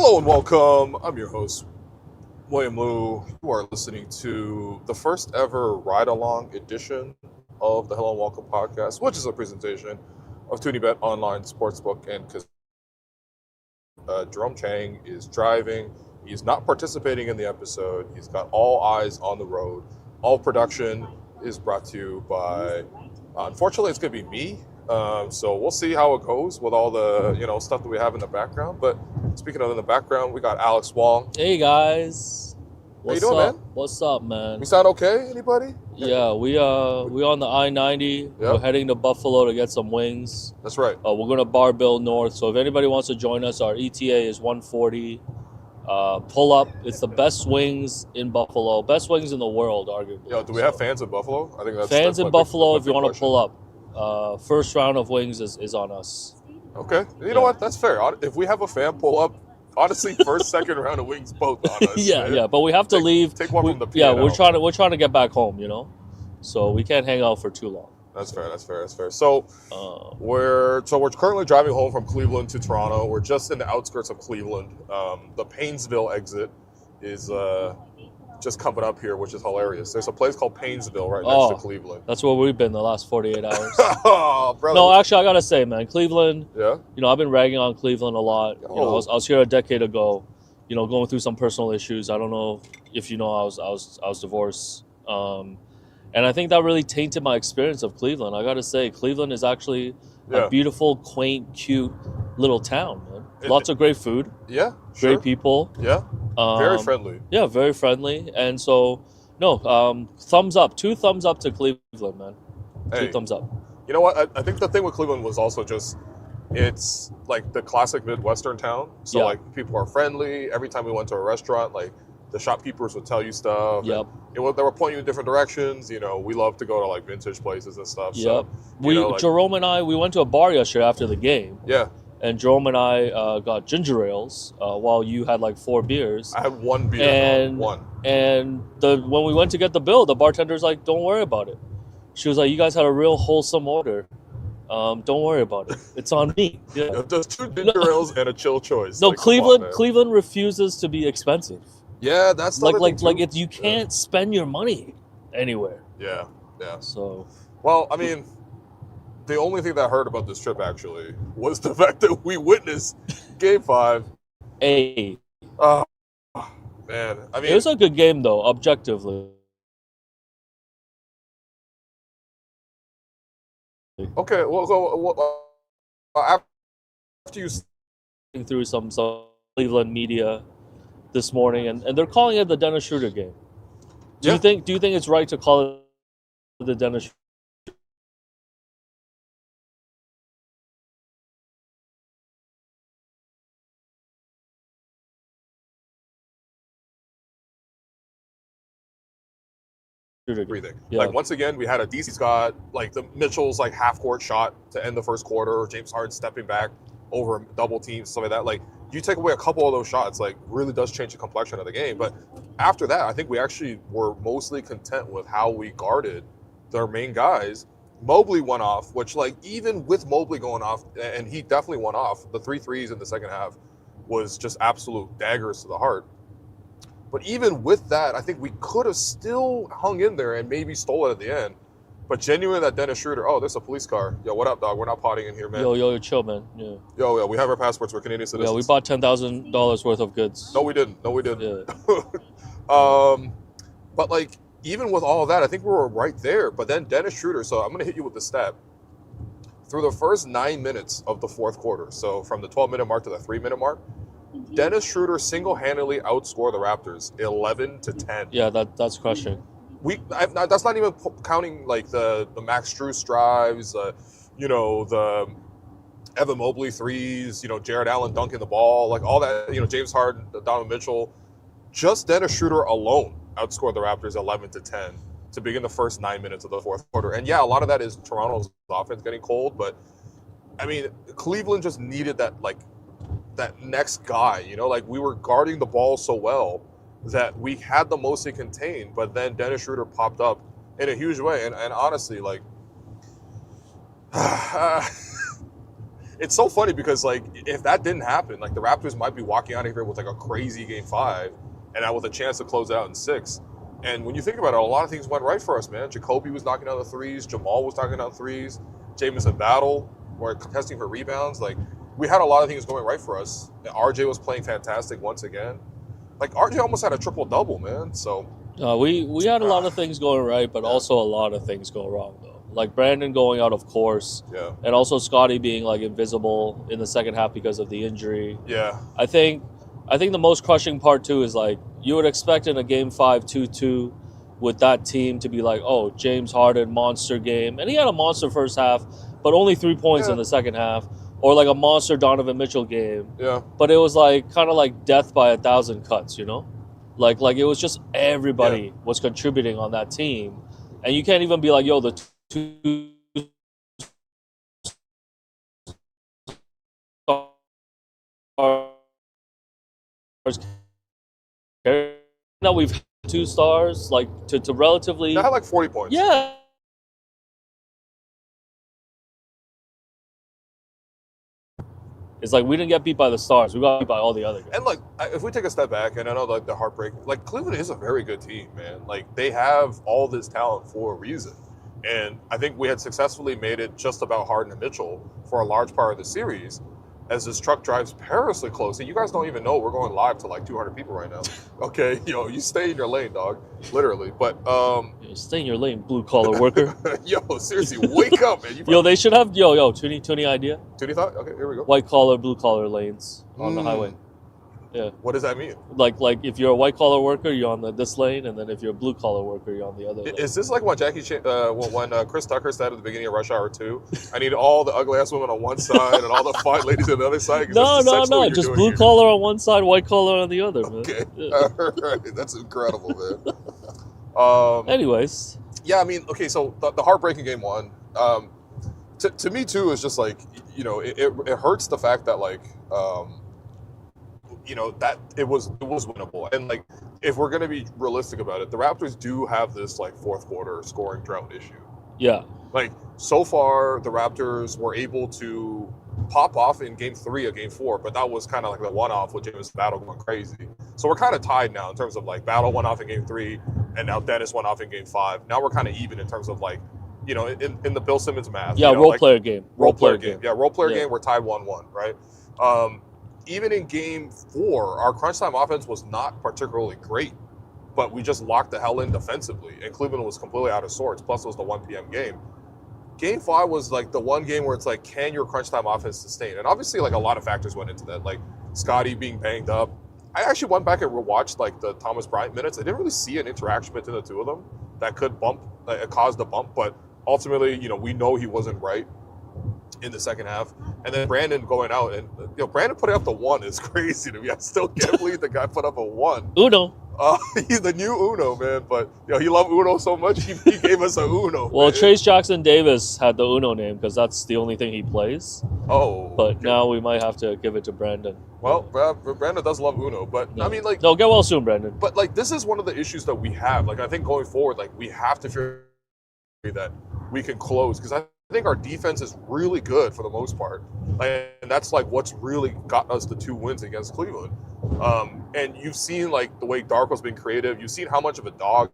Hello and welcome. I'm your host, William Lou. You are listening to the first ever ride-along edition of the Hello and Welcome podcast, which is a presentation of ToonieBet online sportsbook. And because Jerome Cheng is driving, he's not participating in the episode. He's got all eyes on the road. All production is brought to you by, unfortunately, it's going to be me. So we'll see how it goes with all the stuff that we have in the background. But speaking of in the background, we got Alex Wong. Hey guys, How you doing, man? What's up, man? We sound okay? Anybody? Yeah, we on the I-90. Yep. We're heading to Buffalo to get some wings. That's right. We're gonna Barbell North. So if anybody wants to join us, our ETA is 140. Pull up. It's the best wings in Buffalo, best wings in the world, arguably. Yo, do we have fans in Buffalo? I think that's fans in Buffalo. If you want to pull up. up, first round of wings is on us. Okay. You know what? That's fair. If we have a fan pull up, honestly, first, second round of wings both on us. Yeah, man. yeah. But we have to leave. Take one from the Yeah, P&L. we're trying to get back home, so we can't hang out for too long. That's fair. So we're currently driving home from Cleveland to Toronto. We're just in the outskirts of Cleveland. The Painesville exit is just coming up here, which is hilarious. There's a place called Painesville right next to Cleveland. That's where we've been the last 48 hours. Oh, brother. No, actually, I gotta say, man, Cleveland. Yeah. I've been ragging on Cleveland a lot. I was here a decade ago. Going through some personal issues. I don't know if I was divorced. And I think that really tainted my experience of Cleveland. I got to say, Cleveland is actually a beautiful, quaint, cute little town, man. Lots of great food. Yeah, sure. Great people. Yeah, very friendly. Yeah, very friendly. And so, thumbs up. 2 thumbs up to Cleveland, man. Hey, 2 thumbs up. You know what? I think the thing with Cleveland was also just, it's like the classic Midwestern town. So, people are friendly. Every time we went to a restaurant, the shopkeepers would tell you stuff. Yep. They were pointing you in different directions. We love to go to vintage places and stuff. Yep. So, Jerome and I, we went to a bar yesterday after the game. Yeah. And Jerome and I got ginger ales while you had 4 beers. I had 1 beer. And one. And when we went to get the bill, the bartender's like, "Don't worry about it." She was like, "You guys had a real wholesome order. Don't worry about it. It's on me." Yeah. Just 2 ginger ales and a chill choice. No, Cleveland refuses to be expensive. Yeah, that's you can't spend your money anywhere. Yeah. So, well, I mean, the only thing that hurt about this trip actually was the fact that we witnessed Game 5. Hey. Oh, man. I mean, it was a good game though, objectively. Okay, well, after you through some Cleveland media this morning, and they're calling it the Dennis Schroeder game. Do you think it's right to call it the Dennis Schroeder game? Everything. Yeah. Once again, we had a DC Scott, the Mitchell's half-court shot to end the first quarter, James Harden stepping back over double teams, stuff like that. You take away a couple of those shots, really does change the complexion of the game. But after that, I think we actually were mostly content with how we guarded their main guys. Mobley went off, which even with Mobley going off, and he definitely went off, the 3 threes in the second half was just absolute daggers to the heart. But even with that, I think we could have still hung in there and maybe stole it at the end. But genuinely, that Dennis Schroeder, there's a police car. Yo, what up, dog? We're not potting in here, man. Yo, chill, man. Yeah. Yo, we have our passports. We're Canadian citizens. Yeah, we bought $10,000 worth of goods. No, we didn't. Yeah. But even with all of that, I think we were right there. But then Dennis Schroeder, so I'm going to hit you with the stat. Through the first 9 minutes of the fourth quarter, so from the 12-minute mark to the 3-minute mark, Dennis Schroeder single-handedly outscored the Raptors 11-10. Yeah, that's crushing. That's not even counting the Max Strus drives, the Evan Mobley threes, Jared Allen dunking the ball, all that, James Harden, Donovan Mitchell. Just Dennis Schroeder alone outscored the Raptors 11-10 to begin the first 9 minutes of the fourth quarter. And yeah, a lot of that is Toronto's offense getting cold, but I mean, Cleveland just needed that next guy, we were guarding the ball so well that we had them mostly contained, but then Dennis Schroeder popped up in a huge way. And honestly, it's so funny because like if that didn't happen, like the Raptors might be walking out of here with like a crazy game 5 and with a chance to close it out in 6. And when you think about it, a lot of things went right for us, man. Jacoby was knocking down the threes, Jamal was knocking down threes, Jamison Battle were contesting for rebounds. Like we had a lot of things going right for us. And RJ was playing fantastic once again. Like RJ almost had a triple double, man. So we had a lot of things going right, but also a lot of things go wrong though. Like Brandon going out of course, and also Scotty being like invisible in the second half because of the injury. Yeah, I think the most crushing part too is like you would expect in a game 5 2-2 with that team to be like, oh, James Harden monster game, and he had a monster first half, but only 3 points in the second half, or like a monster Donovan Mitchell game. Yeah, but it was like kind of like death by 1,000 cuts, you know, like it was just everybody was contributing on that team, and you can't even be like, yo, the two stars. Now we've had 2 stars, like to relatively. They had like 40 points. Yeah. It's like we didn't get beat by the stars. We got beat by all the other guys. And like, if we take a step back, and I know like the heartbreak, like Cleveland is a very good team, man. Like they have all this talent for a reason. And I think we had successfully made it just about Harden and Mitchell for a large part of the series as this truck drives perilously close. And you guys don't even know we're going live to like 200 people right now. Okay, yo, you stay in your lane, dog, literally. But stay in your lane, blue collar worker. Yo, seriously, wake up, man. Yo, they should have Toonie idea. Toonie thought? Okay, here we go. White collar, blue collar lanes on the highway. Yeah. What does that mean? Like if you're a white collar worker, you're on this lane, and then if you're a blue collar worker, you're on the other lane. Is this like what when Chris Tucker said at the beginning of Rush Hour 2? I need all the ugly ass women on one side and all the fine ladies on the other side. No. Just blue collar on one side, white collar on the other. Man. Okay. Yeah. All right. That's incredible, man. Anyways. Yeah, I mean, okay. So the heartbreaking game 1. To me too is just like, you know, it hurts the fact that like. You know, that it was winnable. And like, if we're going to be realistic about it, the Raptors do have this like fourth quarter scoring drought issue. Yeah. Like so far the Raptors were able to pop off in game 3 of game 4, but that was kind of like the one-off with James Battle going crazy. So we're kind of tied now in terms of like Battle went off in game 3 and now Dennis went off in game 5. Now we're kind of even in terms of like, you know, in the Bill Simmons math. Yeah, you know, role player game. Role player game. Yeah, role player game, we're tied 1-1, right? Even in game 4, our crunch time offense was not particularly great, but we just locked the hell in defensively, and Cleveland was completely out of sorts. Plus, it was the 1 p.m. game. Game 5 was like the one game where it's like, can your crunch time offense sustain? And obviously, like a lot of factors went into that, like Scotty being banged up. I actually went back and rewatched like the Thomas Bryant minutes. I didn't really see an interaction between the two of them that could cause the bump, but ultimately, you know, we know he wasn't right in the second half. And then Brandon going out, and you know, Brandon putting up the 1 is crazy to me. I still can't believe the guy put up a 1. Uno. He's the new Uno, man. But you know, he loved Uno so much, he gave us a Uno. Well, man. Trace Jackson Davis had the Uno name because that's the only thing he plays. Oh. But now we might have to give it to Brandon. Well, Brandon does love Uno, but no. I mean, like, no, get well soon, Brandon. But like, this is one of the issues that we have. Like, I think going forward, like, we have to figure that we can close, because I think our defense is really good for the most part, and that's like what's really got us the 2 wins against Cleveland. And you've seen like the way Darko's been creative. You've seen how much of a dog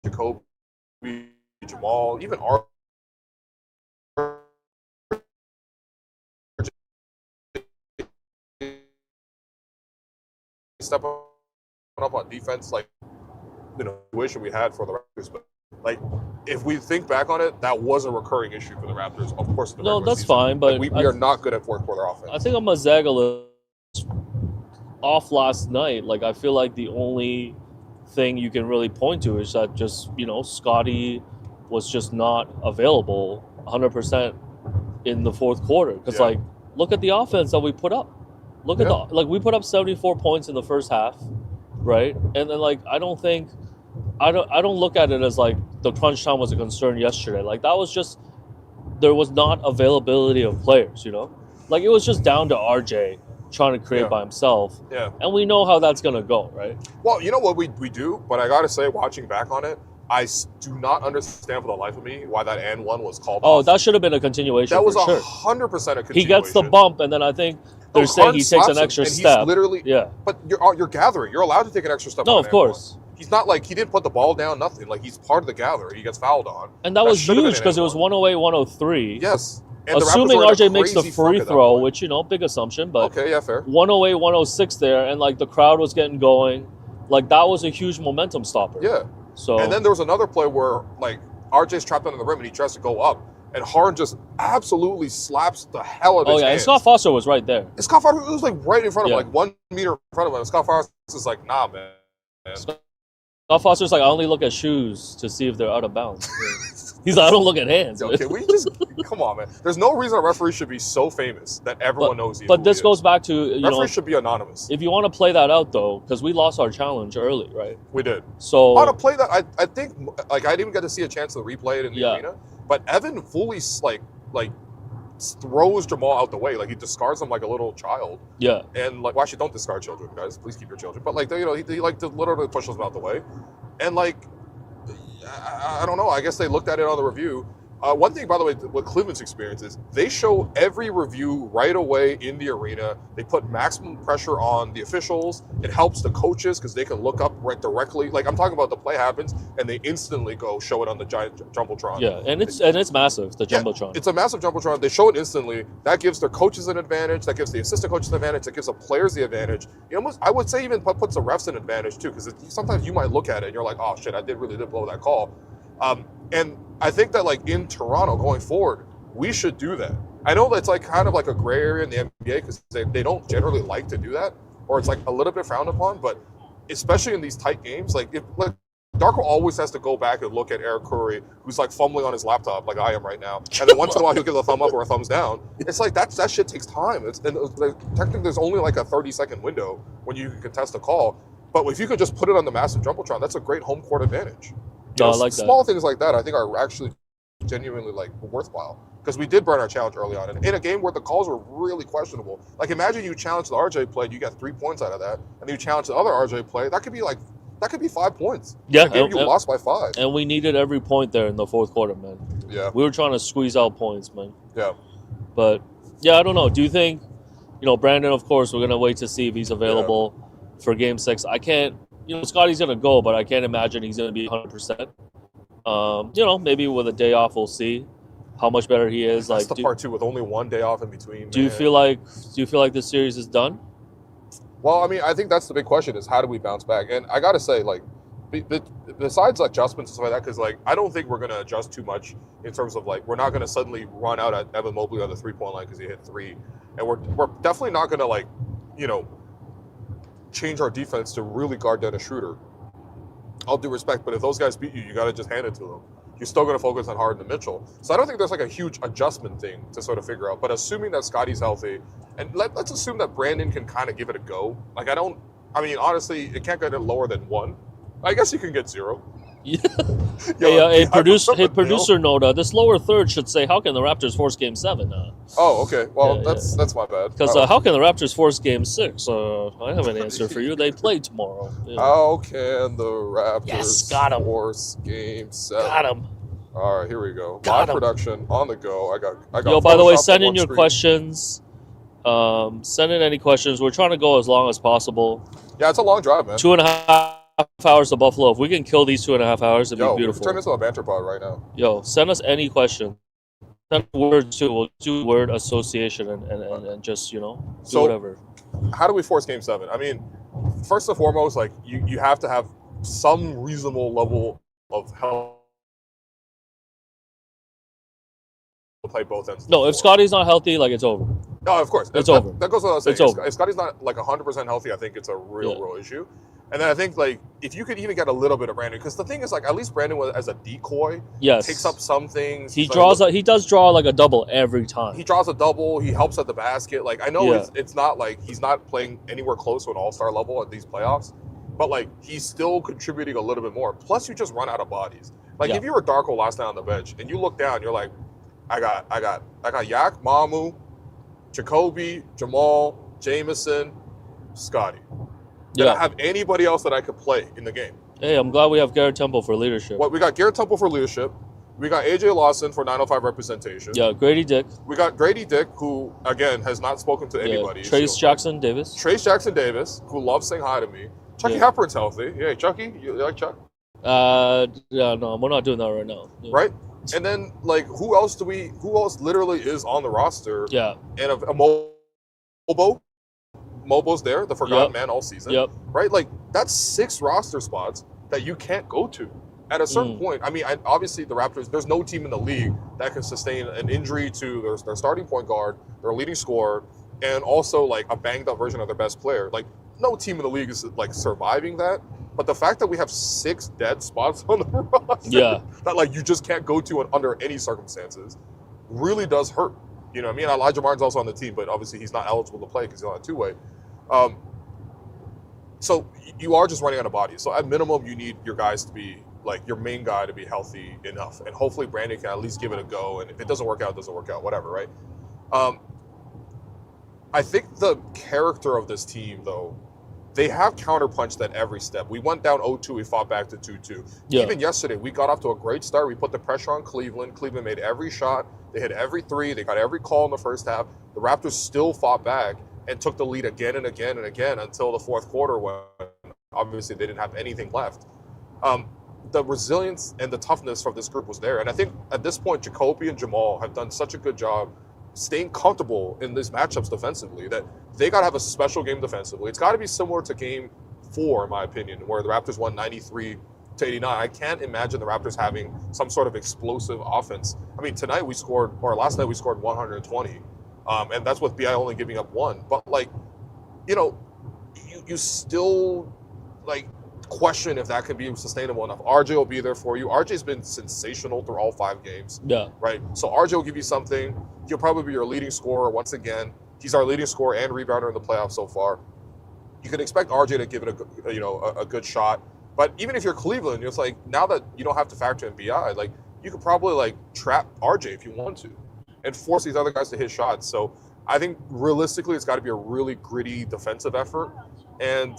Jacoby, Jamal, even our step up on defense, like, you know, situation we had for the Raptors. But like, if we think back on it, that was a recurring issue for the Raptors. Of course, no, that's fine, but like, we are not good at fourth quarter offense. I think I'm a Zagala off last night. Like, I feel like the only thing you can really point to is that just, you know, Scotty was just not available 100% in the fourth quarter. Because like, look at the offense that we put up. Look at we put up 74 points in the first half, right? And then like, I don't look at it as like the crunch time was a concern yesterday. Like, that was just, there was not availability of players, you know? Like, it was just down to RJ trying to create by himself. Yeah. And we know how that's going to go, right? Well, you know what we do? But I got to say, watching back on it, do not understand for the life of me why that and one was called Oh, off. that should have been a continuation. That was for sure. 100% a continuation. He gets the bump, and then I think they're saying he takes an extra step. He's literally, yeah. But you're gathering. You're allowed to take an extra step. No, of course. He's not like he didn't put the ball down. Nothing. Like he's part of the gathering. He gets fouled on. And that was huge because it was 108-103. Yes. And assuming RJ makes the free throw, which big assumption, but okay, yeah, fair. 108-106 there, and like the crowd was getting going, like that was a huge momentum stopper. Yeah. So and then there was another play where like RJ's trapped under the rim and he tries to go up, and Harden just absolutely slaps the hell out of his hands. And Scott Foster was right there. And Scott Foster was like right in front of him, like 1 meter in front of him. And Scott Foster is like, nah, man. Scott Foster's like, I only look at shoes to see if they're out of bounds. He's like, I don't look at hands. Okay, we just come on, man. There's no reason a referee should be so famous that everyone knows. But this goes back to referees should be anonymous. If you want to play that out though, because we lost our challenge early, right? We did. So to play that, I think like I didn't get to see a chance to replay it in the arena, but Evan fully like throws Jamal out the way, like he discards him like a little child. Yeah. And like, well, actually, don't discard children, guys. Please keep your children. But like, he like literally pushes them out the way, and like. I don't know. I guess they looked at it on the review. One thing, by the way, what Cleveland's experience is, they show every review right away in the arena. They put maximum pressure on the officials. It helps the coaches because they can look up right directly. Like I'm talking about, the play happens and they instantly go show it on the giant jumbotron. Yeah, and it's massive, the jumbotron. It's a massive jumbotron. They show it instantly. That gives their coaches an advantage. That gives the assistant coaches an advantage. That gives the players the advantage. I would say even puts the refs an advantage too, because sometimes you might look at it and you're like, oh shit, I really did blow that call. And I think that like in Toronto going forward, we should do that. I know that's like kind of like a gray area in the NBA because they don't generally like to do that, or it's like a little bit frowned upon. But especially in these tight games, like Darko always has to go back and look at Eric Curry, who's like fumbling on his laptop like I am right now, and then once in a while he'll give a thumb up or a thumbs down. It's like that shit takes time. Technically there's only like a 30-second window when you can contest a call. But if you could just put it on the massive jumbotron, that's a great home court advantage. I like small things like that I think are actually genuinely like worthwhile, because we did burn our challenge early on, and in a game where the calls were really questionable. Like imagine you challenge the RJ play, you get 3 points out of that, and then you challenge the other RJ play, that could be 5 points. Yeah, and you lost by 5. And we needed every point there in the fourth quarter, man. Yeah, we were trying to squeeze out points, man. Yeah, but I don't know. Do you think, Brandon? Of course, we're gonna wait to see if he's available for Game 6. I can't. Scotty's going to go, but I can't imagine he's going to be 100%. Maybe with a day off, we'll see how much better he is. That's the part too, with only 1 day off in between. Do you feel like this series is done? Well, I mean, I think that's the big question is how do we bounce back? And I got to say, like, besides adjustments and stuff like that, because like I don't think we're going to adjust too much in terms of like we're not going to suddenly run out at Evan Mobley on the 3-point line because he hit 3, and we're definitely not going to like change our defense to really guard down a shooter. All due respect, but if those guys beat you, you got to just hand it to them. You're still going to focus on Harden and Mitchell. So I don't think there's like a huge adjustment thing to sort of figure out. But assuming that Scotty's healthy, and let's assume that Brandon can kind of give it a go. Like honestly, it can't get lower than 1. I guess you can get 0. Yeah. Hey, producer note, this lower third should say, how can the Raptors force Game 7? Oh, okay. Well, that's my bad. Because how can the Raptors force Game 6? I have an answer for you. They play tomorrow. Yeah. How can the Raptors force Game 7? Got him. All right, here we go. Live production on the go. I got. Yo, by the way, send in your questions. Send in any questions. We're trying to go as long as possible. Yeah, it's a long drive, man. 2.5 hours to Buffalo. If we can kill these 2.5 hours, it'd be beautiful. We can turn this into a banter pod right now. Yo, send us any question. Send words too. We'll do word association and just do whatever. How do we force Game 7? I mean, first and foremost, like you have to have some reasonable level of health to play both ends. No, if Scotty's not healthy, like it's over. No, of course. It's over. That goes without saying. It's over. If Scotty's not like 100% healthy, I think it's a real issue. And then I think like if you could even get a little bit of Brandon, because the thing is like at least Brandon was as a decoy, takes up some things. He does draw like a double every time. He draws a double. He helps at the basket. Like I know it's not like he's not playing anywhere close to an all-star level at these playoffs, but like he's still contributing a little bit more. Plus you just run out of bodies. Like if you were Darko last night on the bench and you look down, you're like, I got Yak, Mamu, Jacoby, Jamal, Jameson, Scotty. Did I have anybody else that I could play in the game? Hey, I'm glad we have Garrett Temple for leadership. What we got Garrett Temple for leadership. We got AJ Lawson for 905 representation. Yeah, Grady Dick. We got Grady Dick, who again has not spoken to anybody. Trace Jackson Davis. Trace Jackson Davis, who loves saying hi to me. Chucky Hepburn's healthy. Yeah, Chucky, you like Chuck? Yeah, no, we're not doing that right now. Yeah. Right? And then like who else literally is on the roster? Yeah. And a Mobo's there, the forgotten man all season. Yep. Right? Like that's 6 roster spots that you can't go to. At a certain point, I mean, obviously the Raptors, there's no team in the league that can sustain an injury to their starting point guard, their leading scorer, and also like a banged up version of their best player. Like no team in the league is like surviving that. But the fact that we have 6 dead spots on the roster that like you just can't go to under any circumstances really does hurt. You know what I mean? Elijah Martin's also on the team, but obviously he's not eligible to play because he's on a 2-way. So you are just running out of bodies. So at minimum, you need your guys to be like your main guy to be healthy enough. And hopefully Brandon can at least give it a go. And if it doesn't work out, it doesn't work out, whatever, right? I think the character of this team, though, they have counterpunched at every step. We went down 0-2, we fought back to 2-2. Yeah. Even yesterday, we got off to a great start. We put the pressure on Cleveland. Cleveland made every shot. They hit every 3. They got every call in the first half. The Raptors still fought back and took the lead again and again and again until the fourth quarter when obviously they didn't have anything left. The resilience and the toughness from this group was there. And I think at this point, Jacoby and Jamal have done such a good job staying comfortable in these matchups defensively that they got to have a special game defensively. It's got to be similar to game 4, in my opinion, where the Raptors won 93-89. I can't imagine the Raptors having some sort of explosive offense. I mean, last night we scored 120. And that's with BI only giving up 1. But like, you know, you still like question if that can be sustainable enough. RJ will be there for you. RJ's been sensational through all 5 games. Yeah. Right. So RJ will give you something. He'll probably be your leading scorer once again. He's our leading scorer and rebounder in the playoffs so far. You can expect RJ to give it a good shot. But even if you're Cleveland, it's like now that you don't have to factor in BI, like you could probably like trap RJ if you want to and force these other guys to hit shots. So I think realistically, it's got to be a really gritty defensive effort. And,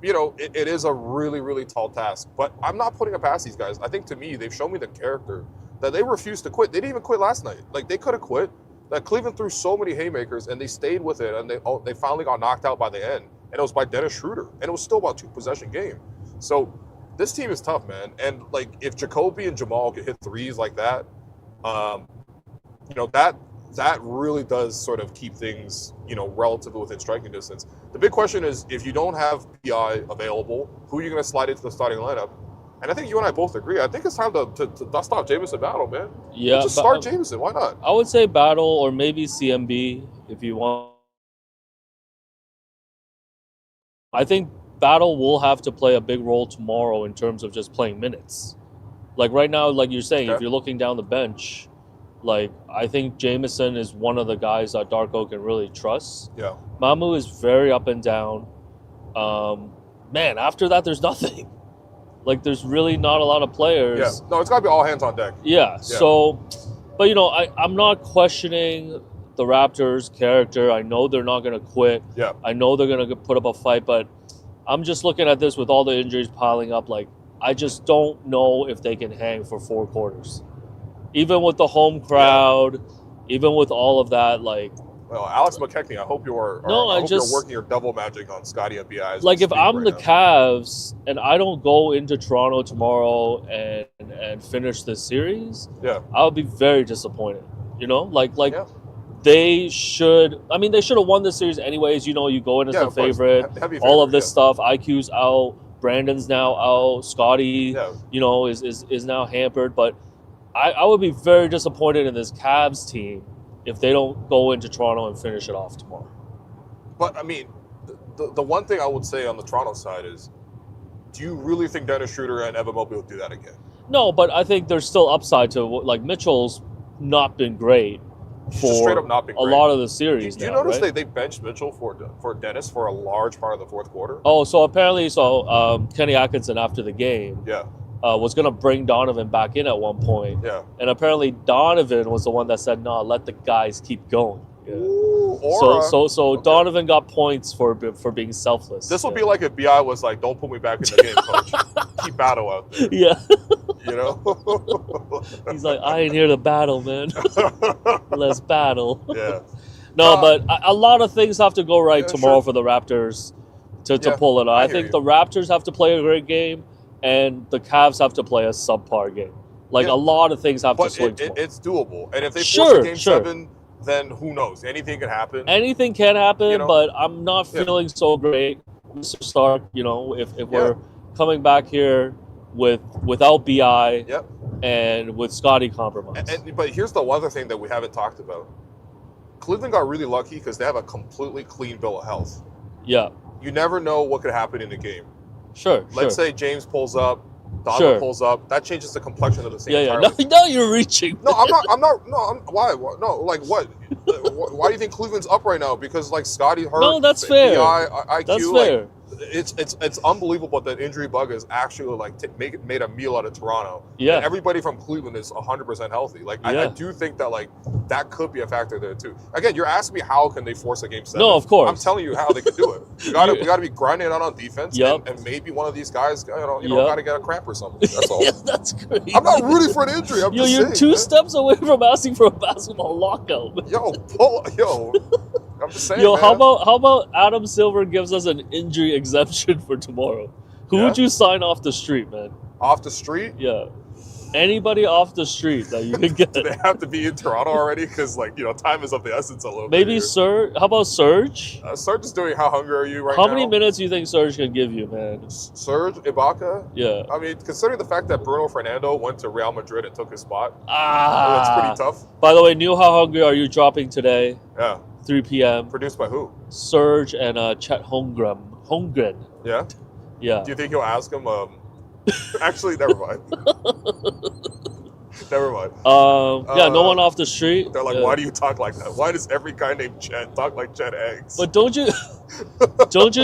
you know, it is a really, really tall task. But I'm not putting it past these guys. I think to me, they've shown me the character that they refuse to quit. They didn't even quit last night. Like they could have quit. Like Cleveland threw so many haymakers and they stayed with it and they finally got knocked out by the end. And it was by Dennis Schroeder. And it was still about 2-possession game. So this team is tough, man. And like if Jacoby and Jamal could hit threes like that, you know, that really does sort of keep things, you know, relatively within striking distance. The big question is if you don't have PI available, who are you going to slide into the starting lineup? And I think you and I both agree. I think it's time to dust off Jamison Battle, man. Yeah. Just start Jamison. Why not? I would say Battle or maybe CMB if you want. I think Battle will have to play a big role tomorrow in terms of just playing minutes. Like right now, like you're saying, if you're looking down the bench, like I think Jamison is one of the guys that Darko can really trust. Yeah. Mamu is very up and down. Man, after that, there's nothing. Like there's really not a lot of players. Yeah. No, it's got to be all hands on deck. Yeah. So, but you know, I'm not questioning the Raptors' character. I know they're not going to quit. Yeah. I know they're going to put up a fight, but I'm just looking at this with all the injuries piling up. Like, I just don't know if they can hang for 4 quarters. Even with the home crowd, even with all of that, like... Well, Alex McKechnie, I hope you're working your double magic on Scotty and BI. Like, if I'm the Cavs and I don't go into Toronto tomorrow and finish this series, I'll be very disappointed. You know? Like they should... I mean, they should have won this series anyways. You know, you go in as the favorite. All of this stuff. IQ's out. Brandon's now out. Scotty, you know, is now hampered. But I would be very disappointed in this Cavs team if they don't go into Toronto and finish it off tomorrow. But, I mean, the one thing I would say on the Toronto side is, do you really think Dennis Schroeder and Evan Mobley will do that again? No, but I think there's still upside to like Mitchell's not been great for straight up not been great. A lot of the series. Do you notice they benched Mitchell for Dennis for a large part of the fourth quarter? Oh, so apparently, Kenny Atkinson after the game was going to bring Donovan back in at one point. Yeah. And apparently Donovan was the one that said, no, let the guys keep going. Yeah. Ooh, aura. So Okay. Donovan got points for being selfless. This will be like if BI was like, "Don't put me back in the game, coach. Keep battle out there." Yeah. You know. He's like, I ain't here to battle, man. Let's battle. Yeah. No, but a lot of things have to go right tomorrow sure. for the Raptors to Yeah, pull it out. I I hear think you. the Raptors have to play a great game, and the Cavs have to play a subpar game. Like a lot of things have to But swing tomorrow. it's doable. And if they force Sure, a game sure. 7, then who knows? Anything can happen. Anything can happen, You know? but I'm not feeling so great, Mr. Stark. You know, if we're coming back here without BI Yep. and with Scotty compromised. But here's the other thing that we haven't talked about. Cleveland got really lucky because they have a completely clean bill of health. Yeah. You never know what could happen in the game. Sure. Let's say James pulls up, Donovan pulls up. That changes the complexion of the scene entirely. Now you're reaching. No, I'm not. No, why? No, like what? Why do you think Cleveland's up right now? Because like Scotty hurt. No, that's fair. BI, IQ, that's like, fair. It's unbelievable that injury bug has actually like made a meal out of Toronto. Yeah. And everybody from Cleveland is 100% healthy. Like I do think that like that could be a factor there too. Again, you're asking me how can they force a game 7? No, of course. I'm telling you how they could do it. We gotta be grinding out on defense, and maybe one of these guys, gotta get a cramp or something. That's all. Yeah, that's great. I'm not rooting for an injury. I'm just you're saying, 2 man. steps away from asking for a basketball lockout. I'm just saying. Yo, man. how about Adam Silver gives us an injury exemption for tomorrow? Who would you sign off the street, man? Off the street? Yeah. Anybody off the street that you can get. Do they have to be in Toronto already? Because time is of the essence a little bit. Maybe here. Serge. How about Serge? Serge is doing How Hungry Are You right now? How many minutes do you think Serge can give you, man? Serge Ibaka? Yeah. I mean, considering the fact that Bruno Fernando went to Real Madrid and took his spot, that's pretty tough. By the way, new How Hungry Are You dropping today? Yeah. 3 p.m. Produced by who? Serge and Chet Holmgren. Yeah? Yeah. Do you think he'll ask him? Actually, never mind. Never mind. No one off the street. They're like, why do you talk like that? Why does every guy named Chet talk like Chet Eggs? But don't you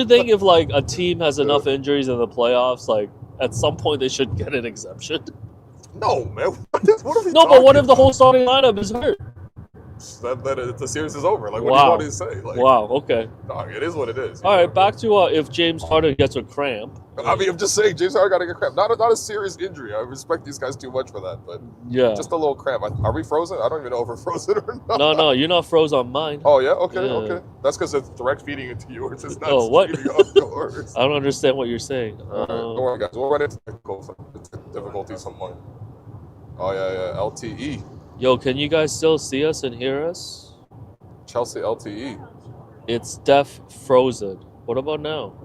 think if like a team has enough injuries in the playoffs, like at some point they should get an exemption? No, man. What are we but what if the whole starting lineup is hurt? Then the series is over. Like, what do you want to say? Like, wow. Okay. Dog, it is what it is. All right, back to if James Harden gets a cramp. I mean, I'm just saying, James Harden got to get cramp. Not a serious injury. I respect these guys too much for that, but just a little cramp. Are we frozen? I don't even know if we're frozen or not. No, you're not froze on mine. Oh yeah, okay. That's because it's direct feeding into yours. It's not feeding off yours. I don't understand what you're saying. All right, don't worry, guys. We'll run into difficulties some point. Oh yeah, LTE. Yo, can you guys still see us and hear us? Chelsea LTE. It's deaf frozen. What about now?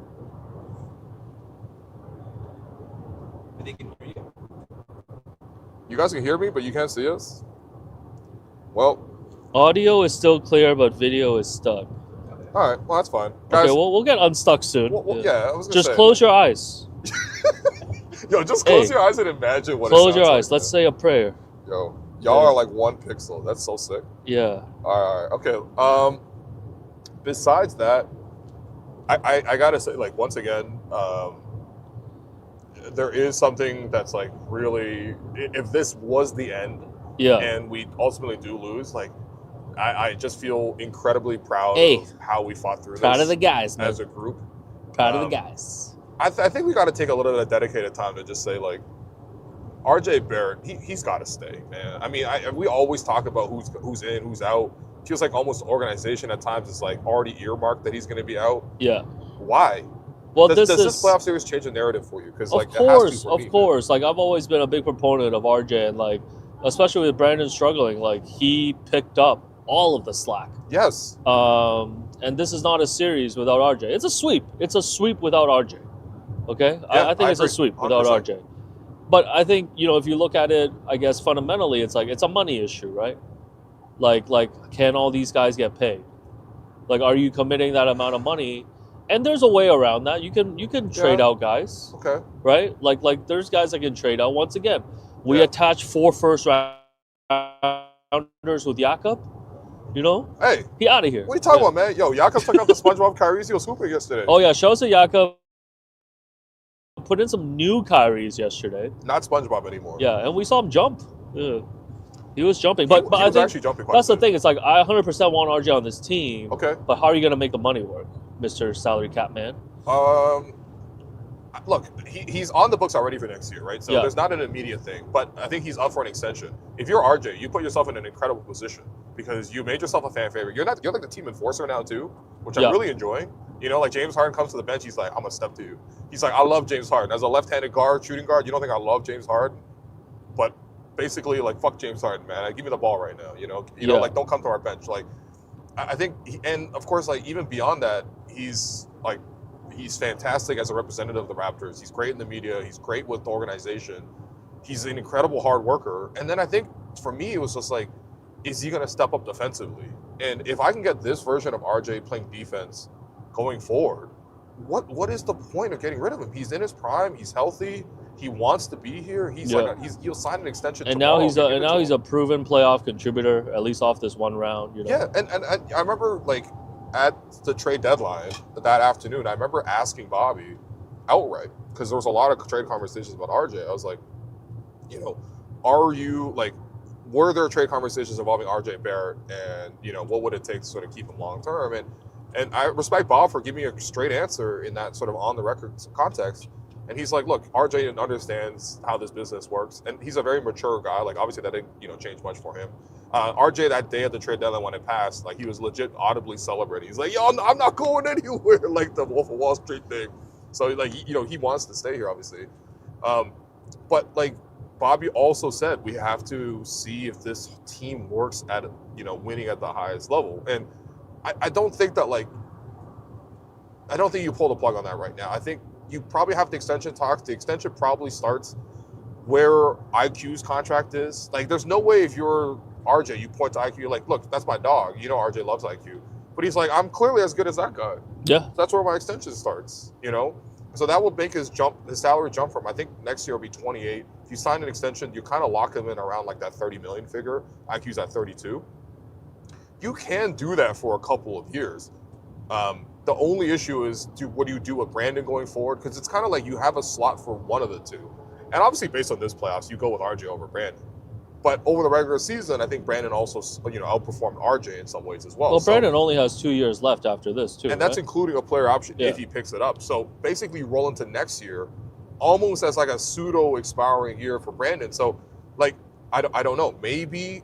They can hear you. You guys can hear me, but you can't see us? Well. Audio is still clear, but video is stuck. All right, well, that's fine. Guys, okay, we'll get unstuck soon. I was gonna say. Just close your eyes. Yo, just close your eyes and imagine what close your eyes. Like, let's say a prayer. Yo, y'all are like 1 pixel. That's so sick. Yeah. All right. Okay. Besides that, I gotta say, like, once again, there is something that's like really, if this was the end, and we ultimately do lose, like, I just feel incredibly proud of how we fought through this. Proud of the guys, man. As a group. Proud of the guys. I think we got to take a little bit of dedicated time to just say, like, RJ Barrett, he's got to stay, man. I mean, we always talk about who's in, who's out. Feels like almost organization at times is like already earmarked that he's going to be out. Yeah. Why? Well, does this playoff series change the narrative for you? Because like, of course. Like, I've always been a big proponent of RJ, and like, especially with Brandon struggling, like, he picked up all of the slack. Yes. And this is not a series without RJ. It's a sweep. It's a sweep without RJ. Okay? Yeah, I think it's a sweep without 100%. RJ. But I think, if you look at it, I guess fundamentally, it's like, it's a money issue, right? Like, can all these guys get paid? Like, are you committing that amount of money? And there's a way around that. You can trade out guys. Okay. Right? Like there's guys that can trade out. Once again, we attach 4 first-rounders with Jakob. Hey, he out of here. What are you talking about, man? Yo, Jakob took out the SpongeBob Kyries. He was hooping yesterday. Oh yeah, shout out to Jakob. Put in some new Kyries yesterday. Not SpongeBob anymore. Yeah, and we saw him jump. Yeah. He was jumping, He but was I think actually jumping quite that's a the bit. thing. It's like I 100% want RJ on this team. Okay. But how are you going to make the money work, Mr. Salary Cap Man? Look, he's on the books already for next year, right? So Yeah. there's not an immediate thing, but I think he's up for an extension. If you're RJ, you put yourself in an incredible position because you made yourself a fan favorite. You're like the team enforcer now too, which I'm Yeah. really enjoying. You know, like James Harden comes to the bench, he's like, I'm gonna step to you. He's like, I love James Harden. As a left-handed guard, shooting guard, you don't think I love James Harden? But basically, like, fuck James Harden, man. Like, give me the ball right now. You know, Yeah. like, don't come to our bench. Like, I think, and of course, like, even beyond that, he's fantastic as a representative of the Raptors. He's great in the media. He's great with the organization. He's an incredible hard worker. And then I think for me, it was just like, is he going to step up defensively? And if I can get this version of RJ playing defense going forward, what is the point of getting rid of him? He's in his prime. He's healthy. He wants to be here. He'll sign an extension. And tomorrow. now he's a proven playoff contributor, at least off this one round. You know? Yeah, and I remember like at the trade deadline that afternoon, I remember asking Bobby outright because there was a lot of trade conversations about RJ. I was like, you know, were there trade conversations involving RJ and Barrett, and you know, what would it take to sort of keep him long term? And I respect Bob for giving me a straight answer in that sort of on the record context. And he's like, look, RJ understands how this business works, and he's a very mature guy. Like, obviously, that didn't, change much for him. RJ, that day at the trade deadline when it passed, like, he was legit audibly celebrating. He's like, yo, I'm not going anywhere, like the Wolf of Wall Street thing. So, like, he wants to stay here, obviously. But, like, Bobby also said, we have to see if this team works at, winning at the highest level. And I don't think that, like, I don't think you pull the plug on that right now. I think you probably have the extension talks. The extension probably starts where IQ's contract is. Like, there's no way if you're RJ, you point to IQ, you're like, look, that's my dog. You know RJ loves IQ. But he's like, I'm clearly as good as that guy. Yeah. So that's where my extension starts, So that will make his salary jump from, I think next year will be 28. If you sign an extension, you kind of lock him in around like that 30 million figure. IQ's at 32. You can do that for a couple of years. The only issue is, what do you do with Brandon going forward? Because it's kind of like you have a slot for one of the two. And obviously, based on this playoffs, you go with RJ over Brandon. But over the regular season, I think Brandon also, outperformed RJ in some ways as well. Well, Brandon only has 2 years left after this, too. And that's including a player option if he picks it up. So basically, you roll into next year almost as like a pseudo expiring year for Brandon. So, like, I don't know. Maybe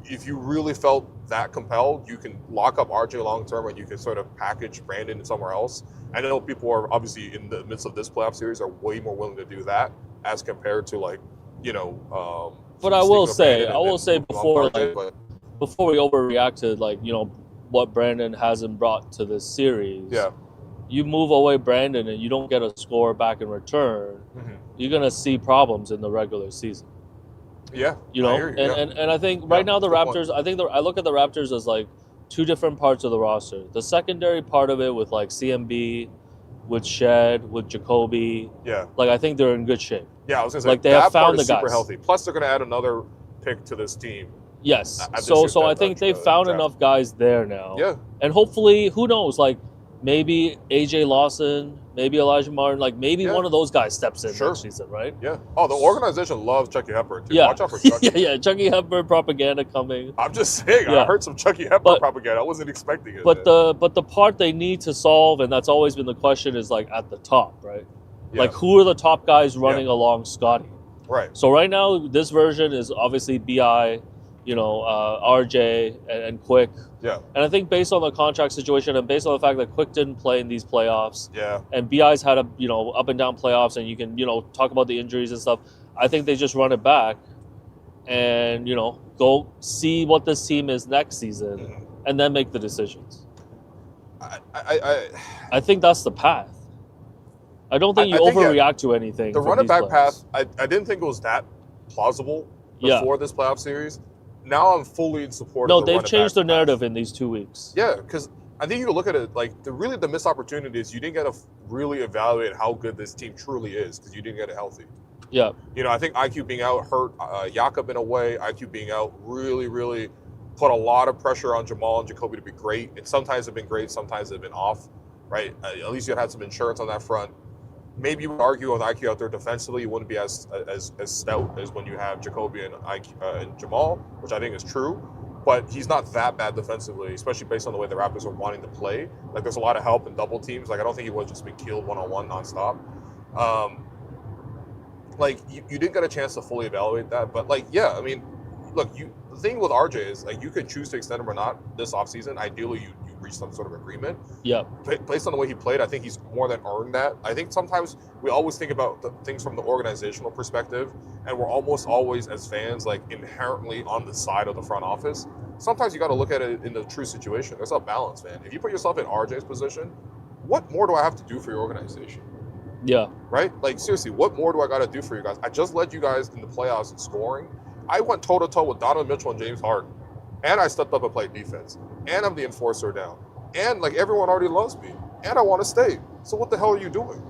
if you really felt that compelled, you can lock up RJ long term and you can sort of package Brandon somewhere else. I know people are obviously in the midst of this playoff series are way more willing to do that as compared to like, But I will say before we overreact to like, what Brandon hasn't brought to this series. Yeah. You move away Brandon and you don't get a score back in return, you're gonna see problems in the regular season. Yeah, I hear you, and I think right now the Raptors. I look at the Raptors as like two different parts of the roster. The secondary part of it with like CMB, with Shed, with Jacoby. Yeah, like I think they're in good shape. Yeah, I was gonna say like they have found the guys. Super healthy. Plus, they're gonna add another pick to this team. Yes, so I think they've found enough guys there now. Yeah, and hopefully, who knows? Like maybe AJ Lawson, maybe Elijah Martin, like maybe one of those guys steps in next season, right? Yeah. Oh, the organization loves Chucky Hepburn too. Yeah. Watch out for Chucky. yeah, Chucky Hepburn propaganda coming. I'm just saying, I heard some Chucky Hepburn propaganda. I wasn't expecting it. But the part they need to solve, and that's always been the question, is like at the top, right? Yeah. Like who are the top guys running along Scotty? Right. So right now, this version is obviously BI, RJ and Quick. Yeah. And I think based on the contract situation and based on the fact that Quick didn't play in these playoffs, and BI's had a up and down playoffs, and you can talk about the injuries and stuff. I think they just run it back, and go see what this team is next season, and then make the decisions. I think that's the path. I don't think you overreact to anything. The run it back path, I didn't think it was that plausible before this playoff series. Now I'm fully in support of the they've changed the narrative in these 2 weeks. Yeah, because I think you look at it like the missed opportunity is you didn't get to really evaluate how good this team truly is because you didn't get it healthy. Yeah. I think IQ being out hurt Jakob in a way. IQ being out really, really put a lot of pressure on Jamal and Jacoby to be great. And sometimes they've been great, sometimes they've been off, right? At least you had some insurance on that front. maybe you would argue with IQ out there defensively, you wouldn't be as stout as when you have Jacoby and and Jamal, which I think is true. But he's not that bad defensively, especially based on the way the Raptors are wanting to play. Like, there's a lot of help in double teams. Like, I don't think he would just be killed one-on-one nonstop. Like, you didn't get a chance to fully evaluate that. But, like, yeah, I mean, look, the thing with RJ is, like, you could choose to extend him or not this offseason. Ideally, you reach some sort of agreement. Yeah. Based on the way he played, I think he's more than earned that. I think sometimes we always think about things from the organizational perspective, and we're almost always, as fans, like, inherently on the side of the front office. Sometimes you got to look at it in the true situation. There's a balance, man. If you put yourself in RJ's position, what more do I have to do for your organization? Yeah. Right? Like, seriously, what more do I got to do for you guys? I just led you guys in the playoffs in scoring. I went toe-to-toe with Donovan Mitchell and James Harden. And I stepped up and played defense. And I'm the enforcer down. And, like, everyone already loves me. And I want to stay. So what the hell are you doing?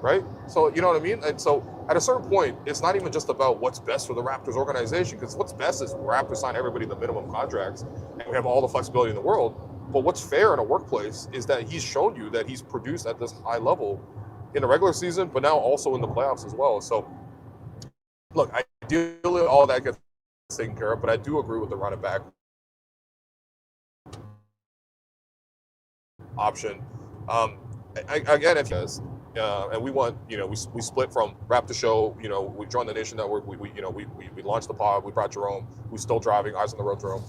Right? So, you know what I mean? And so, at a certain point, it's not even just about what's best for the Raptors organization, because what's best is Raptors sign everybody the minimum contracts, and we have all the flexibility in the world. But what's fair in a workplace is that he's shown you that he's produced at this high level in the regular season, but now also in the playoffs as well. So, look, ideally all that gets taken care of, but I do agree with the running back option. Again, if yes, and we went, we split from Raptor Show. We joined the Nation Network. We launched the pod. We brought Jerome. Who's still driving. Eyes on the road, Jerome.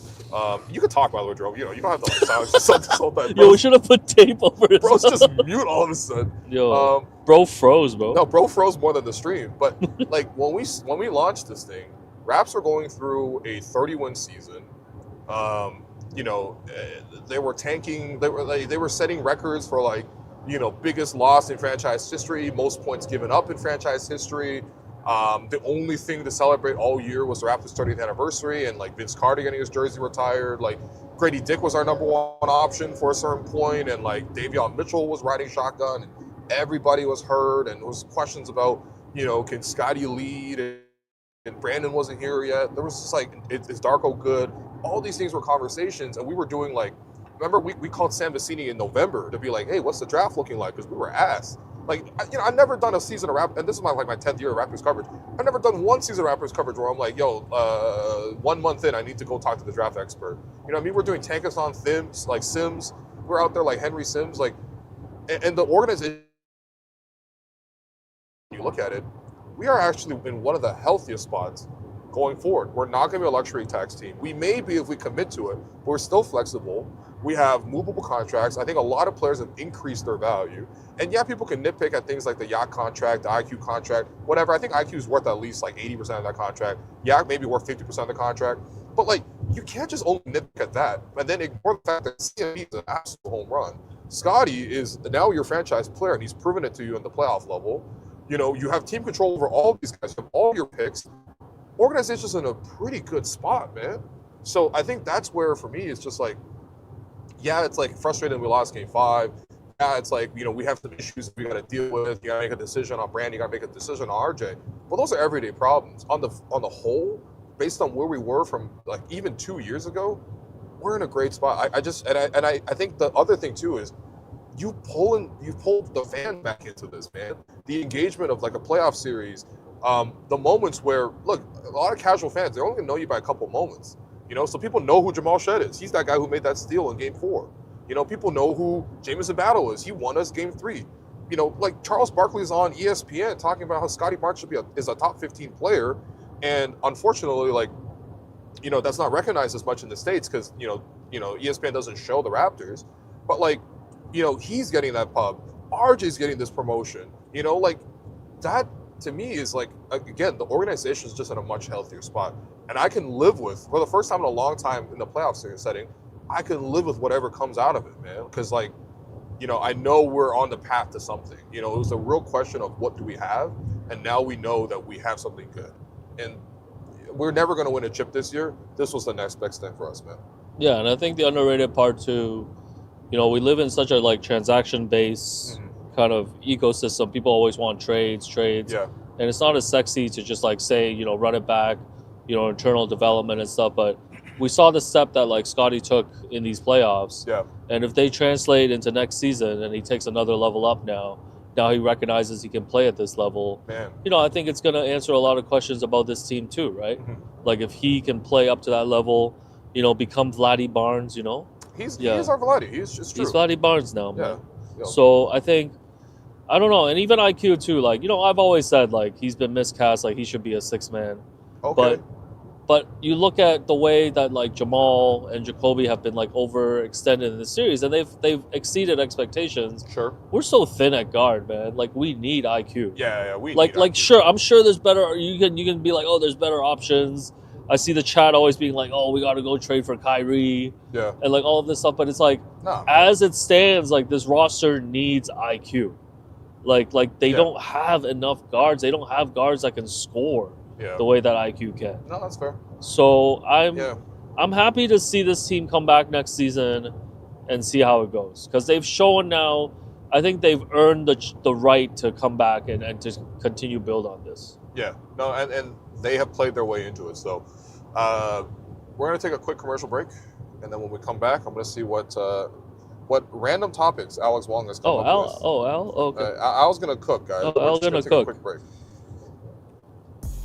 You can talk, by the way, Jerome. You don't have to like silence this whole time. Yo, we should have put tape over it. Bro's just mute all of a sudden. Yo, bro froze, bro. No, bro froze more than the stream. But like when we launched this thing, Raps were going through a 30-win season. They were tanking. They were setting records for like, biggest loss in franchise history, most points given up in franchise history. The only thing to celebrate all year was the Raptors' 30th anniversary, and like Vince Carter getting his jersey retired. Like Grady Dick was our number one option for a certain point, and like Davion Mitchell was riding shotgun, and everybody was hurt, and there was questions about, can Scotty lead, and Brandon wasn't here yet. There was just like, is Darko good? All these things were conversations, and we were doing like, remember we called Sam Vecini in November to be like, hey, what's the draft looking like? Because we were ass. Like, I've never done a season of Raptors, and this is my 10th year of Raptors coverage. I've never done one season of Raptors coverage where I'm like, 1 month in, I need to go talk to the draft expert. You know what I mean? We're doing Tankathon Sims, like Sims. We're out there like Henry Sims, like, and the organization, you look at it, we are actually in one of the healthiest spots going forward. We're not going to be a luxury tax team. We may be if we commit to it, but we're still flexible. We have movable contracts. I think a lot of players have increased their value. And yeah, people can nitpick at things like the Yak contract, the IQ contract, whatever. I think IQ is worth at least like 80% of that contract. Yak may be worth 50% of the contract. But like, you can't just only nitpick at that and then ignore the fact that CME is an absolute home run. Scotty is now your franchise player, and he's proven it to you in the playoff level. You have team control over all these guys, you have all your picks. Organization's in a pretty good spot, man. So I think that's where, for me, it's just like, yeah, it's like frustrating we lost game 5. Yeah, it's like, we have some issues we got to deal with. You got to make a decision on Brandon. You got to make a decision on RJ. Well, those are everyday problems. On the whole, based on where we were from like even 2 years ago, we're in a great spot. I think the other thing too is you've pulled the fan back into this, man. The engagement of like a playoff series, the moments where, look, a lot of casual fans, they're only gonna know you by a couple moments. So people know who Jamal Shed is. He's that guy who made that steal in game 4. People know who Jamison Battle is. He won us game 3. Like Charles Barkley's on ESPN talking about how Scotty Barnes is a top 15 player. And unfortunately, like, that's not recognized as much in the States because, ESPN doesn't show the Raptors. But like, he's getting that pub. RJ's getting this promotion. Like that to me is like, again, the organization is just in a much healthier spot. And I can live with, for the first time in a long time in the playoff setting, I can live with whatever comes out of it, man. Because like, I know we're on the path to something. It was a real question of what do we have? And now we know that we have something good. And we're never going to win a chip this year. This was the next best thing for us, man. Yeah, and I think the underrated part too, we live in such a like transaction-based kind of ecosystem. People always want trades. Yeah. And it's not as sexy to just like say, run it back, internal development and stuff. But we saw the step that like Scotty took in these playoffs. Yeah. And if they translate into next season and he takes another level up now, now he recognizes he can play at this level. Man. You know, I think it's going to answer a lot of questions about this team too, right? Mhm. Like if he can play up to that level, you know, become Vladdy Barnes, you know? He is our Vladdy. He's just true. He's Vladdy Barnes now, man. Yeah. So I think, I don't know, and even IQ too, like, you know, I've always said, like, he's been miscast, like, he should be a 6-man. Okay. But you look at the way that, like, Jamal and Jacoby have been, like, overextended in the series, and they've exceeded expectations. Sure. We're so thin at guard, man. Like, we need IQ. Yeah, we like need like IQ. Sure, I'm sure there's better. You can be like, oh, there's better options. I see the chat always being like, oh, we got to go trade for Kyrie. Yeah. And like all of this stuff, but it's like, Nah, as it stands, like this roster needs IQ. Like they Yeah. don't have enough guards. They don't have guards that can score Yeah. the way that IQ can. No, that's fair. So Yeah. I'm happy to see this team come back next season and see how it goes, because they've shown now. I think they've earned the right to come back and to continue build on this. Yeah. No, and they have played their way into it. So we're gonna take a quick commercial break, and then when we come back, I'm gonna see what random topics Alex Wong has come up with. Al, okay. Al's gonna cook, guys. Oh, We're Al's just gonna take cook. A quick break.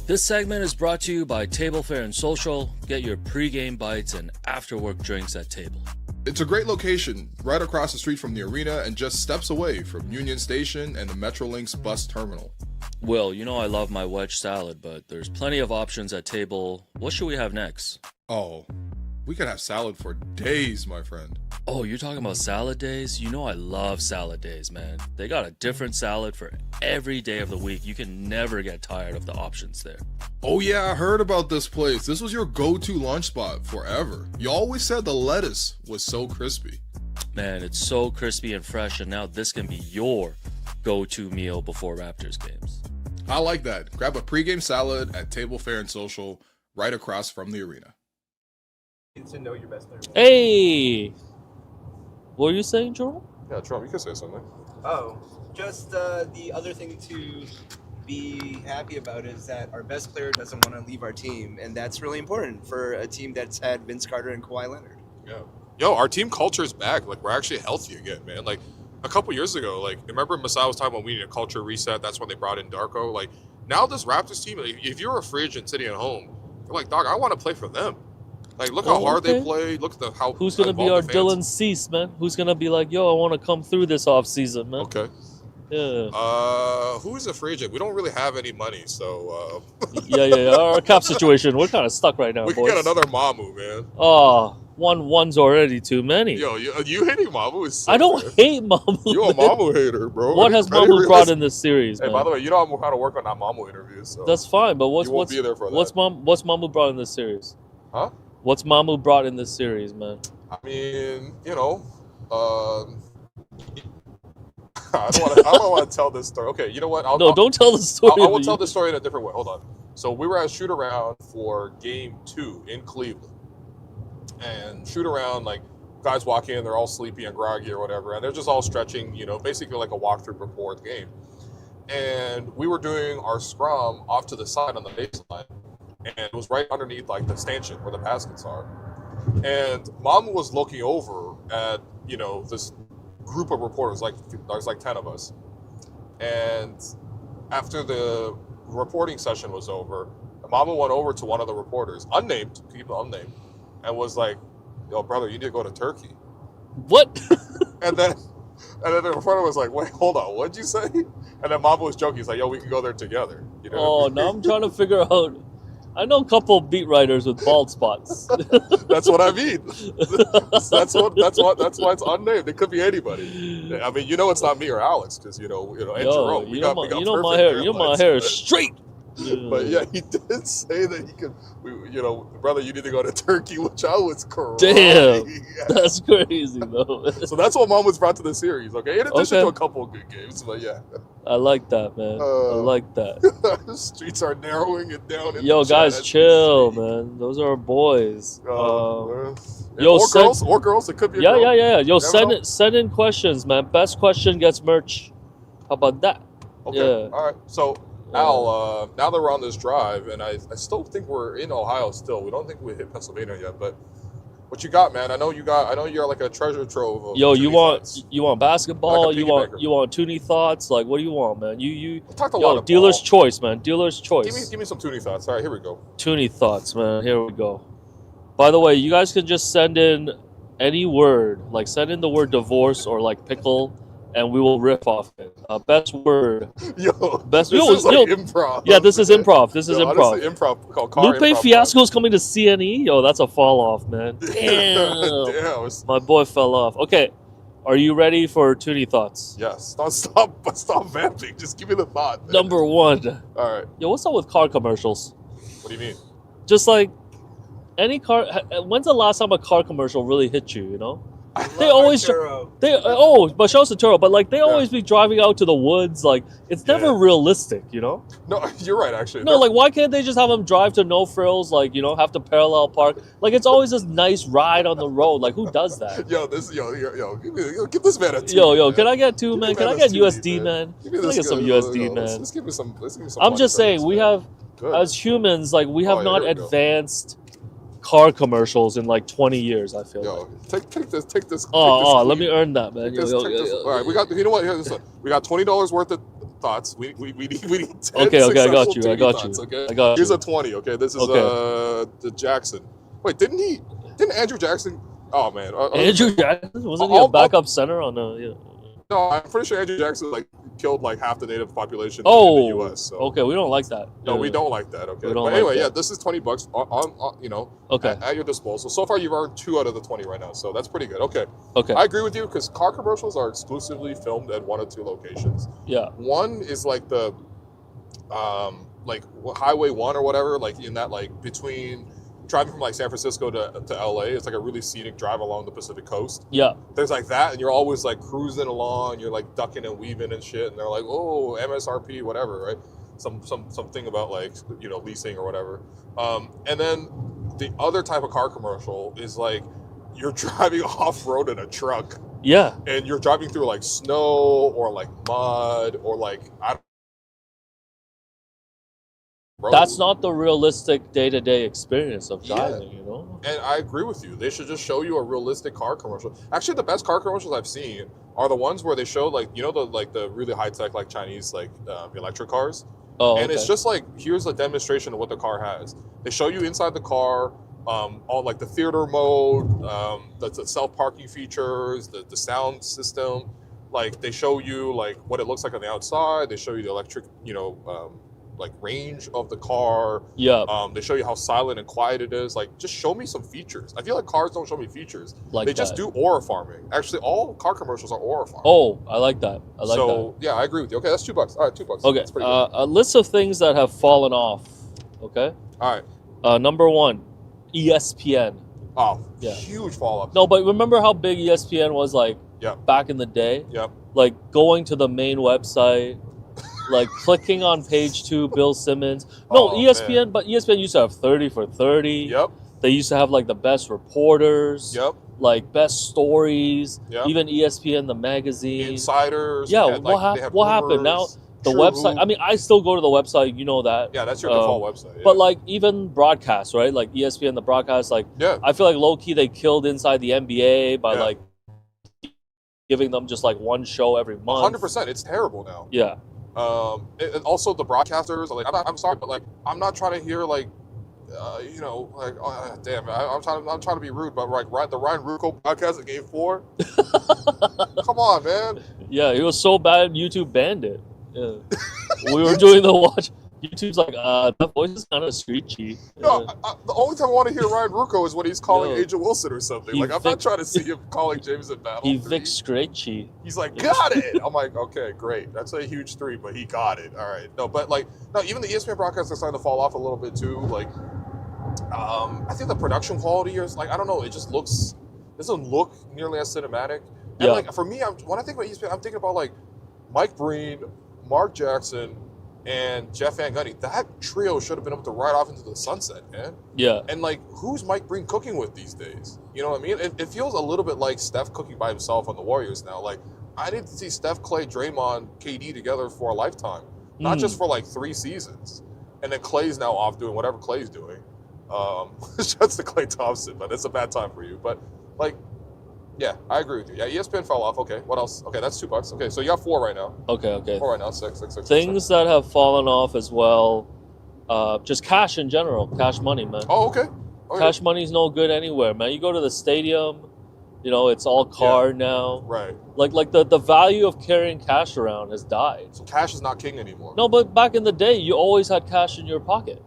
This segment is brought to you by Table Fare and Social. Get your pre-game bites and after-work drinks at Table. It's a great location, right across the street from the arena and just steps away from Union Station and the Metrolinx bus terminal. Will, you know I love my wedge salad, but there's plenty of options at Table. What should we have next? Oh, we could have salad for days, my friend. Oh, you're talking about salad days? You know I love salad days, man. They got a different salad for every day of the week. You can never get tired of the options there. Oh yeah, I heard about this place. This was your go-to lunch spot forever. You always said the lettuce was so crispy. Man, it's so crispy and fresh, and now this can be your go-to meal before Raptors games. I like that. Grab a pregame salad at Table Fare and Social, right across from the arena. To know your best player. Hey! What were you saying, Jerome? Yeah, Jerome, you can say something. Oh, just the other thing to be happy about is that our best player doesn't want to leave our team, and that's really important for a team that's had Vince Carter and Kawhi Leonard. Yeah. Yo, our team culture is back. Like, we're actually healthy again, man. Like, a couple years ago, like, remember Masai was talking about we need a culture reset? That's when they brought in Darko. Like, now this Raptors team, like, if you're a free agent sitting at home, you're like, dog, I want to play for them. Like, look how hard they play. Look at how who's gonna be our involved the fans. Dylan Cease, man? Who's gonna be like, yo, I want to come through this offseason, man? Okay. Yeah. Who is a free agent? We don't really have any money, so yeah. Our cap situation, we're kind of stuck right now, we can boys. get another Mamu, man. Oh, one's already too many. Yo, you hating Mamu is sick, I don't man. hate Mamu. You a Mamu hater, bro. What has Very Mamu brought realistic. in this series, Hey, man? by the way, you know I'm trying to work on that Mamu interview, so That's fine, but you won't what's be there for that. what's Mamu brought in this series? Huh? What's Mamu brought in this series, man? I mean, you know, I don't want to tell this story. Okay, you know what? Don't tell the story. I will of tell you. this story in a different way. Hold on. So we were at shoot around for Game 2 in Cleveland, and shoot around, like, guys walk in, they're all sleepy and groggy or whatever, and they're just all stretching, you know, basically like a walkthrough before the game. And we were doing our scrum off to the side on the baseline, and it was right underneath, like, the stanchion where the baskets are. And Mamu was looking over at, you know, this group of reporters, like there's like 10 of us. And after the reporting session was over, Mamu went over to one of the reporters, unnamed, keep it unnamed, and was like, yo, brother, you need to go to Turkey. What? And then the reporter was like, wait, hold on, what'd you say? And then Mamu was joking. He's like, yo, we can go there together. You know? Oh, now I'm trying to figure out. I know a couple beat writers with bald spots. That's what I mean. that's why it's unnamed. It could be anybody. I mean, you know, it's not me or Alex, because and Jerome. We got my perfect hair. You know my hairlines, hair but- is straight. Yeah. But yeah, he did say that he could. Brother, you need to go to Turkey, which I was crying. Damn, that's crazy though. So that's what Mom was brought to the series. Okay, in addition Okay. to a couple of good games, but yeah, I like that, man. I like that. the streets are narrowing it down. In Yo, the chat guys, as we chill, speak. man. Those are our boys. Yo, yo, or girls. It could be. A Yeah. girl. Yo, Never know. send in questions, man. Best question gets merch. How about that? Okay. Yeah. All right. So, Al, now that we're on this drive, and I still think we're in Ohio still. We don't think we hit Pennsylvania yet, but What you got, man? I know you're like a treasure trove of Yo, Toonie you want thoughts. basketball? Like a you piggybacker. want Toonie thoughts? Like, what do you want, man? You We talked a lot of dealer's ball. choice, man. Dealer's choice. Give me some Toonie thoughts. All right, here we go. Toonie thoughts, man. Here we go. By the way, you guys can just send in any word, like send in the word divorce or like pickle, and we will riff off it. Best word. Yo, Best. this is like improv. Yeah, this is improv. This is improv. Honestly, improv called car Lupe improv Fiasco is coming to CNE. Yo, that's a fall off, man. Damn. Damn. My boy fell off. Okay, are you ready for Toonie thoughts? Yes. Stop vamping. Just give me the thought. Man. Number one. All right. Yo, what's up with car commercials? What do you mean? Just like any car. When's the last time a car commercial really hit you? You know, they always but shout out to Turo. But like they always be driving out to the woods. Like it's never realistic. You know. No, you're right. Actually. No, like why can't they just have them drive to no frills? Like have to parallel park. Like it's always this nice ride on the road. Like who does that? Yo, give this man a two. Yo, can I get two, man? Can I get USD, man? Can I get some USD, man? Let's give me some. I'm just saying we have. Good. As humans, like we have not here we go. advanced car commercials in like 20 years. I feel. Yo, like. take this. Let me earn that, man. All right, we got. You know what? Here's this one. We got $20 worth of thoughts. We need 10 Okay, I got you. successful I got thoughts, you. Okay, I got here's you. a 20. Okay, this is Okay. the Jackson. Wait, didn't Andrew Jackson? Oh man, Andrew Jackson wasn't he a backup center on the? Yeah. No, I'm pretty sure Andrew Jackson like killed like half the native population in the U.S. So. Okay, we don't like that. No, we don't like that. Okay, but like anyway, that. this is $20 on Okay. at your disposal. So far, you've earned 2 out of the 20 right now, so that's pretty good. Okay, Okay. I agree with you because car commercials are exclusively filmed at 1 or 2 locations. Yeah. One is like the like Highway 1 or whatever, like in that like between driving from like San Francisco to LA. It's like a really scenic drive along the Pacific coast. Yeah. There's like that, and you're always like cruising along, you're like ducking and weaving and shit, and they're like, oh, MSRP, whatever, right? Something about like leasing or whatever. And then the other type of car commercial is like you're driving off road in a truck. Yeah. And you're driving through like snow or like mud or like That's not the realistic day-to-day experience of driving, And I agree with you. They should just show you a realistic car commercial. Actually, the best car commercials I've seen are the ones where they show the really high-tech like Chinese electric cars. Oh, and it's just like, here's a demonstration of what the car has. They show you inside the car, all like the theater mode, the self-parking features, the sound system. Like they show you like what it looks like on the outside. They show you the electric, like range of the car. Yeah. They show you how silent and quiet it is. Like, just show me some features. I feel like cars don't show me features. They just do aura farming. Actually, all car commercials are aura farming. Oh, I like that. Yeah, I agree with you. Okay, that's $2. All right, $2. Okay. That's pretty good. A list of things that have fallen off. Okay. All right. Number 1, ESPN. Oh, yeah. Huge fall off. No, but remember how big ESPN was like back in the day? Yep. Like going to the main website, like clicking on page 2, Bill Simmons. No, ESPN, man. But ESPN used to have 30 for 30. Yep. They used to have like the best reporters. Yep. Like best stories. Yep. Even ESPN, the magazine. Insiders. Yeah, what happened? Now the website, I mean, I still go to the website, you know that. Yeah, that's your default website. Yeah. But like even broadcasts, right? Like ESPN, the broadcast, like I feel like low-key they killed inside the NBA by like giving them just like one show every month. 100%. It's terrible now. Yeah. And also the broadcasters, like I'm sorry, but like I'm not trying to hear like, damn, I'm trying to be rude, but like the Ryan Ruocco podcast at Game 4. Come on, man. Yeah, it was so bad YouTube banned it. Yeah. We were doing the watch. YouTube's like, that voice is kind of screechy. No, the only time I want to hear Ryan Ruocco is when he's calling Agent Wilson or something. Like, I'm not trying to see him calling Jameson Battle. He Vic screechy. He's like, got it! I'm like, okay, great. That's a huge 3, but he got it. All right. No, but like, even the ESPN broadcasts are starting to fall off a little bit too. Like, I think the production quality is like, I don't know, it just doesn't look nearly as cinematic. And like, for me, when I think about ESPN, I'm thinking about like Mike Breen, Mark Jackson, and Jeff Van Gundy. That trio should have been able to ride off into the sunset, man. Yeah. And like, who's Mike Breen cooking with these days? You know what I mean? It feels a little bit like Steph cooking by himself on the Warriors now. Like, I need to see Steph, Clay, Draymond, KD together for a lifetime, not just for like 3 seasons. And then Clay's now off doing whatever Clay's doing. Shouts to Klay Thompson, but it's a bad time for you. But like, yeah, I agree with you. Yeah, ESPN fell off. Okay, what else? Okay, that's $2. Okay, so you have 4 right now. Okay. 4 right now. Six. Things that have fallen off as well. Just cash in general, cash money, man. Oh, okay. Cash money's no good anywhere, man. You go to the stadium, you know, it's all card now. Right. Like the value of carrying cash around has died. So cash is not king anymore. No, but back in the day, you always had cash in your pocket.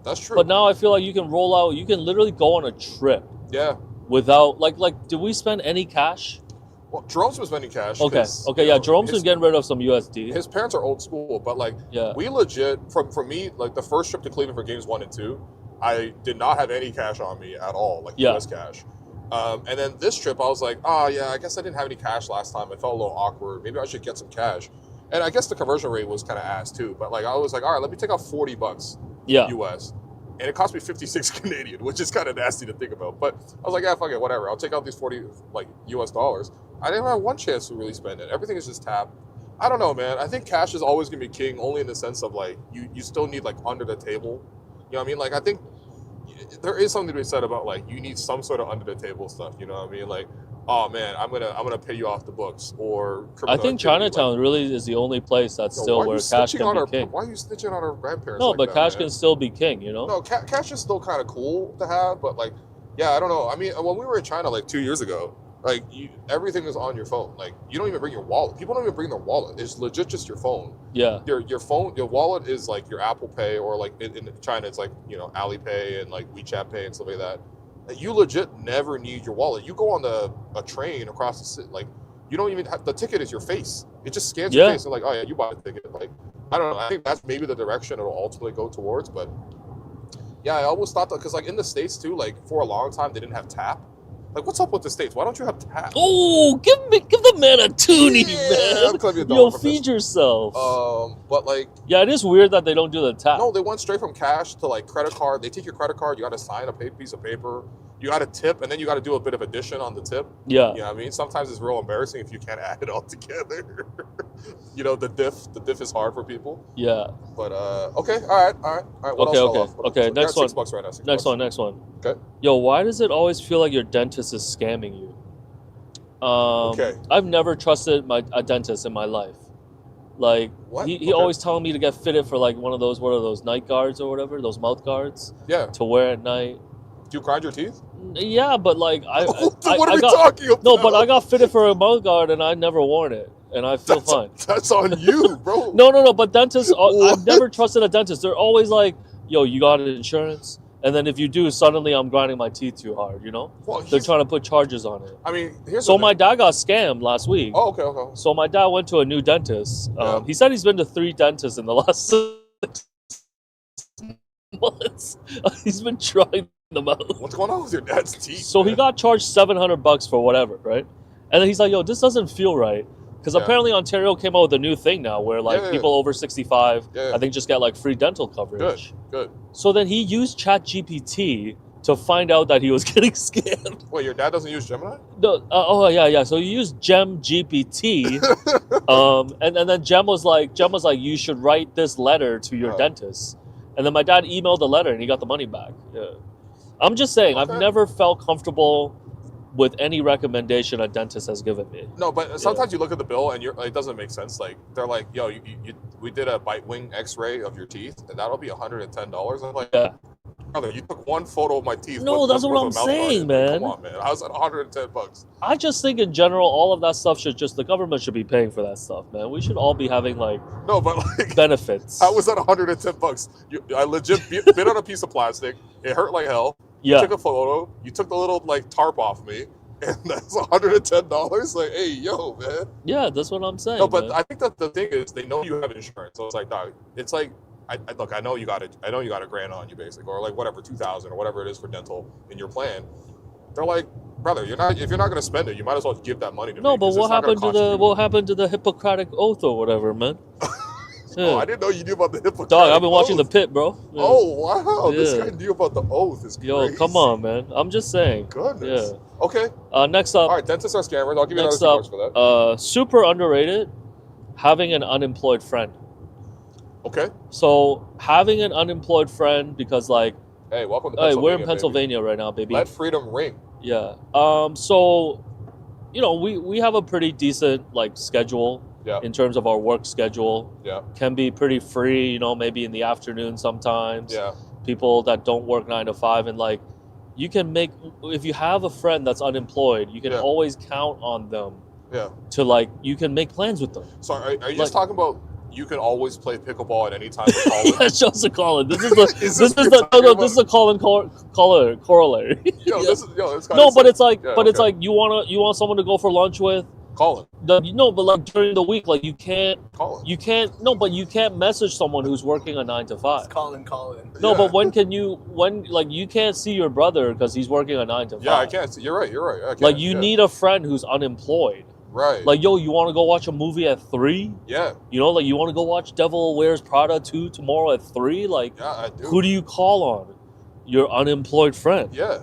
That's true. But now I feel like you can roll out, you can literally go on a trip. Yeah. Without, like, did we spend any cash? Well, Jerome's been spending cash. Okay, yeah, Jerome's been getting rid of some USD. His parents are old school, but like, yeah. We legit, for me, like the first trip to Cleveland for games 1 and 2, I did not have any cash on me at all, like US cash. And then this trip, I was like, oh yeah, I guess I didn't have any cash last time. I felt a little awkward. Maybe I should get some cash. And I guess the conversion rate was kind of ass too. But like, I was like, all right, let me take out $40 US. And it cost me 56 Canadian, which is kind of nasty to think about. But I was like, yeah, fuck it, whatever. I'll take out these 40 like US dollars. I didn't have one chance to really spend it. Everything is just tap. I don't know, man. I think cash is always gonna be king, only in the sense of like you still need like under the table. You know what I mean? Like I think there is something to be said about like you need some sort of under the table stuff. You know what I mean? Like, oh man, I'm gonna pay you off the books or. I think Chinatown really is the only place that's still where cash can be king. Why are you snitching on our grandparents? No, like but that, cash man? can still be king. You know. No, cash is still kind of cool to have, but like, yeah, I don't know. I mean, when we were in China like 2 years ago, like everything is on your phone. Like you don't even bring your wallet. People don't even bring their wallet. It's legit just your phone. Yeah. Your phone, your wallet is like your Apple Pay, or like in China it's like, you know, Alipay and like WeChat Pay and stuff like that. You legit never need your wallet. You go on a train across the city, like you don't even have, the ticket is your face. It just scans your face and like, oh yeah, you bought a ticket. Like I don't know. I think that's maybe the direction it'll ultimately go towards. But yeah, I always thought that because like in the States too, like for a long time they didn't have tap. Like, what's up with the States? Why don't you have tap? Oh, give the man a toonie, man. Yo, feed yourself. But like, yeah, it is weird that they don't do the tap. No, they went straight from cash to like credit card. They take your credit card. You got to sign a piece of paper. You got to tip, and then you got to do a bit of addition on the tip. Yeah. You know what I mean? Sometimes it's real embarrassing if you can't add it all together. You know, the diff is hard for people. Yeah. But okay, all right. What else okay. Next one. $6 right now. Next one. Okay. Yo, why does it always feel like your dentist is scamming you? Okay. I've never trusted a dentist in my life. Like what? He always telling me to get fitted for like one of those, what are those, night guards or whatever, those mouth guards. Yeah. To wear at night. Do you grind your teeth? Yeah, but like what are we talking about? No, but I got fitted for a mouth guard and I never worn it, and I feel fine. That's on you, bro. No. But dentists, I've never trusted a dentist. They're always like, "Yo, you got insurance?" And then if you do, suddenly I'm grinding my teeth too hard. You know? Well, they're trying to put charges on it. I mean, so my dad got scammed last week. Oh, okay. So my dad went to a new dentist. He said he's been to 3 dentists in the last 6 months. He's been trying them out. What's going on with your dad's teeth? So he got charged $700 for whatever, right? And then he's like, "Yo, this doesn't feel right." Because apparently Ontario came out with a new thing now where like people over 65, I think, just get like free dental coverage. Good. So then he used ChatGPT to find out that he was getting scammed. Wait, your dad doesn't use Gemini? No. Yeah. So he used Gem GPT, and then Gem was like, "You should write this letter to your dentist." And then my dad emailed the letter and he got the money back. Yeah. I'm just saying, I've never felt comfortable with any recommendation a dentist has given me. No, but sometimes you look at the bill and it doesn't make sense. Like they're like, "Yo, we did a bite wing X-ray of your teeth, and that'll be $110." I'm like, brother, you took one photo of my teeth. No, that's what I'm saying, man. Come on, man. I was at $110. I just think in general, all of that stuff the government should be paying for that stuff, man. We should all be having like benefits. How was that $110? I legit bit on a piece of plastic. It hurt like hell. You took a photo. You took the little like tarp off me, and that's $110. Like, hey, yo, man. Yeah, that's what I'm saying. No, but man, I think that the thing is they know you have insurance, so it's like, dog. It's like, I know you got a grand on you, basically, or like whatever, 2,000 or whatever it is for dental in your plan. They're like, brother, if you're not going to spend it, you might as well give that money to me. No, but what happened to the Hippocratic Oath or whatever, man? Oh, I didn't know you knew about the Hippocratic Dog, I've been Oath. watching The Pit, bro. Yeah. Oh, wow. Yeah. This guy knew about the oath. Is crazy. Yo, come on, man. I'm just saying. Goodness. Yeah. Okay. Next up. All right, dentists are scammers. I'll give you another $2 for that. Super underrated, having an unemployed friend. Okay. So having an unemployed friend, because like Hey, welcome to Hey, Pennsylvania. we're in Pennsylvania right now, baby. Let freedom ring. Yeah. So, we have a pretty decent like schedule in terms of our work schedule. Yeah. Can be pretty free, maybe in the afternoon sometimes. Yeah. People that don't work 9 to 5 and like you can make if you have a friend that's unemployed, you can always count on them. Yeah. To like you can make plans with them. So are you just talking about you can always play pickleball at any time with Colin? Yeah, shows a Colin. This is the Colin corollary. But it's like you want someone to go for lunch with. Colin. But like during the week, like you can't message someone who's working a 9 to 5. It's Colin. No, but when you can't see your brother because he's working a 9 to 5. Yeah, I can't see. You're right. Like you need a friend who's unemployed. Right. Like, yo, you want to go watch a movie at 3? Yeah. Like you want to go watch Devil Wears Prada 2 tomorrow at 3? Like, yeah, I do. Who do you call on? Your unemployed friend. Yeah.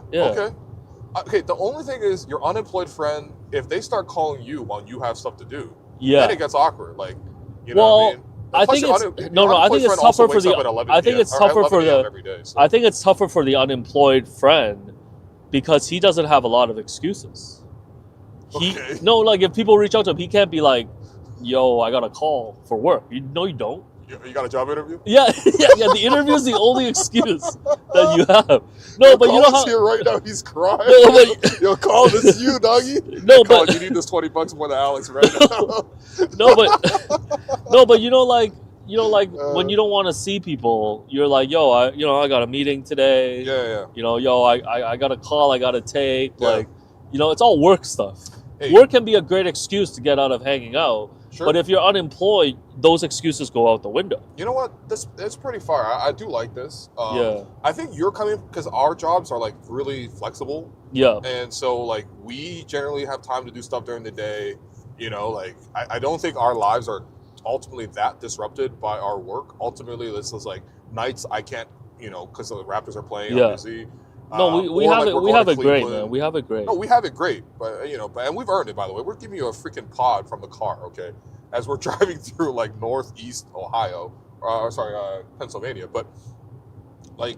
Okay, the only thing is your unemployed friend, if they start calling you while you have stuff to do, then it gets awkward. Like, what I mean? I think it's I think it's tougher for the I think it's tougher for the every day, so. I think it's tougher for the unemployed friend because he doesn't have a lot of excuses. Like if people reach out to him, he can't be like, "Yo, I got a call for work." You don't. You got a job interview? Yeah. The interview is the only excuse that you have. No, but you know how here right now he's crying. No, but, yo, Colin, this is you, doggy. No, Colin, but you need this $20 more than Alex right now. no, but when you don't want to see people, you're like, yo, I got a meeting today. Yeah. Yo, I got a call I got to take. Yeah. Like, it's all work stuff. Hey. Work can be a great excuse to get out of hanging out. Sure. But if you're unemployed, those excuses go out the window. You know what? It's pretty far. I do like this. Yeah. I think you're coming because our jobs are like really flexible. Yeah. And so like we generally have time to do stuff during the day. Like I don't think our lives are ultimately that disrupted by our work. Ultimately, this is like nights I can't, because the Raptors are playing. I'm busy. No, we have it great, man. We have it great. No, we have it great, but and we've earned it. By the way, we're giving you a freaking pod from the car, okay? As we're driving through like northeast Ohio, Pennsylvania. But like,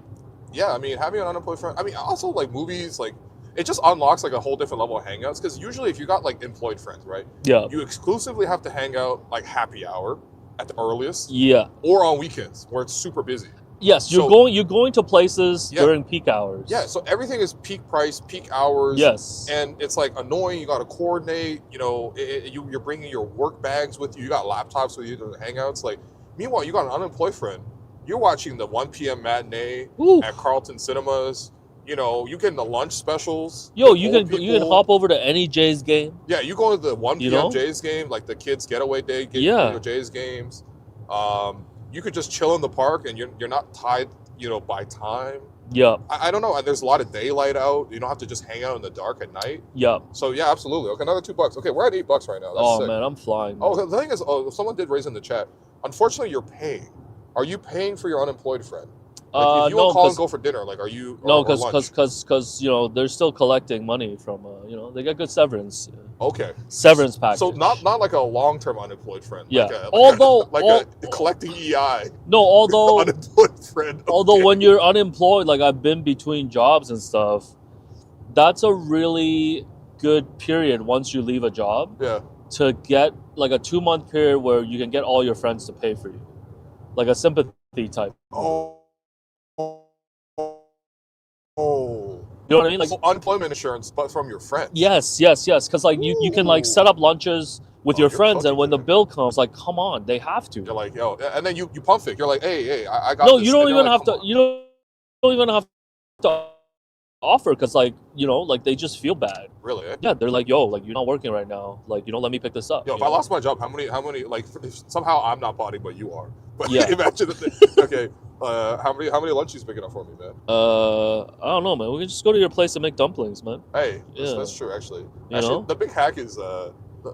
yeah, I mean, having an unemployed friend. I mean, also like movies, like it just unlocks like a whole different level of hangouts. Because usually, if you got like employed friends, right? Yeah. You exclusively have to hang out like happy hour at the earliest. Yeah. Or on weekends where it's super busy. Yes, you're going to places during peak hours. Yeah, so everything is peak price, peak hours. Yes. And it's like annoying. You got to coordinate. You're bringing your work bags with you. You got laptops with you to hangouts. Like, meanwhile, you got an unemployed friend. You're watching the 1 p.m. matinee at Carlton Cinemas. You getting the lunch specials. Yo, you can hop over to any Jays game. Yeah, you go to the 1 p.m. Jays game, like the kids' getaway day. Jays games. You could just chill in the park and you're not tied, by time. Yeah. I don't know. There's a lot of daylight out. You don't have to just hang out in the dark at night. Yeah. So yeah, absolutely. Okay, another $2. Okay, we're at $8 right now. That's sick. Man, I'm flying. Man. Oh, the thing is, someone did raise in the chat. Unfortunately, you're paying. Are you paying for your unemployed friend? Like, if you and Colin go for dinner, like, are you? No, because they're still collecting money from they get good severance. Okay. Severance package. So not like a long-term unemployed friend. Yeah. Like collecting EI. No, although unemployed friend. Okay. Although when you're unemployed, like I've been between jobs and stuff, that's a really good period once you leave a job. Yeah. To get like a 2-month period where you can get all your friends to pay for you, like a sympathy type. You know what I mean? Like, so unemployment insurance, but from your friends. Yes. Because like you can like set up lunches with your friends, and when the bill comes, like, come on, they have to. You're like, yo, and then you pump it. You're like, hey, I got. No, this. You don't even have to. You don't even have to offer because like they just feel bad. Really? Eh? Yeah, they're like, yo, like you're not working right now. Like let me pick this up. Yo, if I lost my job, how many like if somehow I'm not body, but you are. But yeah. Imagine the thing. Okay. How many lunches picking up for me, man? I don't know, man. We can just go to your place and make dumplings, man. Hey, that's true, actually. The big hack is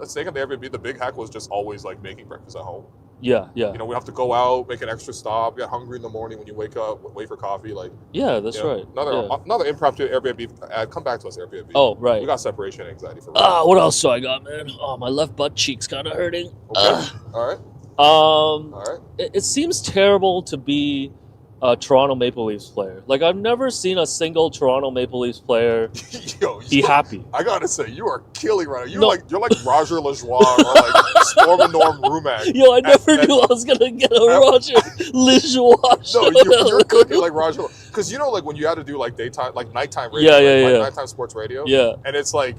staying at the Airbnb. The big hack was just always like making breakfast at home. Yeah. We have to go out, make an extra stop, get hungry in the morning when you wake up, wait for coffee, like. Yeah, that's right. Another impromptu Airbnb ad. Come back to us, Airbnb. Oh, right. We got separation anxiety for. What else do I got, man? Oh, my left butt cheek's kind of hurting. Okay. All right. All right. It seems terrible to be Toronto Maple Leafs player. Like, I've never seen a single Toronto Maple Leafs player be happy. I gotta say, you are killing right now. You're like Roger Lajoie or like Storm and Norm Rumack. Yo, I never knew I was gonna get a Roger Lajoie. No, you're cooking like Roger. Because like when you had to do like daytime, like nighttime radio, like nighttime sports radio. Yeah. And it's like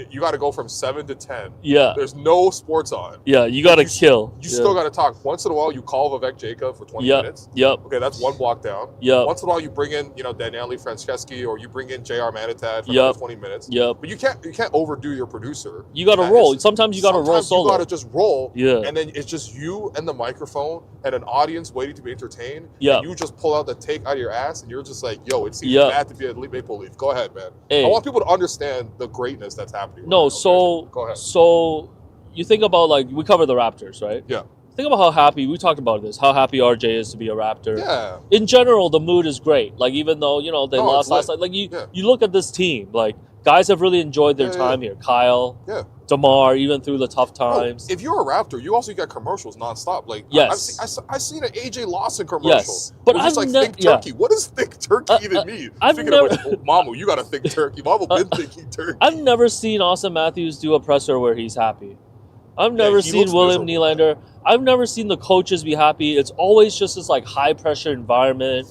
you got to go from 7 to 10. Yeah. There's no sports on. Yeah, you got to kill. You still got to talk. Once in a while, you call Vivek Jacob for 20 minutes. Yep. Okay, that's one block down. Yep. Once in a while, you bring in, Daniele Franceschi or you bring in JR Manitat for another 20 minutes. Yep. But you can't overdo your producer. You got to roll. Sometimes you got to roll solo. You got to just roll. Yeah. And then it's just you and the microphone and an audience waiting to be entertained. Yeah. And you just pull out the take out of your ass and you're just like, yo, it seems bad to be a Maple Leaf. Go ahead, man. Hey. I want people to understand the greatness that's happening. No, right so go ahead. So you think about, like, we cover the Raptors, right? Yeah. Think about how happy, we talked about this, how happy RJ is to be a Raptor. Yeah. In general, the mood is great. Like, even though, they lost last night, like, you look at this team, like, guys have really enjoyed their time here. Kyle, DeMar, even through the tough times. If you're a Raptor, you also get commercials nonstop. Like, yes. I've seen an AJ Lawson commercial. Yes. But I've like think turkey. What does think turkey even mean? Speaking of which, Mamu, you got to think turkey. Mamu been thinking turkey. I've never seen Austin Matthews do a presser where he's happy. I've never seen William Nylander. I've never seen the coaches be happy. It's always just this like high pressure environment.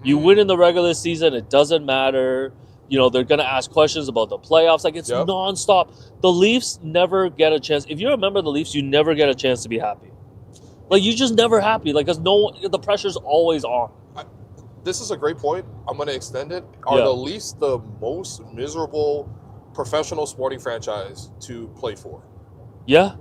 You win in the regular season, it doesn't matter. They're going to ask questions about the playoffs. Like, it's nonstop. The Leafs never get a chance. If you remember the Leafs, you never get a chance to be happy. Like, you just never happy. Like, because the pressure's always on. This is a great point. I'm going to extend it. Are the Leafs the most miserable professional sporting franchise to play for? Yeah.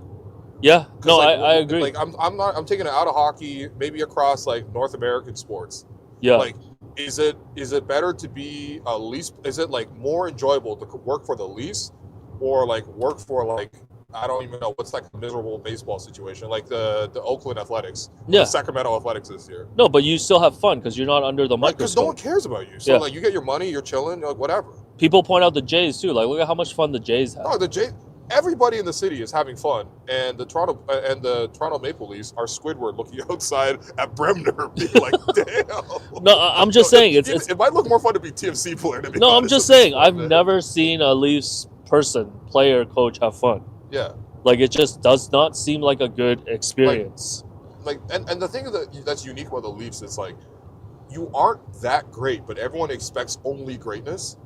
Yeah. No, I agree. Like, I'm taking it out of hockey, maybe across, like, North American sports. Yeah. Like, is it better to be a Leafs? Is it like more enjoyable to work for the Leafs, or like work for like I don't even know what's like a miserable baseball situation like the Oakland Athletics, the Sacramento Athletics this year? No, but you still have fun because you're not under the microscope. Because no one cares about you. So like you get your money, you're chilling, like whatever. People point out the Jays too. Like look at how much fun the Jays have. No, the Jays. Everybody in the city is having fun, and the Toronto Maple Leafs are Squidward looking outside at Bremner, being like, "Damn." No, I'm just saying it might look more fun to be TFC player. To be no, honest, I'm just saying I've never seen a Leafs player, coach have fun. Yeah, like it just does not seem like a good experience. And the thing that's unique about the Leafs is like, you aren't that great, but everyone expects only greatness.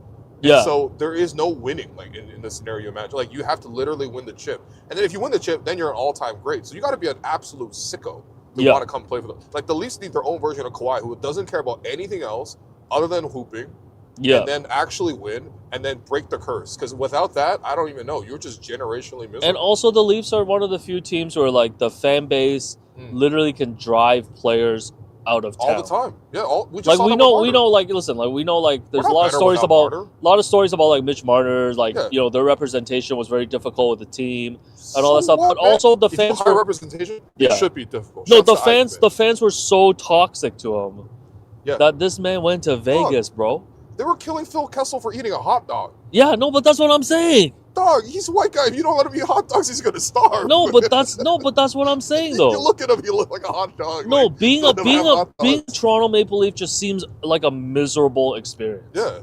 Yeah. So there is no winning, like in the scenario you imagine. Like you have to literally win the chip, and then if you win the chip, then you're an all-time great. So you got to be an absolute sicko to want to come play for them. Like the Leafs need their own version of Kawhi, who doesn't care about anything else other than hooping. Yeah. And then actually win, and then break the curse. Because without that, I don't even know. You're just generationally miserable. And also, the Leafs are one of the few teams where like the fan base literally can drive players out of town all the time. Yeah, we know. Like, listen, like we know, like there's a lot of stories about like Mitch Marner, like their representation was very difficult with the team and all that stuff. But also the fans were representation. It should be difficult. No, the fans were so toxic to him. Yeah, that this man went to Vegas, bro. They were killing Phil Kessel for eating a hot dog. Yeah, no, but that's what I'm saying. Dog, he's a white guy. If you don't let him eat hot dogs, he's gonna starve. No, but that's what I'm saying though. You look at him, he look like a hot dog. No, like, being a Toronto Maple Leaf just seems like a miserable experience. Yeah.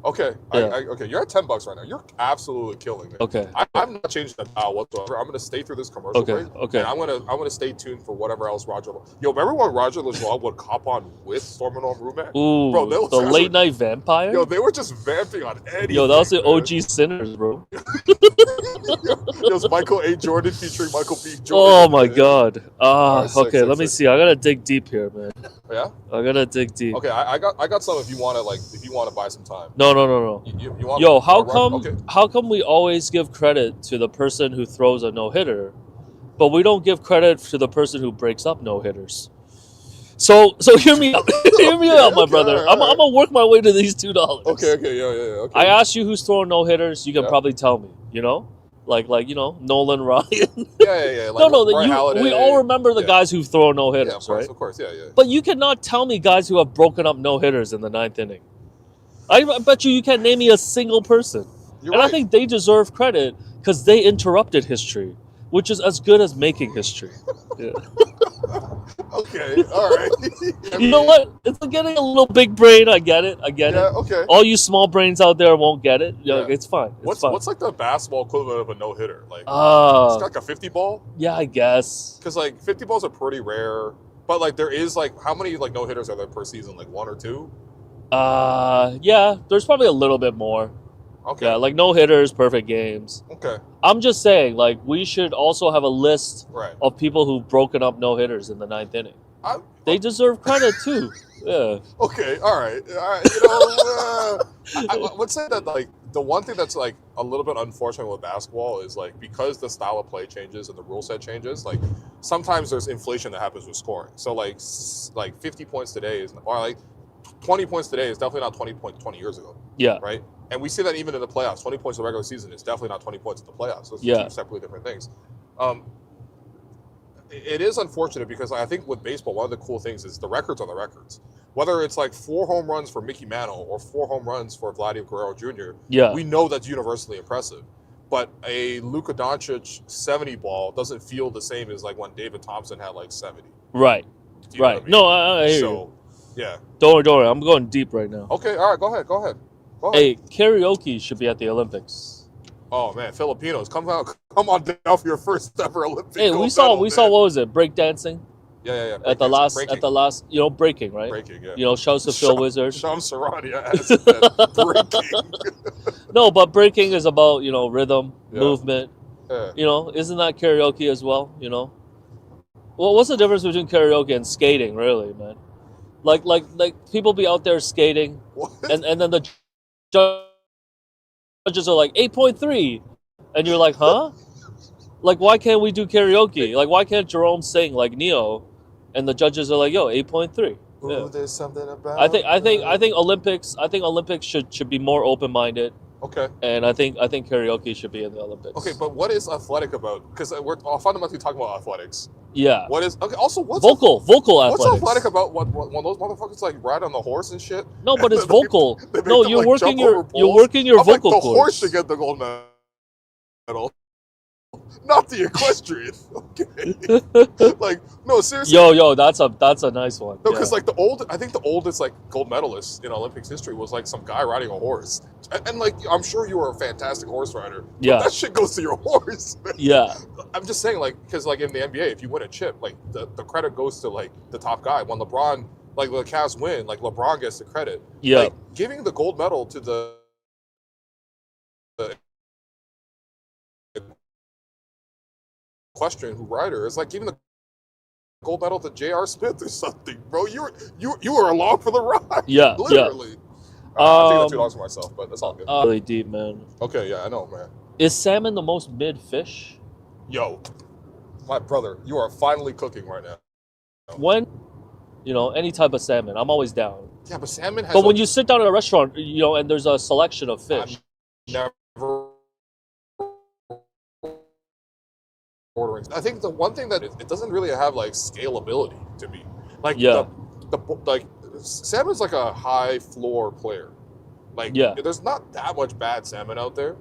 Okay. Yeah. Okay. You're at $10 right now. You're absolutely killing it. Okay. I'm not changing the dial whatsoever. I'm gonna stay through this commercial break. Okay. And I'm gonna stay tuned for whatever else Roger. Yo, remember when Roger Lajoie would cop on with Storm and Rumack? Ooh, bro, the late night vampire. Yo, they were just vamping on anything. Yo, that was the OG Sinners, bro. It was Michael A. Jordan featuring Michael B. Jordan. Oh my God. Okay. Let me see. I gotta dig deep here, man. Yeah. I gotta dig deep. Okay, I got some. If you want to buy some time. No. You want Yo, how come we always give credit to the person who throws a no-hitter, but we don't give credit to the person who breaks up no-hitters? So hear me out. Hear me out, my brother. I'm gonna work my way to these $2. Okay, yeah. Okay. I asked you who's throwing no-hitters. You can probably tell me. Like Nolan Ryan. Yeah. Like no. We all remember the guys who throw no-hitters, right? Of course, yeah. But you cannot tell me guys who have broken up no-hitters in the 9th inning. I bet you can't name me a single person. You're right. I think they deserve credit because they interrupted history. which is as good as making history. Yeah. Okay, all right. You know what? It's getting a little big brain. I get it. Yeah, okay. All you small brains out there won't get it. Yeah. It's fine. What's like the basketball equivalent of a no hitter? Like, it's like a 50 ball. Yeah, I guess. Because like 50 balls are pretty rare, but like there is like how many like no hitters are there per season? Like 1 or 2? Yeah. There's probably a little bit more. Okay. Yeah, like no hitters, perfect games. Okay. I'm just saying, like, we should also have a list Right. of people who've broken up no hitters in the 9th inning. They deserve credit too. Yeah. Okay. All right. You know, I would say that like the one thing that's like a little bit unfortunate with basketball is like because the style of play changes and the rule set changes, like sometimes there's inflation that happens with scoring. So like 50 points today is, or like 20 points today is definitely not 20 points 20 years ago. Yeah. Right. And we see that even in the playoffs. 20 points in the regular season is definitely not 20 points in the playoffs. Those are two separately different things. It is unfortunate because I think with baseball, one of the cool things is the records are the records. Whether it's like 4 home runs for Mickey Mantle or 4 home runs for Vladimir Guerrero Jr., we know that's universally impressive. But a Luka Doncic 70 ball doesn't feel the same as like when David Thompson had like 70. Right. You know what I mean? No, I hear you. Yeah. Don't worry. I'm going deep right now. Okay. All right. Go ahead. Hey, karaoke should be at the Olympics. Oh man, Filipinos, come on down for your first ever Olympic. Hey, we saw what was it? Break dancing. Yeah. At the last, breaking, right? Breaking, yeah. You know, shouts to Phil Wizard. Sham Sarania asked breaking. No, but breaking is about, you know, rhythm, Yeah. movement. Yeah. You know, isn't that karaoke as well? You know, well, what's the difference between karaoke and skating, really, man? Like people be out there skating, What? and then the judges are like 8.3, and you're like, huh? Like, why can't we do karaoke? Like, why can't Jerome sing like Neo, and the judges are like, yo, 8.3. Ooh, Yeah. there's something about. I think Olympics should be more open minded. Okay. And I think karaoke should be in the Olympics. Okay, but what is athletic about? Because we're fundamentally talking about athletics. Yeah. What is okay? Also, what's vocal athletics? What's athletic about when those motherfuckers like ride on the horse and shit? No, but it's vocal. They make No, them, you're like, working jump your over you're poles. working your I'm like, vocal the cords. horse should get the gold medal, not the equestrian. Okay. Like, no, seriously. Yo, that's a nice one. No, because like I think the oldest like gold medalist in Olympics history was like some guy riding a horse, and like I'm sure you were a fantastic horse rider. But Yeah. that shit goes to your horse. Man. Yeah. I'm just saying, like, because like in the NBA, if you win a chip, like the credit goes to like the top guy. When LeBron, like the Cavs win, like LeBron gets the credit. Yeah. Like, giving the gold medal to the equestrian who rider is like giving the gold medal to J.R. Smith or something, bro. You were along for the ride. Yeah. Literally. I'm taking it too long for myself, but that's all good. Really deep, man. Okay, yeah, I know, man. Is salmon the most mid fish? Yo, my brother, you are finally cooking right now. When, you know, any type of salmon, I'm always down. Yeah, but salmon has. But when you sit down at a restaurant, you know, and there's a selection of fish. I'm never ordering. I think the one thing that it doesn't really have like scalability to me. Like Yeah. like salmon's like a high floor player. Like there's not that much bad salmon out there,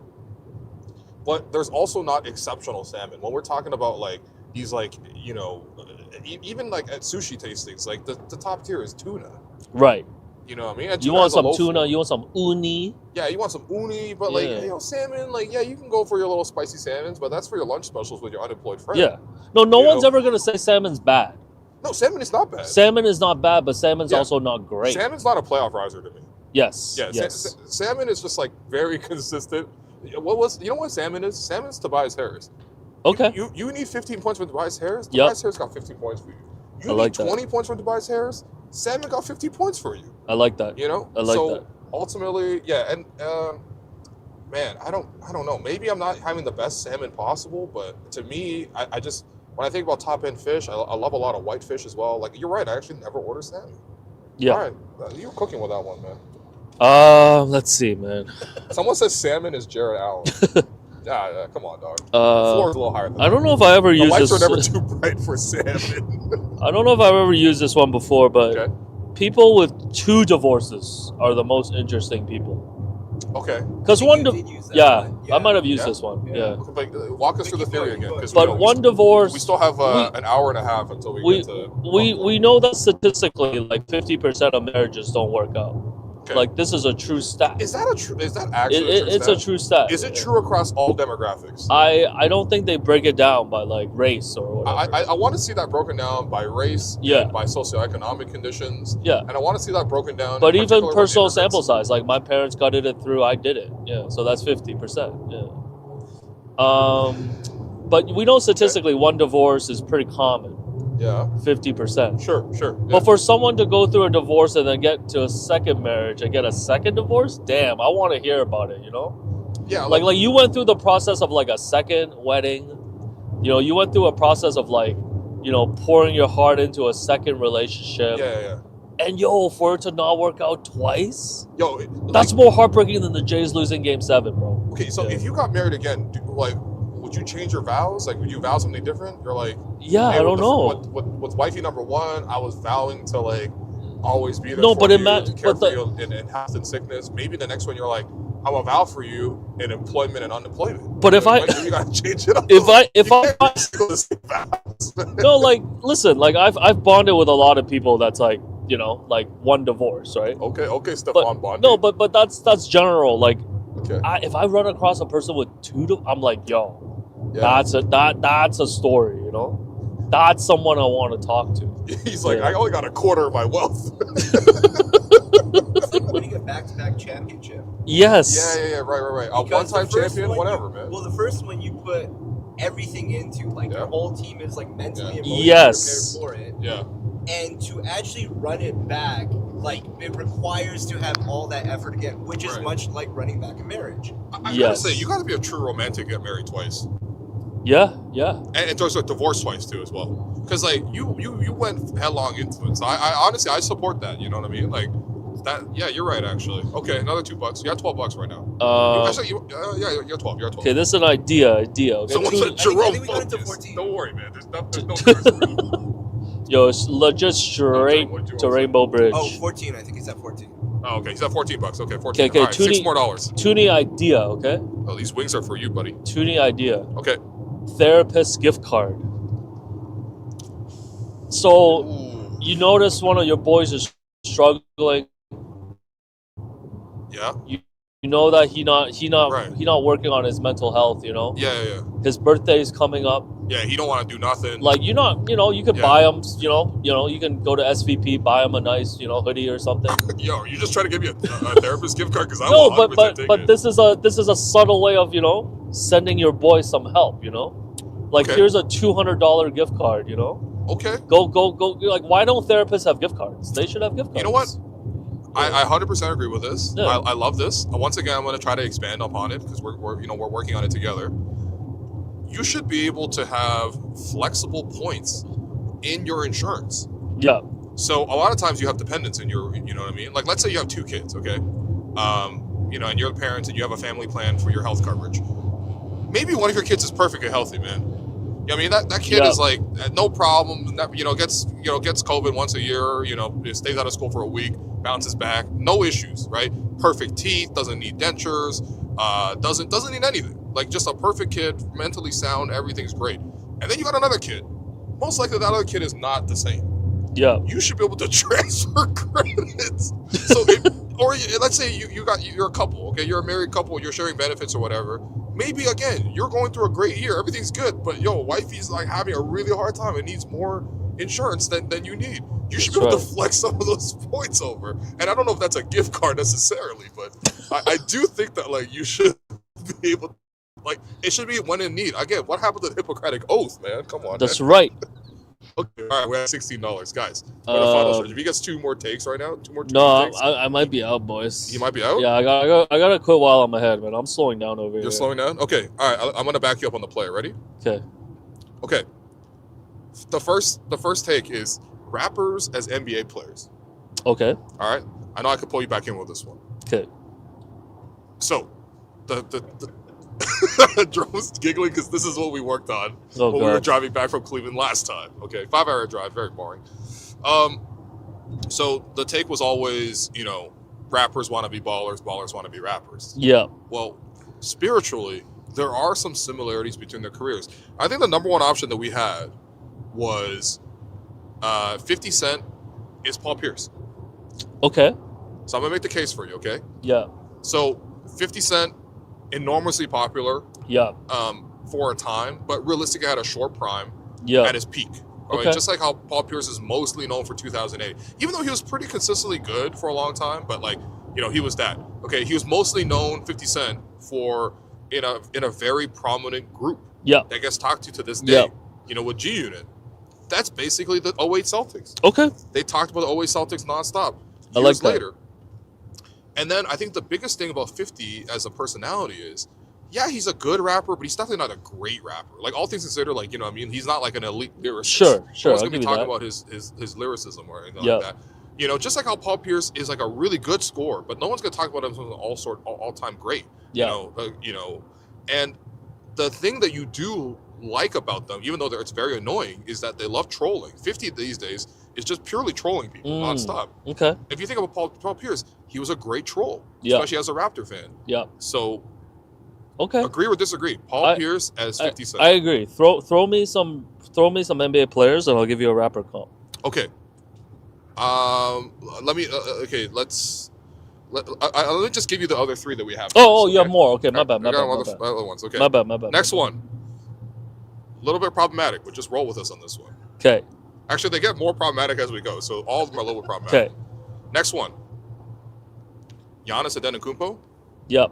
but there's also not exceptional salmon. When we're talking about like these like, you know, even like at sushi tastings, like the top tier is tuna. Right. You know what I mean? And You want has a some low tuna? floor. You want some uni? Yeah, you want some uni, but like, you know, salmon, like, yeah, you can go for your little spicy salmons, but that's for your lunch specials with your unemployed friend. Yeah. No one's ever going to say salmon's bad. No, salmon is not bad. Salmon is not bad, but salmon's also not great. Salmon's not a playoff riser to me. Yes. Yeah, yes. Salmon is just like very consistent. You know what salmon is? Salmon's Tobias Harris. Okay. You need 15 points from Tobias Harris? Tobias Harris got 15 points for you. You need 20 points from Tobias Harris? Salmon got 15 points for you. I like that. You know? I like that. Ultimately, yeah, and man, I don't know. Maybe I'm not having the best salmon possible, but to me, I just when I think about top end fish, I love a lot of white fish as well. Like you're right, I actually never order salmon. Yeah. All right, you're cooking with that one, man. Let's see, man. Someone says salmon is Jared Allen. Yeah, come on, dog. The floor is a little higher than I don't know if I ever used this. The lights are never too bright for salmon. I don't know if I've ever used this one before, but people with 2 divorces are the most interesting people. Okay. Because You did use that yeah, one. I might have used Yeah. this one. Yeah. Yeah. Okay, but walk us through the theory again. But one divorce. We still have an hour and a half until we get to. We know that statistically, like 50% of marriages don't work out. Okay. Like this is a true stat. Is that actually a true It's stat? a true stat. Is it true across all demographics? I don't think they break it down by like race or whatever. I want to see that broken down by race, Yeah. and by socioeconomic conditions, Yeah. and I want to see that broken down. But in even particular with personal immigrants. sample size, like my parents gutted it through, I did it. Yeah, so that's 50%. Yeah. But we know statistically one divorce is pretty common, Yeah, 50%. sure. Yeah. But for someone to go through a divorce and then get to a second marriage and get a second divorce, damn, I want to hear about it, you know? Yeah, Like you went through the process of like a second wedding. You know, you went through a process of like, you know, pouring your heart into a second relationship. yeah. And yo, for it to not work out twice, Yo, that's more heartbreaking than the Jays losing Game 7, bro. okay. So Yeah. if you got married again, would you change your vows? Like, would you vow something different? You're like, Yeah, hey, I don't know. With wifey number one, I was vowing to like always be there. No, for but you, it to care but for the, you in health and sickness. Maybe the next one you're like, I'm a vow for you in employment and unemployment. But if Like, you gotta change it up. if I You can't go the same vows. no, like listen, like I've bonded with a lot of people that's like, you know, like one divorce, right? Okay, Stefan Bond. No, but that's general. Like Okay. if I run across a person with I'm like, yo, Yeah. that's a story, you know? That's someone I want to talk to. He's like, Yeah. I only got a quarter of my wealth. It's like winning a back-to-back championship. Yes. Yeah, right. A Because the one-time first champion, one whatever, you- man. Well, the first one you put everything into, like Yeah. your whole team is like mentally and Yeah. emotionally Yes. prepared for it. Yeah. And to actually run it back, like it requires to have all that effort again, which is Right. much like running back a marriage. I gotta Yes. say, you gotta be a true romantic to get married twice. Yeah. And also divorce twice too as well. Because like you went headlong into it. So I honestly I support that. You know what I mean? Like that. Yeah, you're right. Actually. Okay, another $2. You got $12 right now. Actually, yeah, you're 12. You're 12. Okay, this is an idea. Okay. Someone said I Jerome. think we got it to Focus. 14. Don't worry, man. There's no curse around. Yo, it's legit straight What do you to want to say? Rainbow Bridge. Oh, 14. I think he's at 14. Oh, okay. He's at $14. Okay, 14. Okay, All right, $6 Toonie- more dollars. Toonie idea, okay? Oh, these wings are for you, buddy. Toonie idea. Okay. Therapist gift card. So Ooh. you notice one of your boys is struggling. Yeah. You know that he not Right. he not working on his mental health. You know, Yeah. his birthday is coming up. Yeah, he don't want to do nothing. Like you could Yeah. buy him. You can go to SVP, buy him a nice hoodie or something. Yo, are you just trying to give me a therapist gift card? Because I No, will 100% take but it. this is a subtle way of sending your boy some help. Like Okay. here's a $200 gift card. Okay. Go. Like why don't therapists have gift cards? They should have gift cards. You know what? I 100% agree with this. Yeah. I love this. Once again, I'm going to try to expand upon it because we're working on it together. You should be able to have flexible points in your insurance. Yeah. So a lot of times you have dependents in your, you know what I mean? Like let's say you have 2 kids, okay? And you're the parents and you have a family plan for your health coverage. Maybe one of your kids is perfectly healthy, man. You know what I mean? That kid Yeah. is like no problem. Gets COVID once a year. Stays out of school for a week, bounces back, no issues, right? Perfect teeth, doesn't need dentures, doesn't need anything. Like just a perfect kid, mentally sound, everything's great. And then you got another kid. Most likely that other kid is not the same. Yeah. You should be able to transfer credits. So, let's say you're a couple, okay? You're a married couple, you're sharing benefits or whatever. Maybe again, you're going through a great year, everything's good, but wifey's like having a really hard time and needs more insurance than you need. You should be able to flex some of those points over. And I don't know if that's a gift card necessarily, but I do think that like you should be able to, like it should be when in need. Again, what happened to the Hippocratic Oath, man? Come on. That's man. right. Okay, all right, we're at $16, guys. We're the final search. If he gets 2 more takes right now, 2 more No, takes, I might be out, boys. you might be out. Yeah, I gotta quit while I'm ahead, man. I'm slowing down over here. You're slowing down. Okay, all right. I'm gonna back you up on the play. Ready? Okay. The first take is rappers as NBA players. Okay. All right. I know I could pull you back in with this one. Okay. So, the Jerome's giggling because this is what we worked on Oh, when we were God. driving back from Cleveland last time. Okay, 5-hour drive, very boring. So the take was always, rappers want to be ballers, ballers want to be rappers. Yeah. Well, spiritually, there are some similarities between their careers. I think the number one option that we had was 50 Cent is Paul Pierce. Okay. So I'm going to make the case for you, okay? Yeah. So 50 Cent, enormously popular Yeah. for a time, but realistically had a short prime Yeah. at his peak. All right? Okay. Just like how Paul Pierce is mostly known for 2008. Even though he was pretty consistently good for a long time, but like, you know, he was that. Okay, he was mostly known, 50 Cent, for in a very prominent group Yeah. that gets talked to this day. Yeah. You know, with G Unit. That's basically the 08 Celtics. Okay. They talked about the 08 Celtics nonstop. I like Years that. later. And then I think the biggest thing about 50 as a personality is, yeah, he's a good rapper, but he's definitely not a great rapper. Like, all things considered, like, you know what I mean? He's not like an elite lyricist. Sure. I was going I'll to give be you talking that. about his lyricism or anything Yeah. like that. You know, just like how Paul Pierce is like a really good scorer, but no one's going to talk about him as an all-time great. Yeah. You know, and the thing that you do like about them, even though it's very annoying, is that they love trolling. 50 these days is just purely trolling people nonstop. Okay. If you think about Paul Pierce, he was a great troll, Yeah. especially as a Raptor fan. Yeah. So, Okay. agree or disagree? Paul Pierce as 50 Cent. I agree. Throw me some NBA players, and I'll give you a rapper comp. Okay. Let me. Okay. Let me just give you the other three that we have. Oh, first, you have okay? more. Okay, my bad. I got other ones. Okay. My bad. Next one. A little bit problematic, but just roll with us on this one. Okay. Actually, they get more problematic as we go, so all of them are a little bit problematic. Okay. Next one. Giannis Antetokounmpo Yep.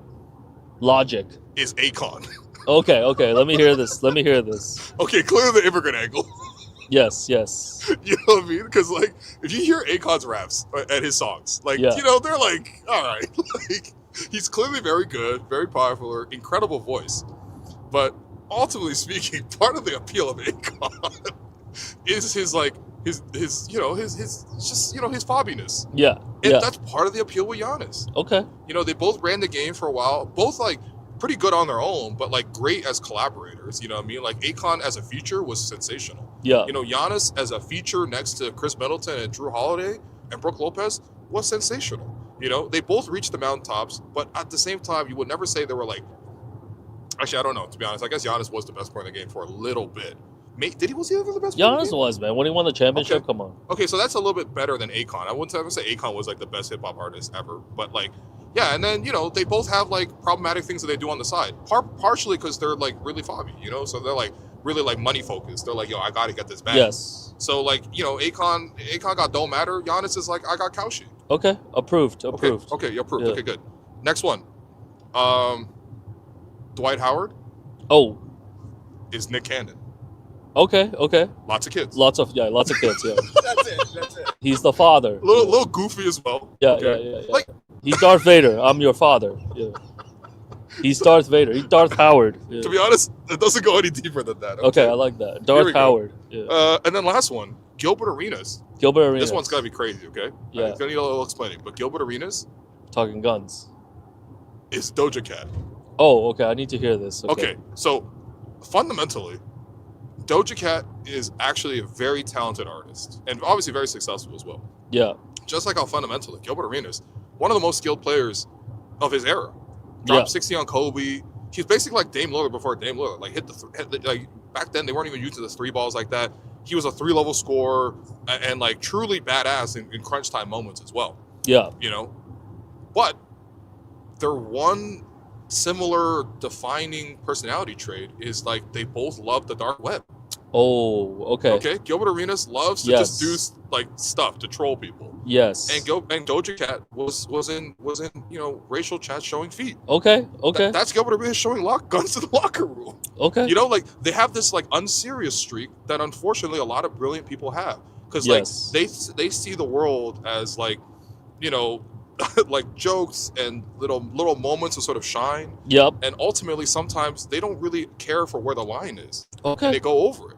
Logic. is Akon. Okay. Let me hear this. Okay, clear the immigrant angle. Yes. You know what I mean? Because, like, if you hear Akon's raps and his songs, like, Yeah. you know, they're like, all right. Like, he's clearly very good, very popular, incredible voice. But ultimately speaking, part of the appeal of Akon is his fobbiness. Yeah. And Yeah. that's part of the appeal with Giannis. Okay. You know, they both ran the game for a while, both like pretty good on their own, but like great as collaborators. You know what I mean? Like Akon as a feature was sensational. Yeah. You know, Giannis as a feature next to Chris Middleton and Drew Holiday and Brook Lopez was sensational. You know, they both reached the mountaintops, but at the same time, you would never say they were like. Actually, I don't know. To be honest, I guess Giannis was the best player in the game for a little bit. Was he ever the best player in the Giannis game? was, man. When he won the championship, Okay. come on. Okay, so that's a little bit better than Akon. I wouldn't ever say Akon was like the best hip hop artist ever, but like, yeah. And then, you know, they both have like problematic things that they do on the side, partially because they're like really fobby, you know, so they're like really like money focused. They're like, yo, I got to get this back. Yes. So like, you know, Akon got don't matter. Giannis is like, I got cow shit. Okay. Approved. Okay, you're approved. Yeah. Okay, good. Next one. Dwight Howard Oh. is Nick Cannon. Okay. Lots of kids. Lots of kids. Yeah. That's it. He's the father. A little goofy as well. Yeah. Okay. Yeah. Like, He's Darth Vader. I'm your father. Yeah. He's Darth Vader. He's Darth Howard. Yeah. to be honest, it doesn't go any deeper than that. Okay, I like that. we Darth go. Howard. Yeah. And then last one, Gilbert Arenas. Gilbert Arenas. This one's gotta be crazy, okay? Yeah. It's gonna need a little explaining, but Gilbert Arenas Talking guns. is Doja Cat. Oh, okay. I need to hear this. Okay, so fundamentally, Doja Cat is actually a very talented artist and obviously very successful as well. Yeah. Just like how fundamentally, Gilbert Arenas, one of the most skilled players of his era, dropped 60 on Kobe. He's basically like Dame Lillard before Dame Lillard. Like like back then they weren't even using the three balls like that. He was a 3-level scorer and like truly badass in crunch time moments as well. Yeah. You know, but their one similar defining personality trait is like they both love the dark web. Oh, okay. Okay, Gilbert Arenas loves to just do like stuff to troll people. Yes. And Doja Cat was in you know racial chats showing feet. Okay. That's Gilbert Arenas showing guns to the locker room. Okay. You know, like they have this like unserious streak that unfortunately a lot of brilliant people have because Yes. like they see the world as like, you know, like jokes and little moments of sort of shine. Yep. And ultimately, sometimes they don't really care for where the line is. Okay. And they go over it.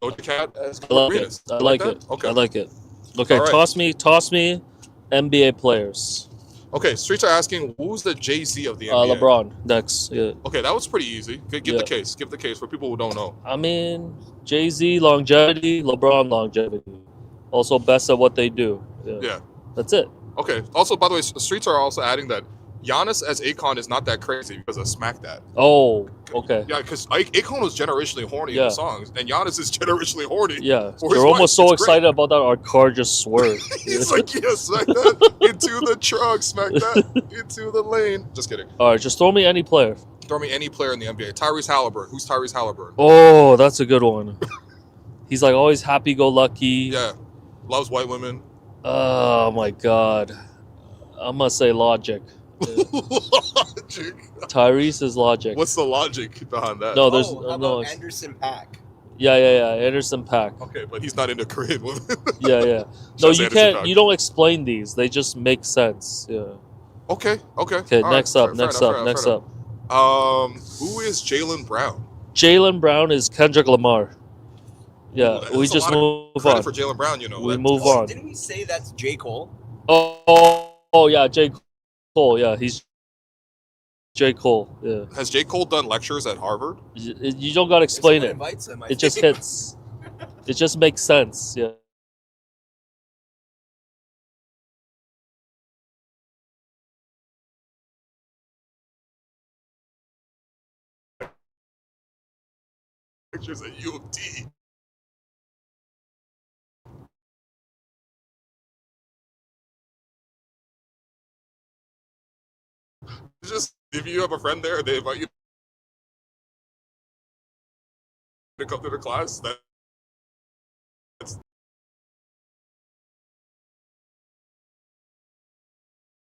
Doja Cat as I like Arenas. it. I like that? it. Okay. I like it. Okay. All right. Toss me NBA players. Okay, Streets are asking, who's the Jay-Z of the NBA? LeBron next. Yeah. Okay, that was pretty easy. Give Yeah. the case. Give the case for people who don't know. I mean, Jay-Z longevity, LeBron longevity. Also best at what they do. Yeah. That's it. Okay. Also, by the way, Streets are also adding that Giannis as Akon is not that crazy because of Smack That. Oh, okay. Yeah, because Akon was generationally horny in the songs, and Giannis is generationally horny. Yeah. for his Jerome wife. was so It's great. excited about that, our car just swerved. He's like, yeah, smack that into the truck, smack that into the lane. Just kidding. All right, just throw me any player. Throw me any player in the NBA. Tyrese Halliburton. Who's Tyrese Halliburton? Oh, that's a good one. He's like always happy-go-lucky. Yeah. Loves white women. Oh, my God. I'm going to say Logic. Logic. Tyrese is Logic. What's the logic behind that? No, there's how no. about It's, Anderson Paak? yeah. Anderson .Paak. Okay, but he's not into Korean women. Yeah. No, Shout out you Anderson can't. .Paak. You don't explain these. They just make sense. Yeah. Okay. Okay. All Next right, up. fair Next enough, up. fair Next enough. up. Who is Jaylen Brown? Jaylen Brown is Kendrick Lamar. Yeah. That's We a just lot of move credit on. for Jaylen Brown, you know. We That- move Oh, on. didn't we say that's J. Cole? Oh, yeah. J. Cole. Yeah. He's J. Cole. Yeah. Has J. Cole done lectures at Harvard? You don't got to explain If it. someone invites him, I It just think. hits. It just makes sense. Yeah. Lectures at U of T. Just if you have a friend there, they invite you to come to the class. That's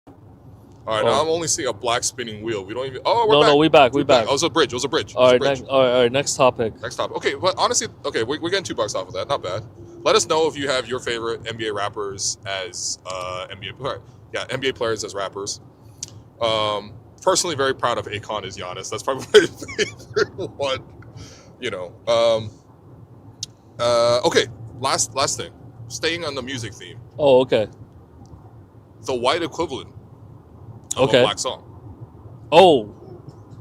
all right. Now I'm only seeing a black spinning wheel. We don't even. Oh, we're No, back. we back. We're back. Oh, it was a bridge. It was a bridge. All right. All right. Next topic. Next topic. Okay, but honestly, okay, we're getting $2 off of that. Not bad. Let us know if you have your favorite NBA rappers as NBA players as rappers. Personally, very proud of Akon as Giannis. That's probably my favorite one. You know. Okay. Last thing. Staying on the music theme. Oh, okay. The white equivalent of Okay. a black song. Oh,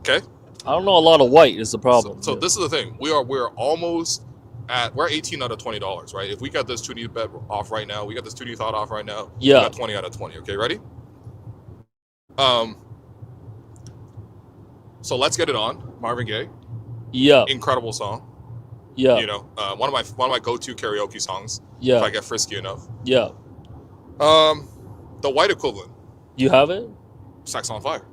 Okay. I don't know a lot of white is the problem. So Yeah. this is the thing. We're almost at we're 18 out of $20, right? If we got this ToonieBet off right now, we got this Toonie Thought off right now. Yeah. We got 20 out of 20. Okay, ready? So let's get it on. Marvin Gaye, Yeah. incredible song. Yeah. You know, one of my go-to karaoke songs. If Yeah. I get frisky enough. Yeah. The white equivalent, You have it? Sex on Fire.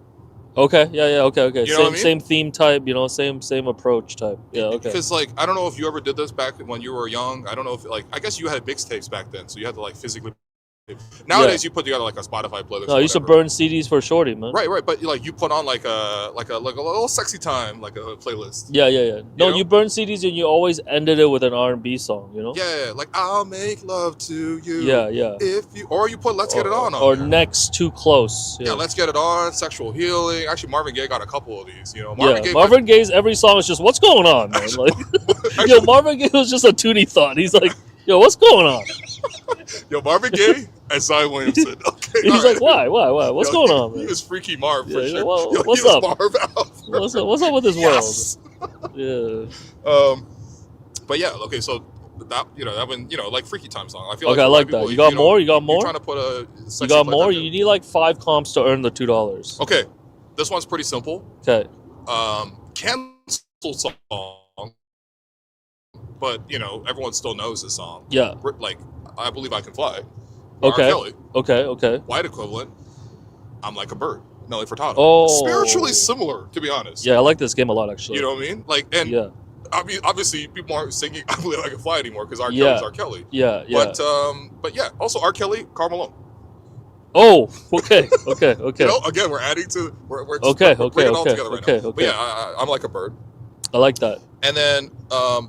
Okay. Yeah. Okay. You know Same what I mean? same theme type. You know, same approach type. Yeah. Okay. Because like I don't know if you ever did this back when you were young. I don't know if like I guess you had mixtapes back then, so you had to like physically. Nowadays you put together like a Spotify playlist. No, I used to burn CDs for Shorty, man. Right, but like you put on like a little sexy time, like a playlist. Yeah. No, know? you burn CDs and you always ended it with an R&B song. You know. Yeah, like I'll make love to you. Yeah. If you or you put Let's Get It On Or there. Next Too Close. Yeah, Let's Get It On, Sexual Healing. Actually, Marvin Gaye got a couple of these. You know, Marvin Gaye's every song is just what's going on, man. Like, yo, Marvin Gaye was just a Toonie Thought. He's like, yo, what's going on? Marvin Gaye and Zion Williamson. Okay, He's all like, right. why? What's going on, He man? was Freaky Marv for Yeah, sure. well, Yo, what's he was up? Marv out. What's up with this Yes. world? Yeah. But yeah, okay, so that that one like Freaky Time song. I feel Okay, I like a lot like of that. people, You got more? You got You're more? trying to put a You sexy got play more? type You need like 5 comps to earn the $2. Okay, this one's pretty simple. Okay. Cancel song, but everyone still knows this song. Yeah. Like I Believe I Can Fly. by R. Okay. Kelly. Okay. White equivalent. I'm Like a Bird. Nelly Furtado. Oh. Spiritually similar, to be honest. Yeah, I like this game a lot actually. You know what I mean? Like, and Yeah. obviously people aren't singing I Believe I Can Fly anymore because R. Yeah. Kelly's R. Kelly. Yeah. But yeah, also R. Kelly, Karl Malone. Oh, okay. Again, we're adding to we're Okay, bringing it all together right now. okay. But yeah, I'm Like a Bird. I like that. And then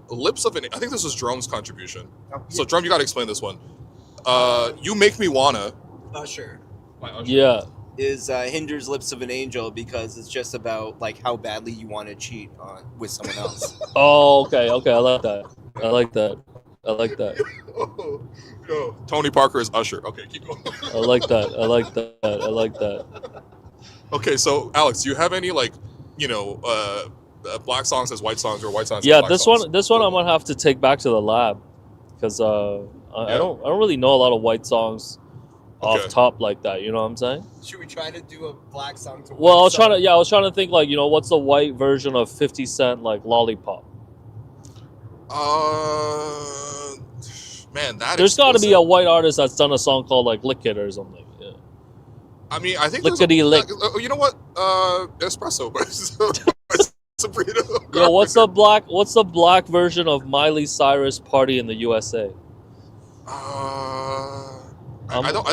Lips of an I think this was Drone's contribution. So Drone, you got to explain this one. You Make Me Wanna. Usher By Usher. Yeah. is Hinder's Lips of an Angel because it's just about like how badly you want to cheat with someone else. Oh, okay. I like that. Yo, Tony Parker is Usher. Okay, keep going. I like that. Okay, so Alex, do you have any black songs as white songs or white songs? Yeah, as black songs? this one I'm gonna have to take back to the lab because I don't really know a lot of white songs off top like that. You know what I'm saying? Should we try to do a black song to? Well, I was song? trying to think like, you know, what's the white version of 50 Cent like Lollipop? Man, there's got to be a white artist that's done a song called like Lick It or something. Yeah. I mean, I think Lickety lick. You know what? Espresso. Yo, what's the black version of Miley Cyrus Party in the USA? I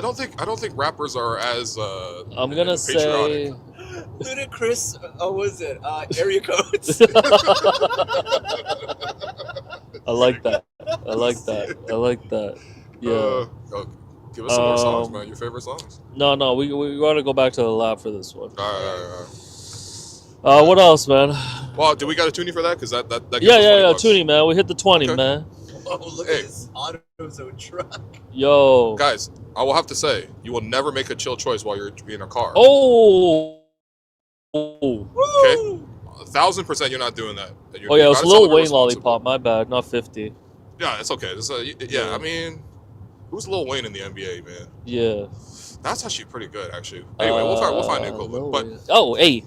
don't think rappers are as I'm gonna say Ludacris. Oh, was it area codes? I like that. Yeah. Give us some more songs, man. Your favorite songs? No, we got to go back to the lab for this one. All right. What else, man? Well, do we got a Toonie for that? Because that yeah, Toonie, man. We hit the 20, man. Oh, look at this AutoZone truck. Yo. Guys, I will have to say, you will never make a chill choice while you're in a car. Oh. Okay? 1,000% you're not doing that. It was Lil Wayne Lollipop. My bad, not 50. Yeah, it's okay. I mean, who's Lil Wayne in the NBA, man? Yeah. That's actually pretty good, actually. Anyway, we'll find new equivalent. But hey.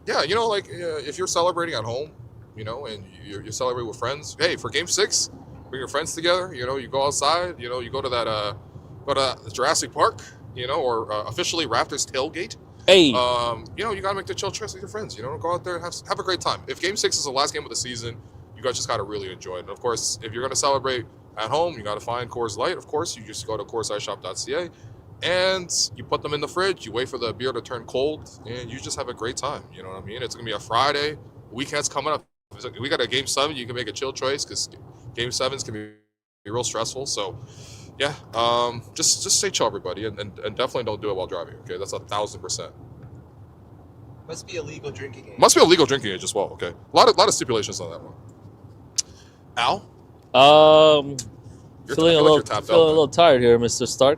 Yeah, you know, like if you're celebrating at home, you know, and you celebrate with friends. Hey, for Game 6, bring your friends together. You know, you go outside. You know, you go to that Jurassic Park. You know, or officially Raptors tailgate. Hey. You know, you gotta make the chill choice with your friends. You know, go out there and have a great time. If Game 6 is the last game of the season, you guys just gotta really enjoy it. And of course, if you're gonna celebrate at home, you gotta find Coors Light. Of course, you just go to CoorsLightShop.ca. And you put them in the fridge, you wait for the beer to turn cold, and you just have a great time. You know what I mean? It's going to be a Friday. Weekend's coming up. We got a Game 7. You can make a chill choice because Game 7s can be real stressful. So, yeah, just stay chill, everybody, and definitely don't do it while driving, okay? That's 1,000%. Must be a legal drinking age. Must be a legal drinking age as well, okay? A lot of stipulations on that one. Al? Feeling a little tired here, Mr. Stark.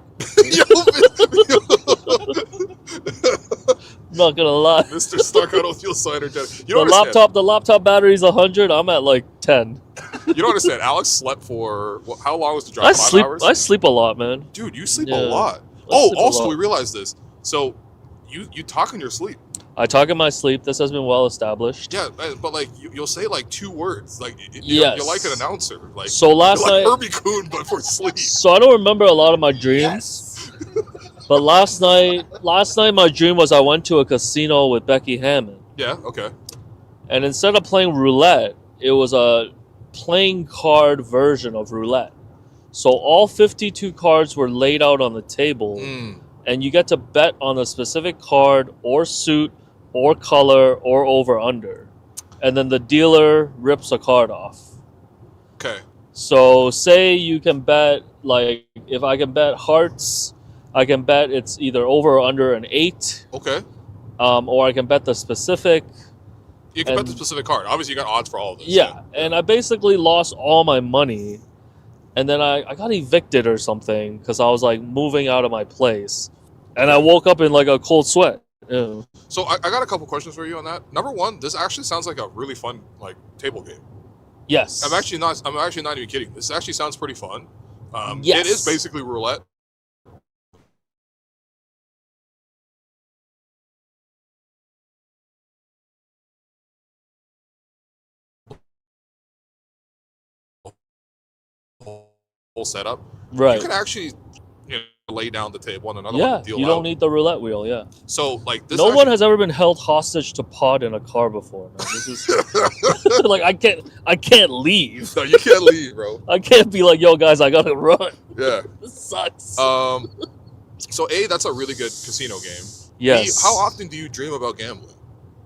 Not gonna lie. Mr. Stark, I don't feel so energetic. The laptop battery's 100. I'm at like 10. You don't understand. Alex slept for how long was the drive? 5 hours? I sleep a lot, man. Dude, you sleep a lot. Also, we realized this. So, you talk in your sleep. I talk in my sleep. This has been well established. Yeah, but like you'll say like 2 words. Like yes. You're like an announcer. Like so last night, like Herbie Coon, but for sleep. So I don't remember a lot of my dreams. Yes. But last night my dream was I went to a casino with Becky Hammond. Yeah. Okay. And instead of playing roulette, it was a playing card version of roulette. So all 52 cards were laid out on the table, and you get to bet on a specific card or suit or color or over under, and then the dealer rips a card off. Okay. So say you can bet, like if I can bet hearts, I can bet it's either over or under an 8. Okay. Or I can bet the specific. You can bet the specific card. Obviously, you got odds for all of this. Yeah, and I basically lost all my money, and then I got evicted or something because I was like moving out of my place, and I woke up in like a cold sweat. Yeah. So I got a couple questions for you on that. Number one, this actually sounds like a really fun like table game. Yes. I'm actually not even kidding. This actually sounds pretty fun. Yes. It is basically roulette. Whole setup. Right. You can actually lay down the table on another one. Yeah, you don't need the roulette wheel. Yeah. So like this. No one has ever been held hostage to pod in a car before. Man. This is like I can't leave. No, you can't leave, bro. I can't be like, yo, guys, I gotta run. Yeah. This sucks. So A, that's a really good casino game. Yes. B, how often do you dream about gambling?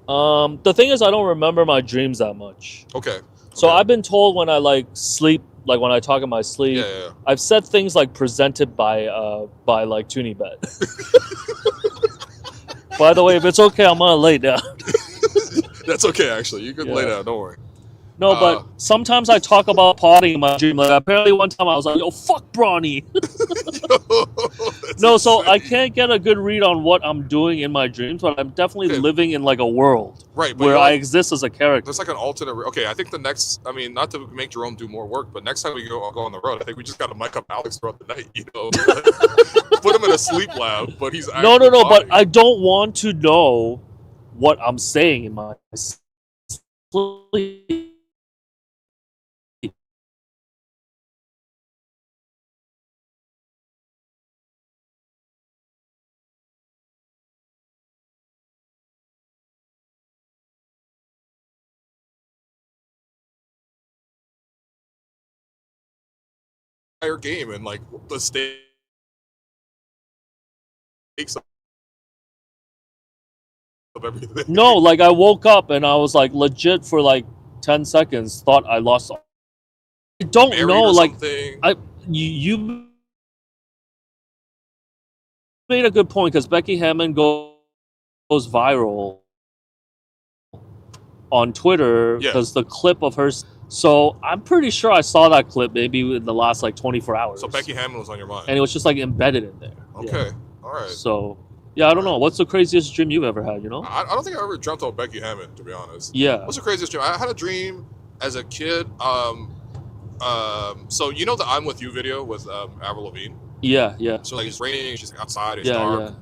The thing is, I don't remember my dreams that much. Okay. So I've been told when I like sleep. Like when I talk in my sleep, I've said things like presented by like ToonieBet. By the way, if it's okay, I'm gonna lay down. That's okay, actually. You can lay down. Don't worry. No, but sometimes I talk about potting in my dream. Like apparently one time I was like, "Yo, fuck Bronny." No, so I can't get a good read on what I'm doing in my dreams, but I'm definitely living in like a world where I exist as a character. There's like an alternate. Okay, I think the next. I mean, not to make Jerome do more work, but next time we go on the road, I think we just got to mic up Alex throughout the night. You know, put him in a sleep lab, but he's no. But I don't want to know what I'm saying in my sleep. Entire game and like the stakes of everything. No, like I woke up and I was like legit for like 10 seconds thought I lost. I don't know, like you made a good point because Becky Hammond goes viral on Twitter because the clip of her. So I'm pretty sure I saw that clip maybe in the last like 24 hours. So Becky Hammond was on your mind, and it was just like embedded in there. Okay, all right. So yeah, I don't know. What's the craziest dream you've ever had? You know? I don't think I ever dreamt of Becky Hammond, to be honest. Yeah. What's the craziest dream? I had a dream as a kid. So you know the "I'm With You" video with Avril Lavigne? Yeah. So like it's raining, she's like outside, it's dark,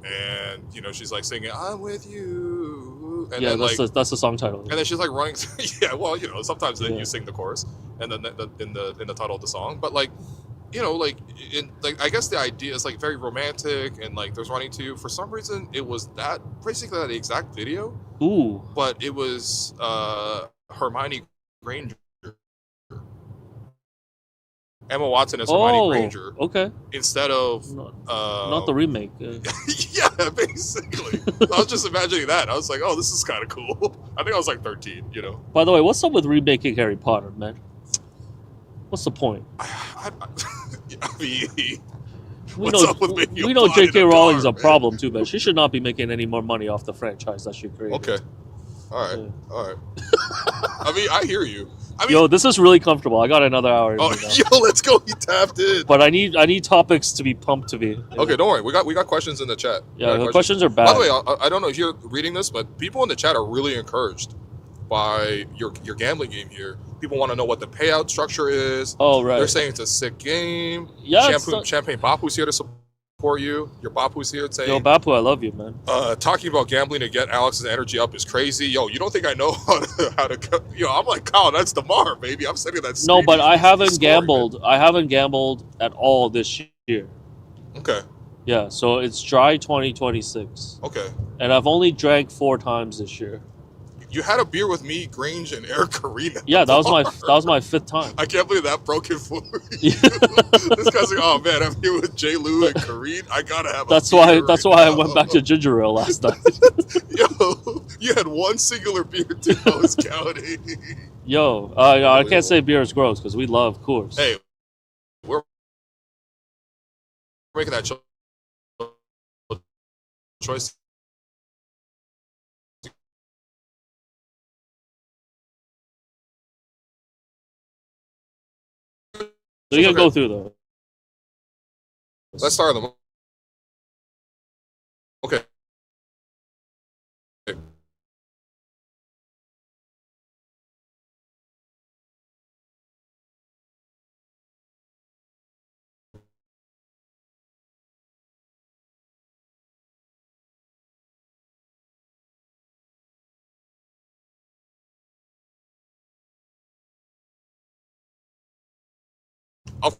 and you know she's like singing "I'm with you." And then, that's the song title. And then she's like running. Yeah, well, you know, sometimes then you sing the chorus, and then in the title of the song. But like, you know, like I guess the idea is like very romantic, and like there's running to. For some reason, it was that basically that exact video. Ooh. But it was Hermione Granger. Emma Watson as Hermione Granger. Okay. Instead of not the remake. Yeah, basically. I was just imagining that. I was like, oh, this is kind of cool. I think I was like 13, you know. By the way, what's up with remaking Harry Potter, man? What's the point? I mean, we know J.K. Rowling is a problem too, man. She should not be making any more money off the franchise that she created. Okay. All right. I mean, I hear you. I mean, yo, this is really comfortable. I got another hour. Oh, yo, let's go. You tapped in. But I need topics to be pumped to be. Okay, don't worry. We got questions in the chat. Yeah, the questions are bad. By the way, I don't know if you're reading this, but people in the chat are really encouraged by your gambling game here. People want to know what the payout structure is. Oh, right. They're saying it's a sick game. Yeah, Champagne Bapu's here to support you. Your Bapu's here saying, yo, Bapu, I love you, man. Talking about gambling to get Alex's energy up is crazy. Yo, you don't think I know how to yo, I'm like, Kyle, that's DeMar, baby. I'm setting that. No, but I haven't gambled. I haven't gambled at all this year. Okay. Yeah, so it's dry 2026. Okay. And I've only drank 4 times this year. You had a beer with me, Grange, and Eric Carina. Yeah, that was my 5th time. I can't believe that broke it for you. This guy's like, oh man, I'm here with J. Lou and Karine. I gotta have. That's why I went back to ginger ale last night. Yo, you had one singular beer too. I was counting. Yo, I can't say beer is gross because we love Coors. Hey, we're making that choice. So you can go through though. Let's start them. Okay. I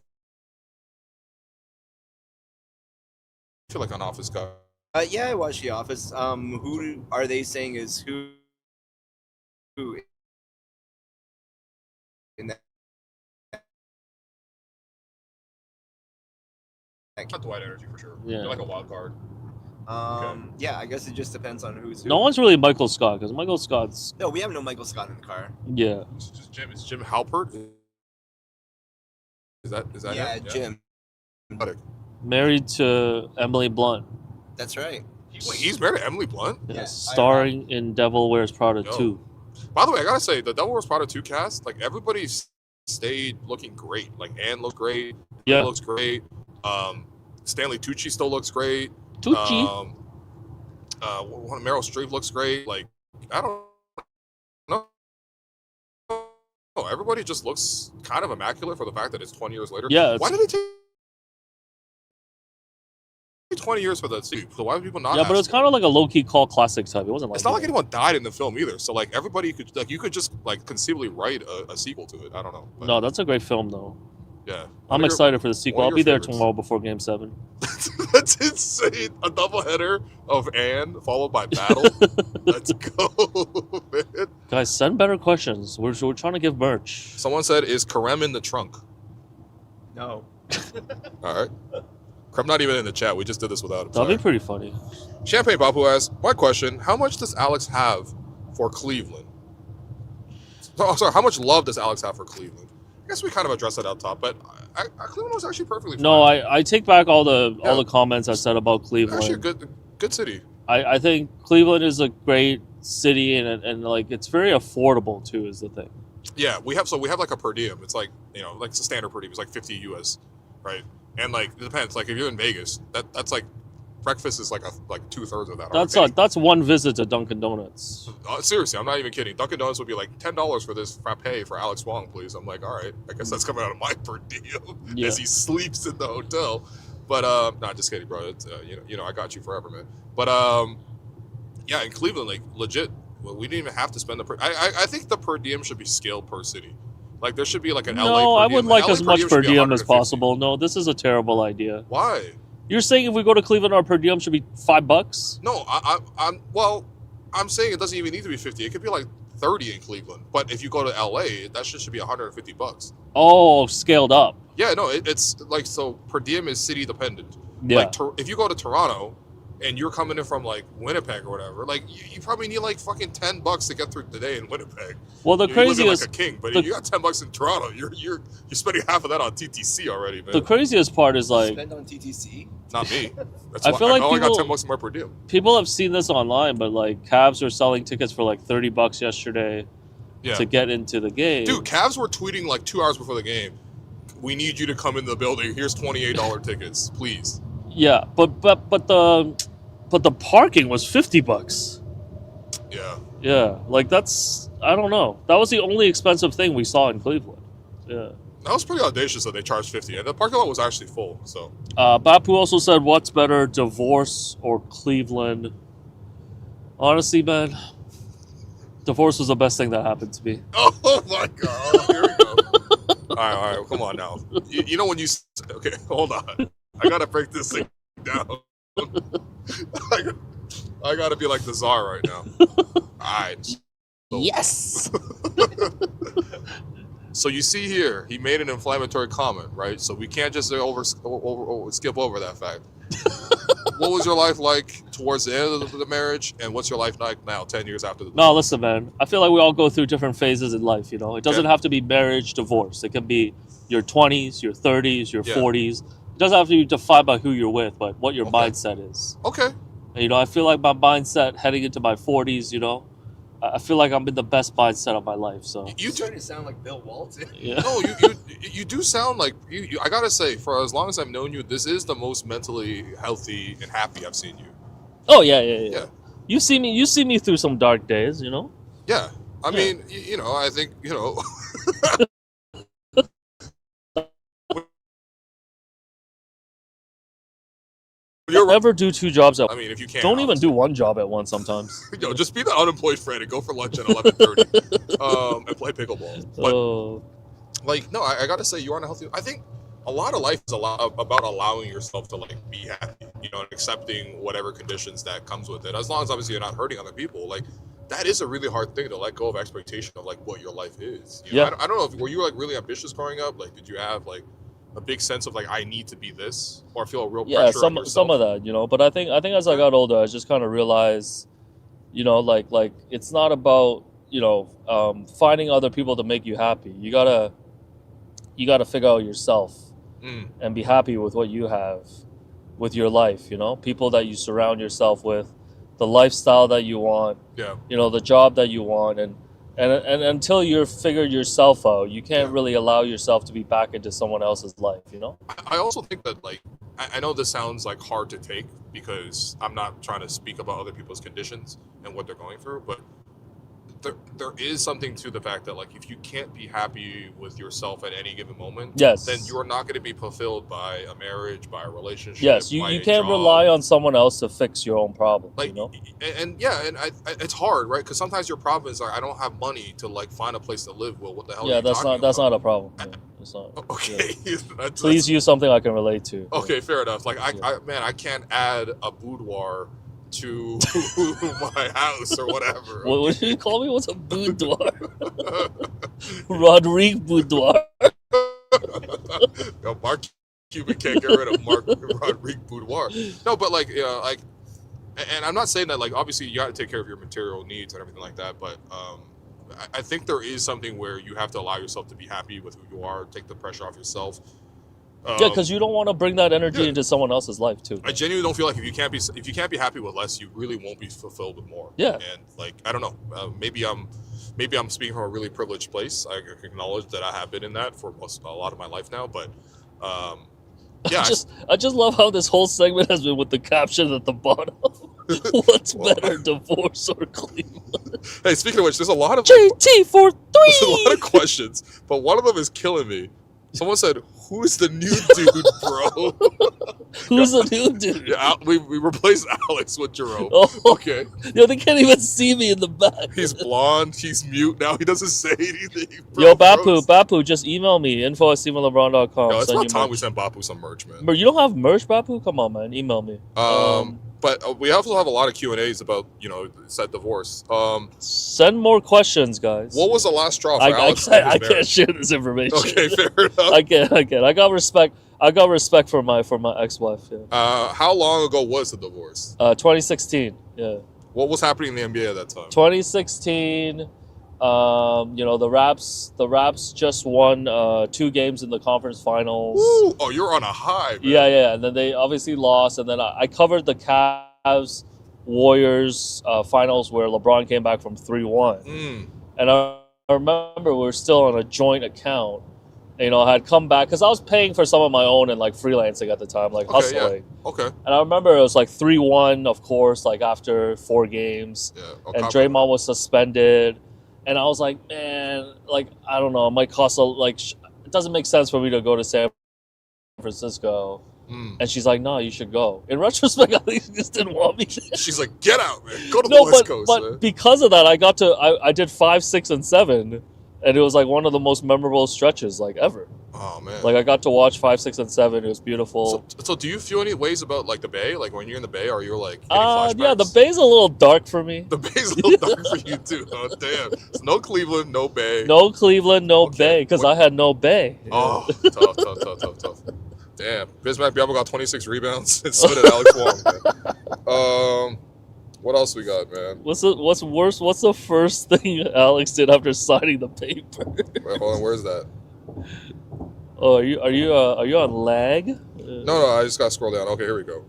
feel like an office guy. Yeah, I watched The Office. Who are they saying is who in that? Not Dwight Energy for sure. Yeah. You're like a wild card. Yeah, I guess it just depends on who's who. No one's really Michael Scott because Michael Scott's. No, we have no Michael Scott in the car. Yeah. It's just Jim. It's Jim Halpert. Is that yeah, him? Jim. Married to Emily Blunt. That's right. Wait, he's married to Emily Blunt? Yeah, Yeah, starring in Devil Wears Prada 2. By the way, I gotta say, the Devil Wears Prada 2 cast, like everybody stayed looking great. Like Anne looked great. Yeah. Looks great. Stanley Tucci still looks great. Tucci. Meryl Streep looks great. Like, I don't know. Everybody just looks kind of immaculate for the fact that it's 20 years later. Yeah. Why did it take 20 years for the sequel? So why would people not? Yeah, but it's kind of like a low-key cult classic type. It wasn't like. It's not like anyone died in the film either. So like everybody could like you could just like conceivably write a sequel to it. I don't know. But, no, that's a great film though. Yeah. I'm excited for the sequel. I'll be there favorites? tomorrow before Game 7. That's insane. A doubleheader of Anne followed by Battle. Let's go, man. Guys, send better questions. We're trying to give merch. Someone said, "Is Karem in the trunk?" No. All right. Karem not even in the chat. We just did this without him. That'd Sorry. be pretty funny. Champagne Papu asks, my question, how much does Alex have for Cleveland? Oh, sorry, how much love does Alex have for Cleveland? I guess we kind of addressed that out top, but Cleveland was actually perfectly fine. No, I take back all the comments I said about Cleveland. Actually a good city. I think Cleveland is a great city and like it's very affordable too is the thing. Yeah, we have like a per diem. It's like, like it's a standard per diem. It's like 50 US, right? And like it depends. Like if you're in Vegas, that's like breakfast is like 2/3 of that. That's one visit to Dunkin' Donuts. Seriously, I'm not even kidding. Dunkin' Donuts would be like $10 for this frappe for Alex Wong, please. I'm like, all right, I guess that's coming out of my per diem as he sleeps in the hotel. But just kidding, bro. It's, I got you forever, man. But yeah, in Cleveland, like legit, we didn't even have to spend the. I think the per diem should be scaled per city. Like there should be like an LA per diem. No, I would like LA as much per diem as 150. possible. No, this is a terrible idea. Why? You're saying if we go to Cleveland, our per diem should be $5? No, I'm saying it doesn't even need to be 50. It could be like 30 in Cleveland. But if you go to LA, that shit should be $150. Oh, scaled up. Yeah, no, it's like, so per diem is city dependent. Yeah. Like if you go to Toronto and you're coming in from like Winnipeg or whatever, like you probably need like fucking $10 to get through the day in Winnipeg. Well, the You're living craziest like a king, but if you got $10 in Toronto, you're spending half of that on TTC already, man. The craziest part is like Spend on TTC. Not me. That's I feel like I only got people- $10 more per diem. people have seen this online, but like Cavs were selling tickets for like $30 yesterday Yeah. to get into the game. Dude, Cavs were tweeting like 2 hours before the game. We need you to come in the building. Here's $28 tickets, please. Yeah, but the parking was $50. Yeah. Yeah, like that's I don't know. That was the only expensive thing we saw in Cleveland. Yeah. That was pretty audacious that they charged 50, and the parking lot was actually full. So Bapu also said, "What's better, divorce or Cleveland?" Honestly, man, divorce was the best thing that happened to me. oh my god, here we go. all right, come on now. You know when you okay, hold on. I gotta break this thing down. I gotta be like the czar right now. All right. So, Yes. So you see here, he made an inflammatory comment, right? So we can't just skip over that fact. What was your life like towards the end of the marriage, and what's your life like now, 10 years after the No, listen, man. I feel like we all go through different phases in life. You know, it doesn't have to be marriage, divorce. It can be your 20s, your 30s, your 40s. It doesn't have to be defined by who you're with, but what your mindset is. Okay. And, you know, I feel like my mindset heading into my 40s, you know, I feel like I'm in the best mindset of my life. So You're starting to sound like Bill Walton. yeah. No, you do sound like you. I gotta say, for as long as I've known you, this is the most mentally healthy and happy I've seen you. Oh yeah. You see me through some dark days, you know. Yeah, I mean, I think You'll never do two jobs at I mean, if you can't, don't even do one job at once sometimes. Just be the unemployed friend and go for lunch at 11:30, and play pickleball. But no, I gotta say, you are unhealthy. I think a lot of life is about allowing yourself to like be happy, and accepting whatever conditions that comes with it. As long as obviously you're not hurting other people, like that is a really hard thing to let go of expectation of like what your life is. I don't know were you like really ambitious growing up? Like, did you have like a big sense of like I need to be this, or feel a real pressure on yourself? some of that, but I think as I got older, I just kind of realized, like it's not about finding other people to make you happy. You gotta figure out yourself and be happy with what you have with your life. People that you surround yourself with, the lifestyle that you want, the job that you want, and And until you're figured yourself out, you can't really allow yourself to be back into someone else's life, you know? I also think that, like, I know this sounds like hard to take because I'm not trying to speak about other people's conditions and what they're going through, but there is something to the fact that, like, if you can't be happy with yourself at any given moment, Yes. then you are not going to be fulfilled by a marriage, by a relationship. Yes, you can't rely on someone else to fix your own problem. Like, you know? and it's hard, right? Because sometimes your problem is, like, I don't have money to, like, find a place to live. Well, what the hell? Yeah, are you talking that's about? not a problem. Yeah, it's not. Okay. Yeah. Please use something I can relate to. Okay, fair enough. Like, I can't add a boudoir to my house or whatever. What did you call me? What's a boudoir? Rodrigue Boudoir. Yo, Mark Cuban can't get rid of Rodrigue Boudoir. No, but, like, like, and I'm not saying that, like, obviously you got to take care of your material needs and everything like that, but I think there is something where you have to allow yourself to be happy with who you are, take the pressure off yourself. Yeah, because you don't want to bring that energy into someone else's life too. I genuinely don't feel like if you can't be happy with less, you really won't be fulfilled with more. Yeah. And, like, I don't know, maybe I'm speaking from a really privileged place. I acknowledge that I have been in that for a lot of my life now, but yeah. I just love how this whole segment has been with the caption at the bottom. What's better, divorce or Cleveland? Hey, speaking of which, there's a lot of JT for three. There's a lot of questions, but one of them is killing me. Someone said, "Who's the new dude, bro?" Who's the new dude? Yeah, we replaced Alex with Jerome. Oh, okay. Yo, they can't even see me in the back. He's blonde. He's mute now. He doesn't say anything. Yo, Bapu, just email me info@stevenlebron.com. Yo, it's about time we sent Bapu some merch, man. But you don't have merch, Bapu? Come on, man. Email me. But we also have a lot of Q&As about, said divorce. Send more questions, guys. What was the last straw for Alex? I can't share this information. Okay, fair enough. I can't. I got respect for my ex-wife. Yeah. How long ago was the divorce? 2016. Yeah. What was happening in the NBA at that time? 2016. The Raps just won 2 games in the conference finals. Woo! Oh, you're on a high, man. Yeah. And then they obviously lost. And then I covered the Cavs Warriors finals where LeBron came back from 3-1. And I remember we were still on a joint account. I had come back because I was paying for some of my own and, like, freelancing at the time, like hustling. Yeah. Okay. And I remember it was like 3-1, of course, like after 4 games. Yeah. And Draymond was suspended. And I was like, man, like, I don't know, it might cost it doesn't make sense for me to go to San Francisco. And she's like, no, you should go. In retrospect, I think she just didn't want me there. She's like, get out, man. Go to the West Coast, but man. Because of that, I did 5, 6, and 7. And it was like one of the most memorable stretches, like, ever. Oh, man. Like, I got to watch 5, 6, and 7. It was beautiful. So do you feel any ways about, like, the Bay? Like, when you're in the Bay, are you, like, getting flashbacks? Yeah, the Bay's a little dark for me. The Bay's a little dark for you, too. Oh, damn. It's no Cleveland, no Bay. No Cleveland, no Bay, because I had no Bay. Oh, tough. Damn. Bismack Biyombo got 26 rebounds, and so did Alex Wong, man. What else we got, man? What's worse? What's the first thing Alex did after signing the paper? Wait, hold on. Where's that? Oh, are you on lag? No, I just got to scroll down. Okay, here we go.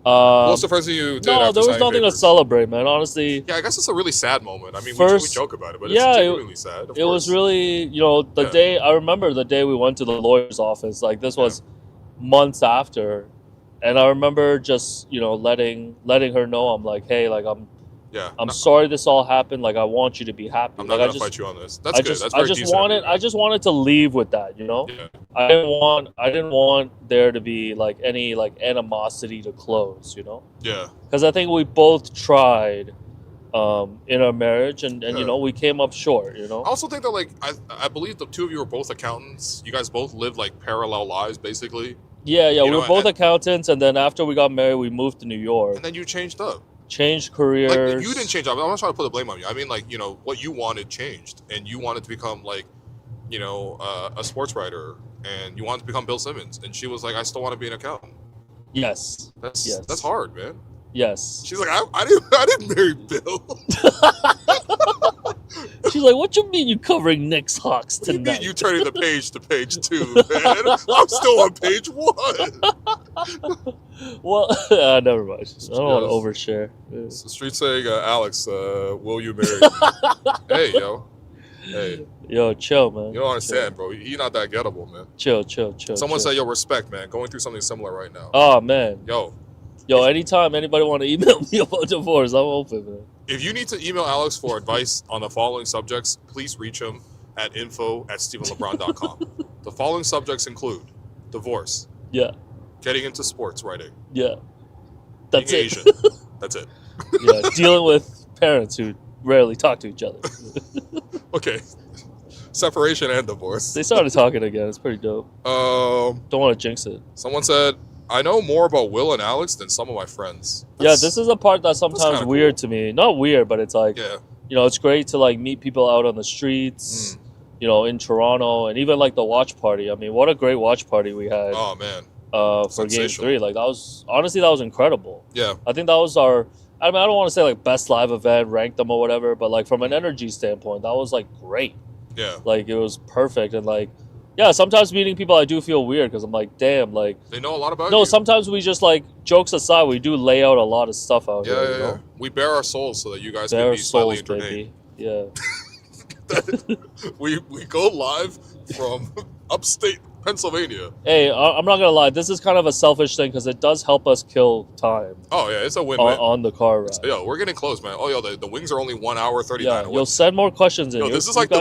What's the first thing you did? No, there was nothing to celebrate, man. Honestly. Yeah, I guess it's a really sad moment. I mean, we joke about it, but yeah, it's genuinely sad. It was really, the day. I remember the day we went to the lawyer's office. Like, this was months after. And I remember just, letting her know, I'm like, hey, like, I'm sorry this all happened. Like, I want you to be happy. I'm not gonna fight you on this. That's good. That's very decent. I just wanted to leave with that, Yeah. I didn't want there to be, like, any, like, animosity to close, Yeah. Because I think we both tried in our marriage, and we came up short, I also think that, like, I believe the two of you are both accountants. You guys both live, like, parallel lives, basically. Yeah, we were both accountants, and then after we got married, we moved to New York. And then you changed up. Changed careers. Like, you didn't change up. I'm not trying to put the blame on you. I mean, like, what you wanted changed, and you wanted to become, like, a sports writer, and you wanted to become Bill Simmons, and she was like, I still want to be an accountant. Yes. That's hard, man. Yes. She's like, I didn't marry Bill. She's like, what you mean you covering Knicks Hawks tonight? You turning the page to page 2, man. I'm still on page 1. Well, never mind. I don't want to overshare. Street saying, Alex, will you marry? Hey, yo. Hey. Yo, chill, man. You don't understand, bro. You're not that gettable, man. Chill. Someone chill. said, yo, respect, man. Going through something similar right now. Oh, man. Yo, Anytime anybody want to email me about divorce, I'm open, man. if you need to email Alex for advice on the following subjects, please reach him at info@stephenlebron.com. The following subjects include divorce, Yeah. getting into sports writing, Yeah. That's being it. Asian. That's it. Yeah. Dealing with parents who rarely talk to each other. Okay. Separation and divorce. They started talking again. It's pretty dope. Don't want to jinx it. Someone said, I know more about Will and Alex than some of my friends. Yeah, this is a part that's sometimes kinda weird to me. Not weird, but it's like, Yeah. it's great to like meet people out on the streets, in Toronto, and even like the watch party. I mean, what a great watch party we had Oh, man. for Game 3. Like, that was incredible. Yeah. I think that was I don't want to say like best live event, rank them or whatever, but like from an energy standpoint, that was like great. Yeah. Like, it was perfect. And like, yeah, sometimes meeting people I do feel weird because I'm like, damn, like, They know a lot about no, you. sometimes we just like, jokes aside, we do lay out a lot of stuff out here. You know? We bare our souls so that you guys Bare can be slightly souls, entertained. baby. Yeah. we go live from upstate Pennsylvania. Hey, I'm not gonna lie. This is kind of a selfish thing because it does help us kill time Oh, yeah, it's a win-win. on the car ride. Yo, we're getting close, man. Oh, yo, the wings are only 1 hour 39 Yeah, away. you'll send more questions in. Yo, this is like the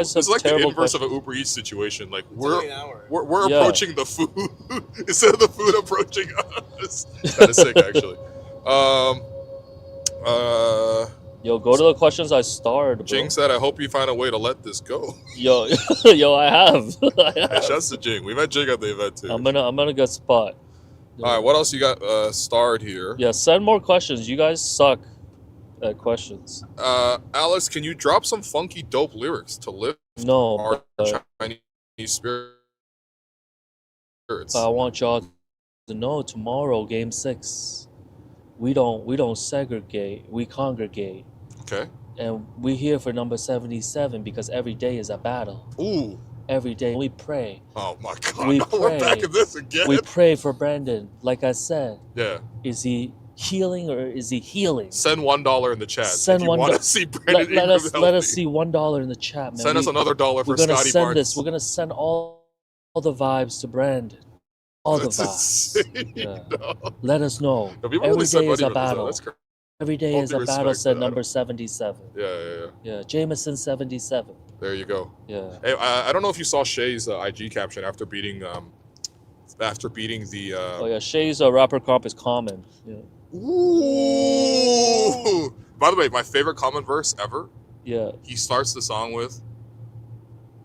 inverse of an Uber Eats situation. Like we're Yeah. approaching the food instead of the food approaching us. That is sick, actually. Yo, go to the questions I starred, bro. Jing said, "I hope you find a way to let this go." Yo, I have. Hey, shouts to Jing. We met Jing at the event too. I'm in a good spot. All right, what else you got starred here? Yeah, send more questions. You guys suck at questions. Alex, can you drop some funky, dope lyrics to lift No, our but Chinese spirits? I want y'all to know tomorrow, Game 6, we don't segregate. We congregate. Okay. And we're here for number 77 because every day is a battle. Ooh. Every day we pray. Oh my God. We No, we're pray. back in this again. We pray for Brandon. Like I said, Yeah. is he healing or is he healing? Send $1 in the chat. Send if you $1. want to see Brandon Let us healthy. see $1 in the chat, man. Send us another $1 for We're gonna Scotty send Barnes. this. We're gonna send all the vibes to Brandon. All That's the vibes. insane. Yeah. No. Let us know. No, people Every really send day is money a to this, though. battle. That's crazy. Every day All is due a battle, respect, said man. number 77. Yeah. Yeah, Jameson 77. There you go. Yeah. Hey, I don't know if you saw Shay's IG caption after beating the. Oh yeah, Shay's rapper comp is common. Yeah. Ooh. By the way, my favorite comment verse ever. Yeah. He starts the song with,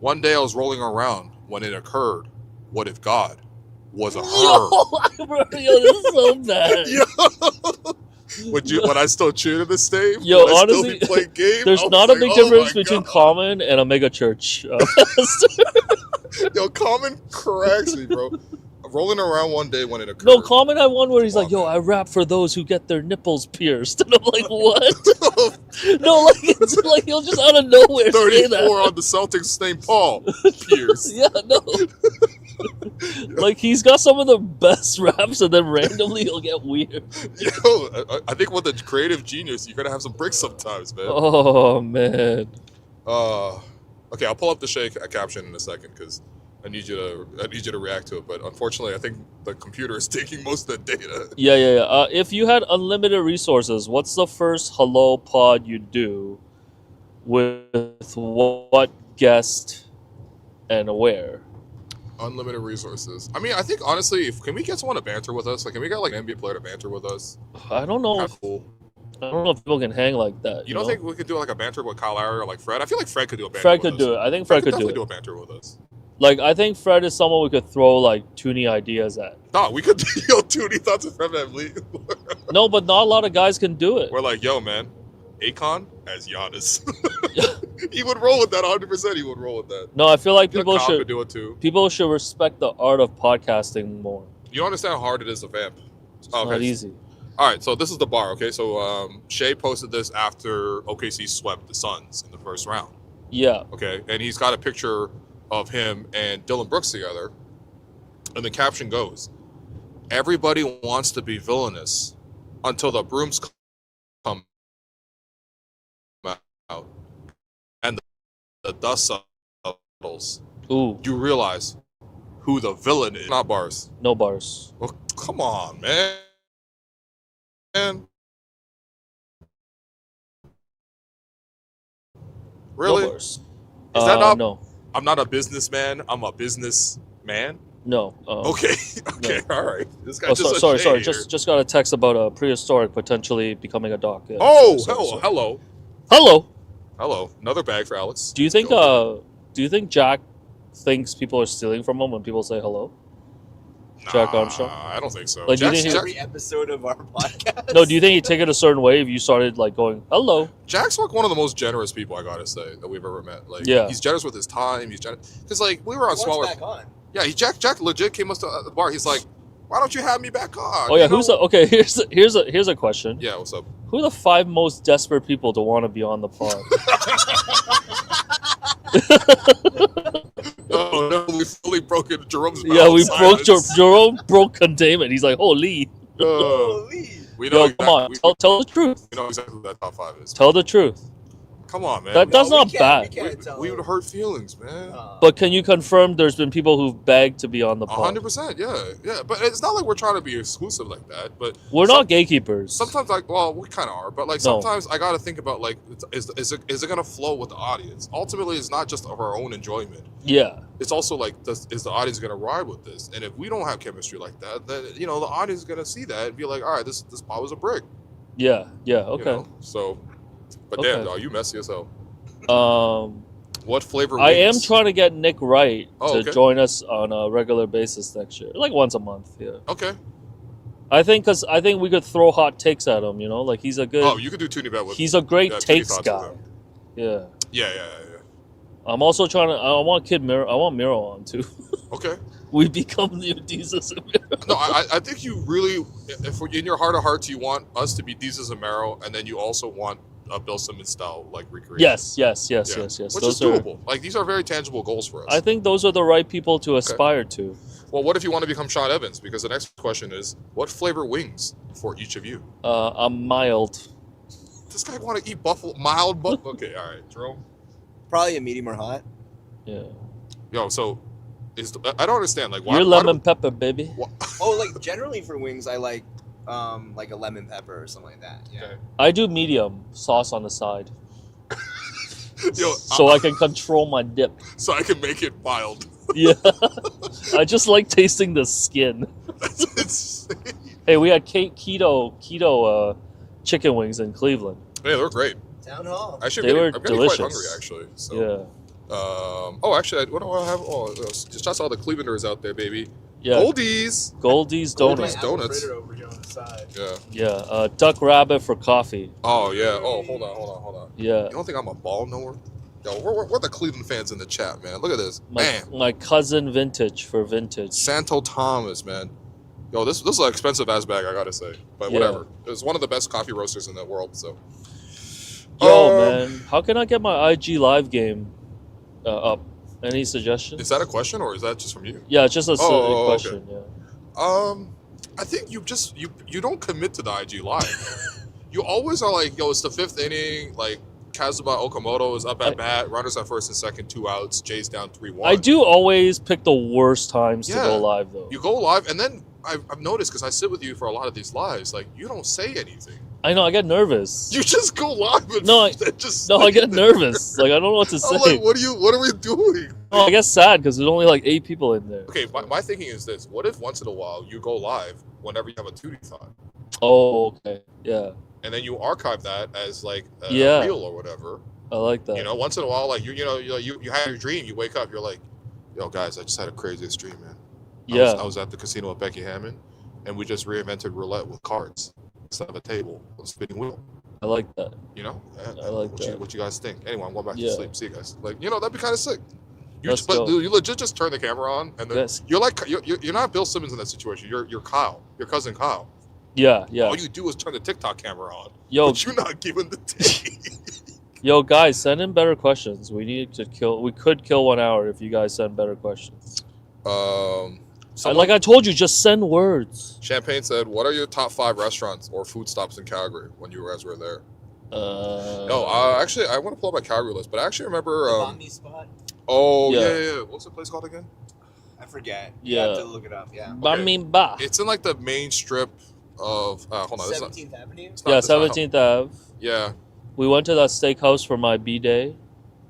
"One day I was rolling around when it occurred. What if God was a her?" Yo, this is so bad. Would I still cheer to this stage? Yo, Would I still honestly, be playing game? There's I was not a like, big oh difference my between God. Common and a mega church. Yo, Common cracks me, bro. Rolling around one day when it occurred. No, Common had one where he's Come like, on, "Yo, man. I rap for those who get their nipples pierced," and I'm like, "What?" No, like it's like he'll just out of nowhere say 34 that. on the Celtics named Paul Pierce. Yeah, no. Like he's got some of the best raps, and then randomly he'll get weird. Yo, I think with the creative genius, you're gonna have some bricks sometimes, man. Oh man. Okay, I'll pull up the Shay caption in a second because I need you to react to it. But unfortunately, I think the computer is taking most of the data. Yeah. If you had unlimited resources, what's the first hello pod you'd do? With what guest and where? Unlimited resources. I mean, I think honestly, can we get someone to banter with us? Like, can we get like an NBA player to banter with us? I don't know. That's cool. I don't know if people can hang like that. You don't know? think we could do like a banter with Kyle Lowry or like Fred? I feel like Fred could do a banter. Fred with could do us. it. I think Fred could do definitely it. do a banter with us. Like, I think Fred is someone we could throw like Toonie ideas at. No, we could. Yo, Toonie thoughts of Fred VanVleet. No, but not a lot of guys can do it. We're like, yo, man, Akon as Giannis. He would roll with that 100%. He would roll with that. No, I feel like People people could do it too. should respect the art of podcasting more. You don't understand how hard it is to vamp. It's not easy. All right, so this is the bar. Okay, so Shea posted this after OKC swept the Suns in the first round. Yeah. Okay, and he's got a picture of him and Dylan Brooks together, and the caption goes, everybody wants to be villainous until the brooms come out and the dust settles. Ooh, You realize who the villain is. Not bars. no bars. Well, come on, man. Really? No bars. Is that not? No. I'm not a businessman. I'm a businessman. No. Okay. Okay. All right. This guy Oh, just sorry. here. Just got a text about a prehistoric potentially becoming a doc. Yeah. Oh, Sorry. hello. Hello. Another bag for Alex. Do you think Go. Jack thinks people are stealing from him when people say hello? Jack Armstrong? I don't think so. Like, do you think Every episode of our podcast. No, do you think he'd take it a certain way if you started like going hello? Jack's like one of the most generous people I gotta say that we've ever met. Like, Yeah. he's generous with his time. He's generous because like we were on What's smaller. back on? Yeah, Jack legit came us to the bar. He's like, "Why don't you have me back on?" Oh yeah, You know? who's the, okay? Here's a question. Yeah, what's up? Who are the 5 most desperate people to want to be on the pod? Oh no, we fully broken Jerome's. Yeah, we broke silence. Jerome broke containment. He's like, holy. Holy. We know Yo, come on, tell the truth. we know exactly who that top 5 is. Tell the truth. Come on, man. That's No, not we can't- bad. we can't tell. We would hurt feelings, man. But can you confirm there's been people who've begged to be on the pod? 100%, yeah. But it's not like we're trying to be exclusive like that. But We're not gatekeepers. sometimes, like, well, we kind of are. But like, No. sometimes I got to think about like, is it gonna flow with the audience? Ultimately, it's not just of our own enjoyment. Yeah. It's also like, is the audience gonna ride with this? And if we don't have chemistry like that, then the audience is gonna see that and be like, all right, this pod was a brick. Yeah. Okay. So, but Okay. damn, dog, you messy as hell. Um, What flavor? I am wings? trying to get Nick Wright Oh, to okay. join us on a regular basis next year, like once a month. Yeah. Okay. I think we could throw hot takes at him. Like he's a good. Oh, you could do ToonieBet with. He's a great Toonie takes thoughts guy. with him. Yeah. Yeah. I'm also trying to. I want Miro. I want Miro on too. Okay. We become the Adizas and Miro. No, I think you really, if in your heart of hearts, you want us to be Deezus and Mero, and then you also want a Bill Simmons style like recreation. Yes. Yeah. Which Which those is are. doable. Like these are very tangible goals for us. I think those are the right people to aspire to. Well, what if you want to become Sean Evans? Because the next question is, what flavor wings for each of you? I'm mild. This guy want to eat mild buffalo. Okay, all right, Jerome. Probably a medium or hot. Yeah. Yo, so I don't understand. Like, why? You're why lemon pepper, baby. Oh, like generally for wings, I like a lemon pepper or something like that. Yeah. Okay. I do medium sauce on the side, Yo, so I can control my dip. so I can make it mild. Yeah. I just like tasting the skin. That's insane. Hey, we had keto chicken wings in Cleveland. Hey, they're great. Town hall. Actually, They were I'm getting delicious. quite hungry actually. So. Yeah. Oh, actually, what do I have? Oh, just shouts to all the Clevelanders out there, baby. Yeah. Goldie's. Goldie's Goldie's. Donuts. Donuts. Over here on the side. Yeah. Yeah. Duck rabbit for coffee. Oh yeah. Oh, hold on. Yeah. You don't think I'm a ball knower? Yo, we're the Cleveland fans in the chat, man. Look at this, My, man. my cousin vintage for vintage. Santo Thomas, man. Yo, this is an expensive ass bag, I gotta say, but Yeah. whatever. It was one of the best coffee roasters in the world. So. Yo, man, how can I get my IG live game up? Any suggestions? Is that a question or is that just from you? Yeah, it's just a silly okay. question. Yeah. I think you don't commit to the IG live. You always are like, yo, it's the 5th inning. Like Kazuma Okamoto is up at bat, runners at first and second, 2 outs, Jay's down 3-1. I do always pick the worst times to Yeah. go live, though. You go live, and then I've noticed because I sit with you for a lot of these lives, like you don't say anything. I know, I get nervous. You just go live and No, I just get nervous. Like, I don't know what to say. I'm like, what are we doing? No, I get sad because there's only like 8 people in there. Okay, my thinking is this: what if once in a while you go live whenever you have a Toonie-thon, Oh, okay. Yeah, and then you archive that as like a Yeah. reel or whatever? I like that. You know, once in a while, like you have your dream, you wake up, you're like, yo, guys, I just had a craziest dream, man. Yeah. I was at the casino with Becky Hammond, and we just reinvented roulette with cards instead of a table with a spinning wheel. I like that. You know, I like that. What you guys think? Anyway, I'm going back Yeah. to sleep. See you guys. Like, that'd be kind of sick. Let's But go. you legit just turn the camera on, and then Yes. you're like you're not Bill Simmons in that situation. You're Kyle, your cousin Kyle. Yeah. All you do is turn the TikTok camera on, Yo, but you're not giving the tea. yo, guys, send in better questions. We could kill 1 hour if you guys send better questions. Someone, I told you, just send words. Champagne said, "What are your top 5 restaurants or food stops in Calgary when you guys were there?" Actually, I want to pull up my Calgary list, but I actually remember. The Banh Mi spot? Oh Yeah. yeah. What's the place called again? I forget. Yeah. You have to look it up. Yeah. Banh mi ba. It's in like the main strip of. Hold on. 17th Avenue. Yeah, 17th Ave. Yeah. We went to that steakhouse for my B-day.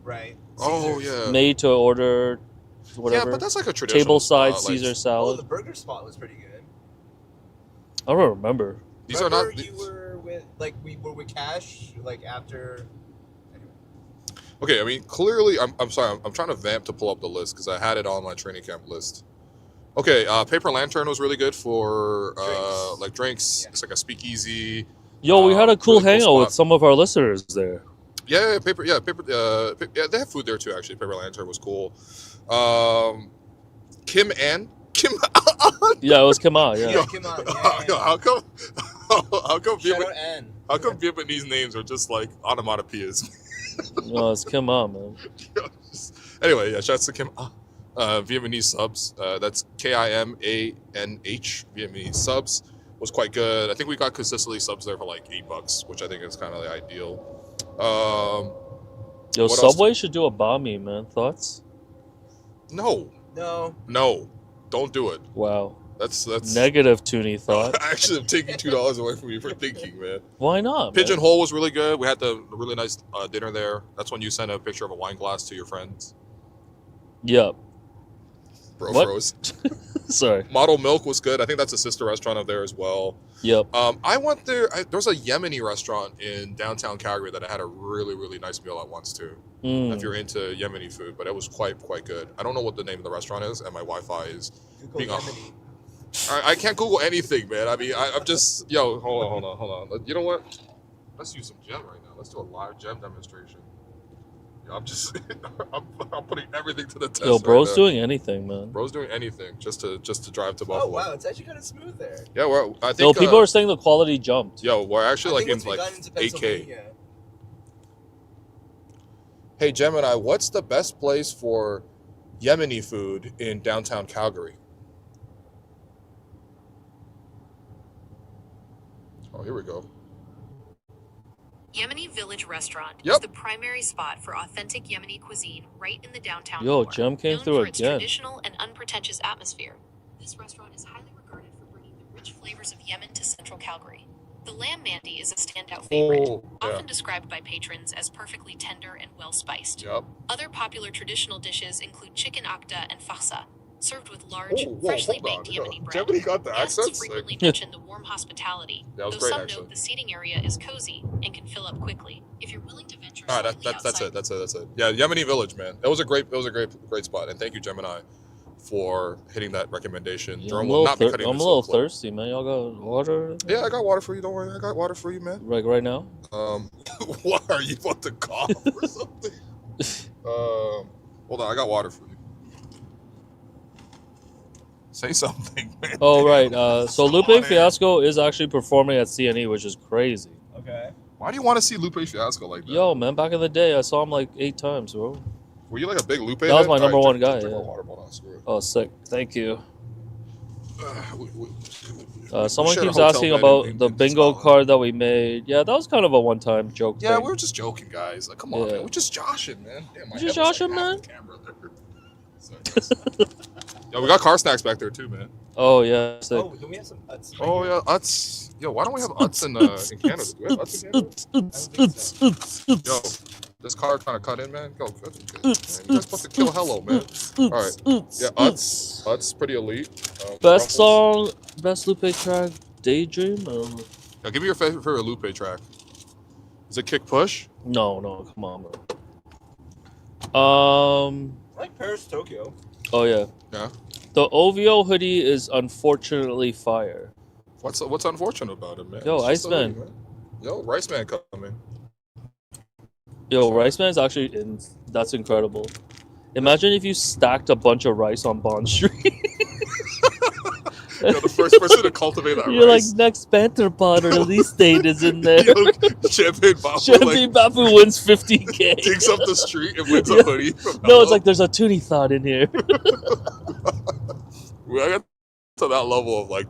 Right. Oh Caesars. yeah. Made to order, whatever. Yeah, but that's like a traditional Table side spot, like, Caesar Oh, salad. the burger spot was pretty good. I don't remember. These are Remember not. you were with we were with Cash after. Anyway. Okay, I mean, clearly, I'm sorry, I'm trying to vamp to pull up the list because I had it on my training camp list. Okay, Paper Lantern was really good for Drinks. like drinks. Yeah. It's like a speakeasy. Yo, we had a cool really cool hangout with spot. some of our listeners there. Yeah, paper. Yeah, they have food there too. Actually, Paper Lantern was cool. Kim. Yeah, it was Kema. Yeah. Yeah, come on. Yeah. How come? How come? Shout out Ann. How come Vietnamese names are just like onomatopoeias? No, it's Kema, man. Anyway, yeah, shouts to Kim. Vietnamese subs. That's KIMANH. Vietnamese subs was quite good. I think we got consistently subs there for like $8, which I think is kind of the ideal. Yo, What else? Subway should do a banh mi, man. Thoughts? No. No, don't do it. Wow. That's Negative Toonie thought. Actually, I'm taking $2 away from you for thinking, man. Why not? Pigeonhole was really good. We had the really nice dinner there. That's when you sent a picture of a wine glass to your friends. Man? Yep. Bro What? froze. Sorry. Model Milk was good. I think that's a sister restaurant up there as well. Yep. I went there. There's a Yemeni restaurant in downtown Calgary that I had a really, really nice meal at once too. Mm. If you're into Yemeni food, but it was quite good. I don't know what the name of the restaurant is, and my Wi-Fi is Google being off. Yemeni. I can't Google anything, man. I mean, I'm just hold on. You know what? Let's use some gem right now. Let's do a live gem demonstration. I'm just I'm putting everything to the test. Yo, bro's right now. doing anything, man. Bro's doing anything just to drive to Oh Buffalo. wow, it's actually kind of smooth there. Yeah, I think Yo, people are saying the quality jumped. Yo, we're actually I like think in once we like got into 8K. Pennsylvania. Hey Gemini, what's the best place for Yemeni food in downtown Calgary? Oh, here we go. Yemeni Village Restaurant Yep. is the primary spot for authentic Yemeni cuisine right in the downtown Yo, core. Jem came Known through for its again. traditional and unpretentious atmosphere, this restaurant is highly regarded for bringing the rich flavors of Yemen to central Calgary. The lamb mandi is a standout favorite, Yeah. often described by patrons as perfectly tender and well-spiced. Yep. Other popular traditional dishes include chicken akda and fahsa, served with large, Oh, freshly hold on. baked Yemeni bread. Gemini got the Guests accents. frequently Like, mention the warm hospitality, That was though great, some actually. note the seating area is cozy and can fill up quickly. If you're willing to venture all right, slightly that's outside it. Yeah, Yemeni Village, man. It was a great spot, and thank you, Gemini, for hitting that recommendation. Yeah, Jerome I'm will not be cutting I'm a this little clip. thirsty, man. Y'all got water? Yeah, I got water for you. Don't worry, I got water for you, man. Like right now? What are you about to cough or something? Hold on, I got water for you. Say something, man. Oh, right. So Come Lupe on in. Fiasco is actually performing at CNE, which is crazy. Okay. Why do you want to see Lupe Fiasco like that? Yo, man, back in the day, I saw him like 8 times, bro. Were you like a big Lupe? That was head? my number All one drink- guy, drink yeah. more water, hold on, screw it. Oh, sick. Thank you. We Someone shared a keeps hotel asking bed about in the bingo Scotland. card that we made. Yeah, that was kind of a one-time joke Yeah, thing. we were just joking, guys. Like, come on, Yeah. man. We're just joshing, man. Damn, my We're just head was, joshing, half man. the camera there. Sorry. Yo, we got car snacks back there too, man. Oh, yeah. Sick. Oh, can we have some Utz? Oh yeah, Utz. Yo, why don't we have Utz in Canada? Do we have Utz in Canada? Yo, this car kind of cut in, man. Go, good. Man, you guys supposed to kill hello, man. All right. Yeah, Utz, pretty elite. Best Ruffles. song, best Lupe track, Daydream? Now, give me your favorite Lupe track. Is it Kick Push? No, come on, bro. I like Paris, Tokyo. Oh, yeah. Yeah. The OVO hoodie is unfortunately fire. What's unfortunate about it, man? Yo, It's just a Iceman. hoodie, man. Yo, Rice Man coming. Yo, Rice Man's actually in. That's incredible. Imagine if you stacked a bunch of rice on Bond Street. Yo, the first person to cultivate that You're rice. like, next Banter Pod release date is in there. Yo, Champagne Bafu Champagne Bafu wins 50K. digs up the street and wins Yeah. a hoodie. From No, it's Hello. like there's a Toonie thought in here. I got to that level of like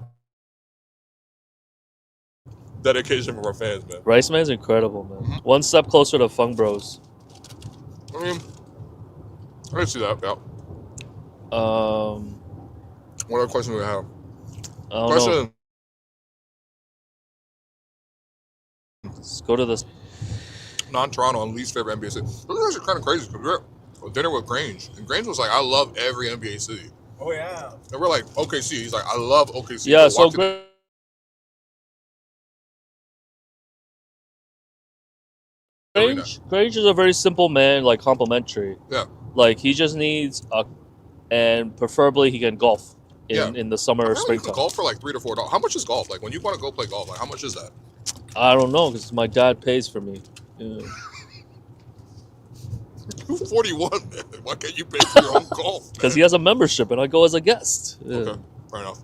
dedication from our fans, man. Rice Man's incredible, man. One step closer to Fung Bros. I mean, I can see that. Yeah. What other question do we have? I don't Question. know. Let's go to this. Non-Toronto and least favorite NBA city. This is actually kind of crazy because we were at dinner with Grange, and Grange was like, "I love every NBA city." Oh yeah. And we're like, "OKC." He's like, "I love OKC." Yeah, But so watching- Grange is a very simple man, like complimentary. Yeah. Like he just needs and preferably he can golf in the summer or Apparently you can springtime. golf for like $3 to $4. How much is golf? Like when you want to go play golf, like how much is that? I don't know because my dad pays for me. Yeah. You're 41, man. Why can't you pay for your own golf? Because he has a membership and I go as a guest. Yeah. Okay, fair enough.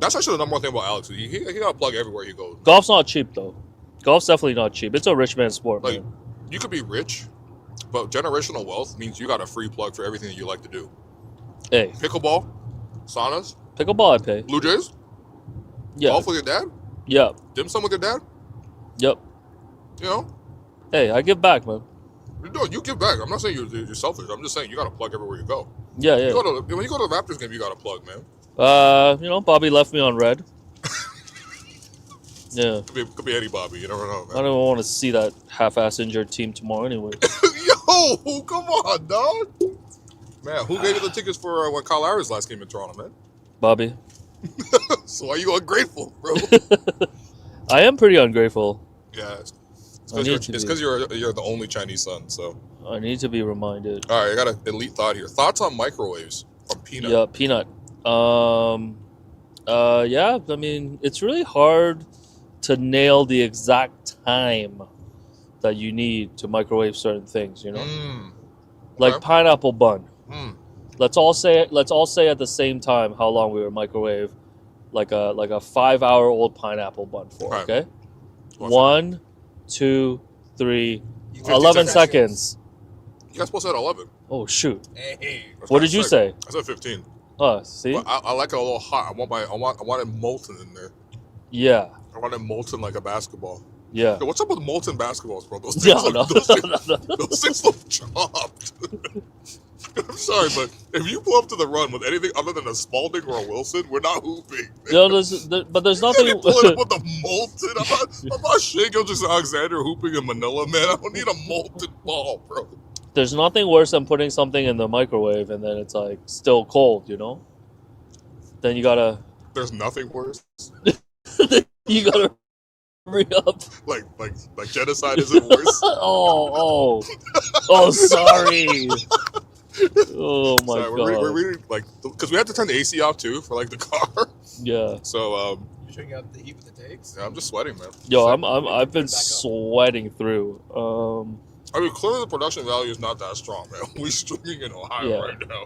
That's actually the number one thing about Alex. He got a plug everywhere he goes. Golf's not cheap though. Golf's definitely not cheap. It's a rich man sport. Like Man. you could be rich, but generational wealth means you got a free plug for everything that you like to do. Hey, Pickleball, saunas, pickleball I pay. Blue Jays, Yeah. golf with your dad, Yep. dim sum with your dad. Yep. You know, Hey, I give back, man. you give back. I'm not saying you're selfish. I'm just saying you got a plug everywhere you go. Yeah, yeah. When you go to the Raptors game, you got a plug, man. Bobby left me on red. Yeah. Could be any Bobby. You never know, I man. don't want to see that half-ass injured team tomorrow anyway. Yo, come on, dog. Man, who gave you the tickets for when Kyle Lowry's last game in Toronto, man? Bobby. So are you ungrateful, bro? I am pretty ungrateful. Yeah, it's I need to because you're the only Chinese son. So I need to be reminded. all right, I got an elite thought here. Thoughts on microwaves from Peanut? Yeah, Peanut. Yeah, I mean, it's really hard to nail the exact time that you need to microwave certain things, you know? Like Okay. pineapple bun. Mm. Let's all say at the same time how long we were microwave like a 5-hour-old pineapple bun for, Right. okay? What's 1, 2, 3, 15 11 seconds. seconds. You guys supposed to have 11. Oh shoot. Hey. That's What kinda did you sick. say? I said 15. See? But I like it a little hot. I want it molten in there. Yeah. I want it molten like a basketball. Yeah. Yo, what's up with molten basketballs, bro? Those things No, look, no, those, no, things, no, no. those things look chopped. I'm sorry, but if you pull up to the run with anything other than a Spalding or a Wilson, we're not hooping. No, but there's You nothing. can't be pulling up with the molten. I'm not Shea Gilgeous-Alexander hooping in Manila, man. I don't need a molten ball, bro. There's nothing worse than putting something in the microwave and then it's like still cold, you know? Then you gotta There's nothing worse. hurry up. Like genocide isn't worse. Oh, sorry. Oh my Sorry, god. we're really like because we had to turn the AC off too for like the car. Yeah. So You're checking out the heat with the takes. yeah, I'm just sweating, man. Yo, Sweating. I've been Back up. sweating through. I mean, clearly the production value is not that strong, man. We're streaming in Ohio Yeah. right now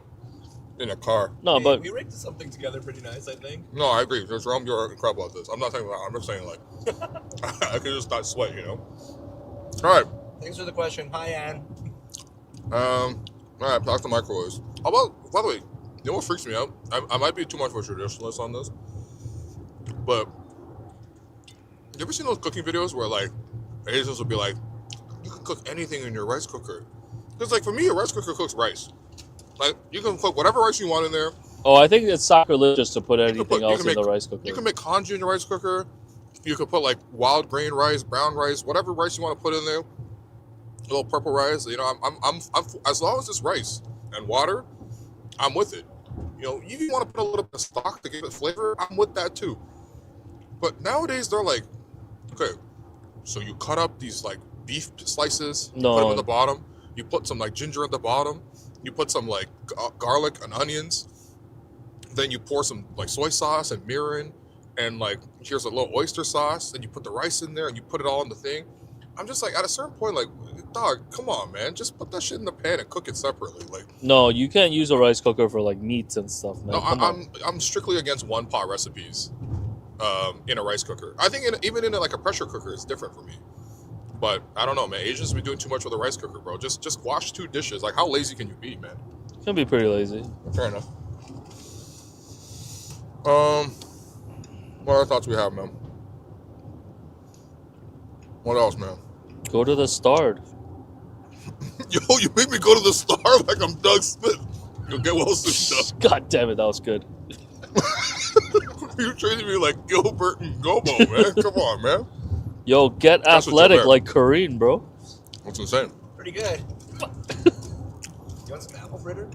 in a car. No, but we rigged something together pretty nice, I think. No, I agree. Jerome, you're incredible at this. I'm not saying that. I'm just saying like I could just not sweat, you know. All right. Thanks for the question. Hi, Ann. All right. Back to microwaves. How about? By the way, you know what freaks me out? I might be too much of a traditionalist on this, but you ever seen those cooking videos where like Asians will be like, you can cook anything in your rice cooker? Because like for me, a rice cooker cooks rice. Like you can cook whatever rice you want in there. I think it's sacrilegious to put You anything can else in make- the rice cooker. You can make congee in your rice cooker. You could put like wild grain rice, brown rice, whatever rice you want to put in there. A little purple rice. You know, I'm as long as it's rice and water, I'm with it. You know, if you want to put a little bit of stock to give it flavor, I'm with that too. But nowadays they're like, okay, so you cut up these like beef slices, No. put them at the bottom. You put some like ginger at the bottom. You put some like garlic and onions. Then you pour some like soy sauce and mirin, and like here's a little oyster sauce. Then you put the rice in there and you put it all in the thing. I'm just like at a certain point, like, dog, come on, man, just put that shit in the pan and cook it separately. Like, No, you can't use a rice cooker for like meats and stuff, man. no, Come on. I'm strictly against one pot recipes in a rice cooker. I think even in like a pressure cooker, it's different for me. But I don't know, man. Asians be doing too much with a rice cooker, bro. Just wash 2 dishes. Like, how lazy can you be, man? Can be pretty lazy. Fair enough. What other thoughts we have, man? What else, man? Go to the Start. Yo, you make me go to the Star like I'm Doug Smith. You'll get well soon, Doug. God damn it, that was good. You're treating me like Gilbert and Gobo, man. Come on, man. Yo, get That's what athletic you're like Kareem, bro. That's insane. Pretty good. You want some apple fritter?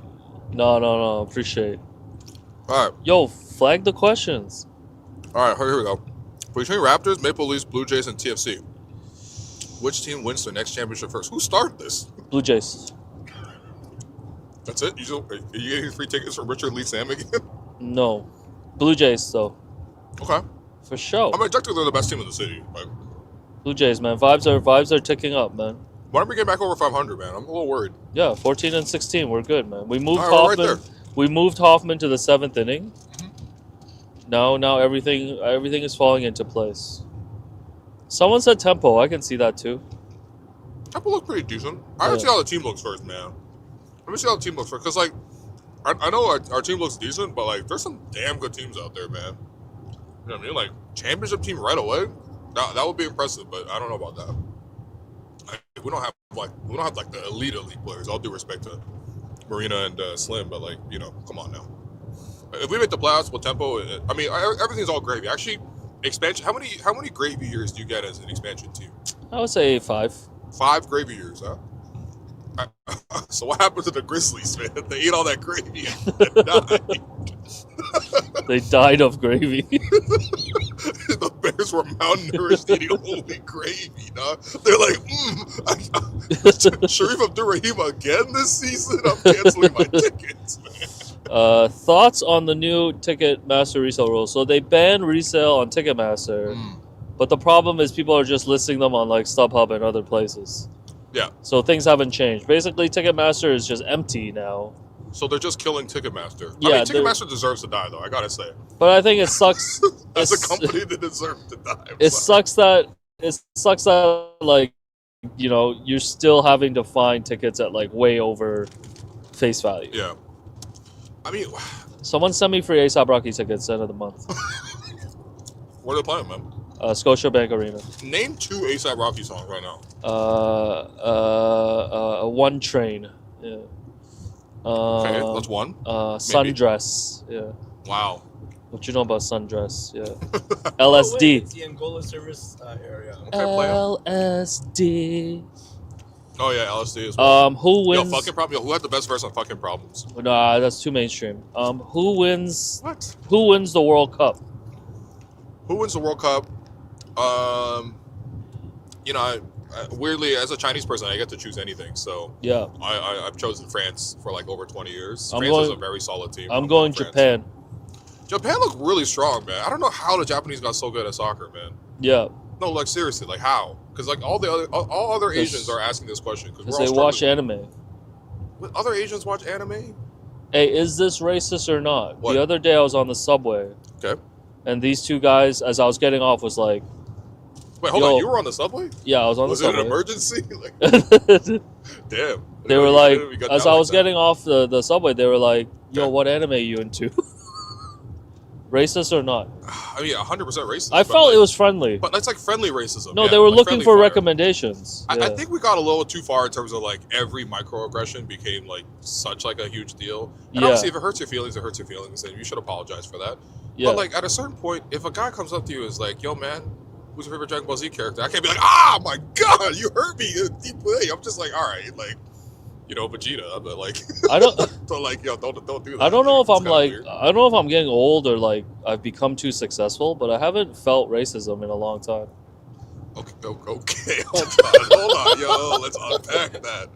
No. Appreciate. All right. Yo, flag the questions. All right, here we go. Between Raptors, Maple Leafs, Blue Jays, and TFC, which team wins the next championship first? Who started this? Blue Jays. That's it? Are you getting free tickets from Richard Lee Sam again? No. Blue Jays, though. Okay. For sure. I mean, objectively, they're the best team in the city. Like, Blue Jays, man. Vibes are ticking up, man. why don't we get back over 500, man? I'm a little worried. Yeah, 14 and 16. We're good, man. We moved All right, we're Hoffman. right there. We moved Hoffman to the 7th inning. Now everything is falling into place. Someone said tempo. I can see that too. Tempo looks pretty decent. I gotta see how the team looks first, man. Let me see how the team looks first. Because, like, I know our team looks decent, but, like, there's some damn good teams out there, man. You know what I mean? Like, championship team right away? That would be impressive, but I don't know about that. We don't have the elite players. All due respect to Marina and Slim, but, like, you know, come on now. If we make the playoffs with tempo, I mean, everything's all gravy. Actually, expansion. How many gravy years do you get as an expansion team? I would say 5. 5 gravy years, huh? So what happened to the Grizzlies, man? They ate all that gravy and died. They died of gravy. The Bears were malnourished eating only gravy, dog. They're like, Sharif Abdur-Rahim again this season? I'm canceling my tickets, man. Thoughts on the new Ticketmaster resale rules? So they banned resale on Ticketmaster, but the problem is people are just listing them on like StubHub and other places. Yeah. So things haven't changed. Basically, Ticketmaster is just empty now. So they're just killing Ticketmaster. Yeah, I mean, Ticketmaster deserves to die, though. I gotta say, But I think it sucks. as a company, they deserve to die. It sucks that like, you know, you're still having to find tickets at like way over face value. Yeah. I mean, Someone send me free ASAP Rocky tickets end of the month. where are they playing, man? Scotiabank Arena. Name 2 ASAP Rocky songs right now. One Train. Yeah. Okay, that's one. Sundress. Yeah. Wow. What you know about Sundress? Yeah. LSD. It's the Angola service area. LSD. Oh yeah, LSD as well. Who wins? Yo, fucking problem. Yo, who had the best verse on Fucking Problems? Nah, that's too mainstream. Who wins? What? Who wins the World Cup? Who wins the World Cup? You know, weirdly, as a Chinese person, I get to choose anything. So Yeah. I've chosen France for like over 20 years. I'm France going- is a very solid team. I'm going France. Japan. Japan looked really strong, man. I don't know how the Japanese got so good at soccer, man. Yeah. No, like seriously, like how? Because like all other Because- Asians are asking this question because Because we're they all watch struggling. anime. What, other Asians watch anime? Hey, is this racist or not? What? The other day I was on the subway, Okay. and these two guys, as I was getting off, was like, Wait, hold Yo. on. You were on the subway? yeah, I was on Was the it an subway. emergency? Like, damn. They were like, as I was getting off the subway, they were like, yo, Okay. what anime you into? Racist or not? I mean, 100% racist. I but, felt like, it was friendly. But that's like friendly racism. No, yeah, they were like looking friendly for fire. recommendations. I Yeah. think we got a little too far in terms of like every microaggression became like such like a huge deal. And Yeah. obviously, if it hurts your feelings, it hurts your feelings, and you should apologize for that. Yeah. But like at a certain point, if a guy comes up to you and is like, "Yo, man, who's your favorite Dragon Ball Z character?" I can't be like, "Ah, my God, you hurt me in a deep way." I'm just like, all right, like, you know, Vegeta, but like, I don't. so like, yo, don't do that. I don't know if It's I'm kinda like. weird. I don't know if I'm getting old or like I've become too successful, but I haven't felt racism in a long time. Okay, hold on, yo, let's unpack that.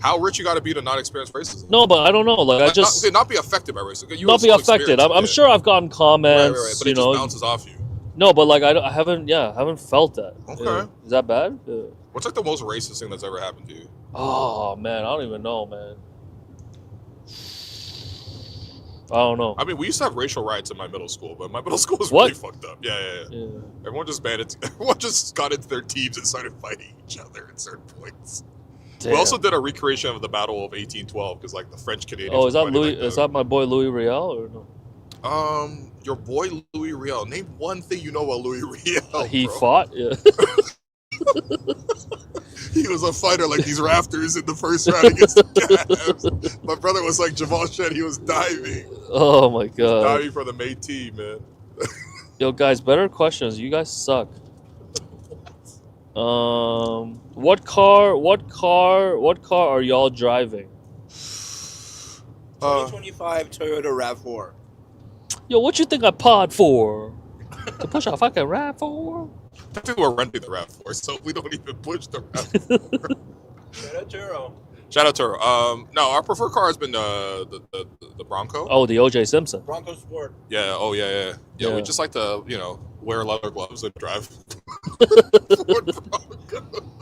How rich you got to be to not experience racism? No, but I don't know. Like I just not be affected by racism. You not be still affected. experience I'm it. sure I've gotten comments. Right, but you it just know, bounces off you. no, but like I haven't. Yeah, I haven't felt that. Okay. Yeah. Is that bad? Yeah. What's like the most racist thing that's ever happened to you? Oh man, I don't even know, man. I don't know. I mean, we used to have racial riots in my middle school, but my middle school was What? really fucked up. Yeah. Yeah. Everyone just everyone just got into their teams and started fighting each other at certain points. Damn. We also did a recreation of the Battle of 1812 because like the French Canadians. Oh, is were that fighting, Louis? like, Is that my boy Louis Riel or no? Your boy Louis Riel. Name one thing you know about Louis Riel. He bro. fought. Yeah. He was a fighter like these Raptors in the first round against the Cavs. My brother was like Jamal Shed. He was diving. Oh my god. Diving for the Métis, man. Yo, guys, better questions. You guys suck. What car are y'all driving? 2025 Toyota RAV4. Yo, what you think I pod for? To push a fucking RAV4? I think we're renting the RAV4, so we don't even push the RAV4. Shout out Turo. Shout out to her. No, our preferred car has been the Bronco. Oh, the OJ Simpson. Bronco Sport. Yeah. Oh yeah. Yeah. We just like to wear leather gloves and drive. Ford Bronco.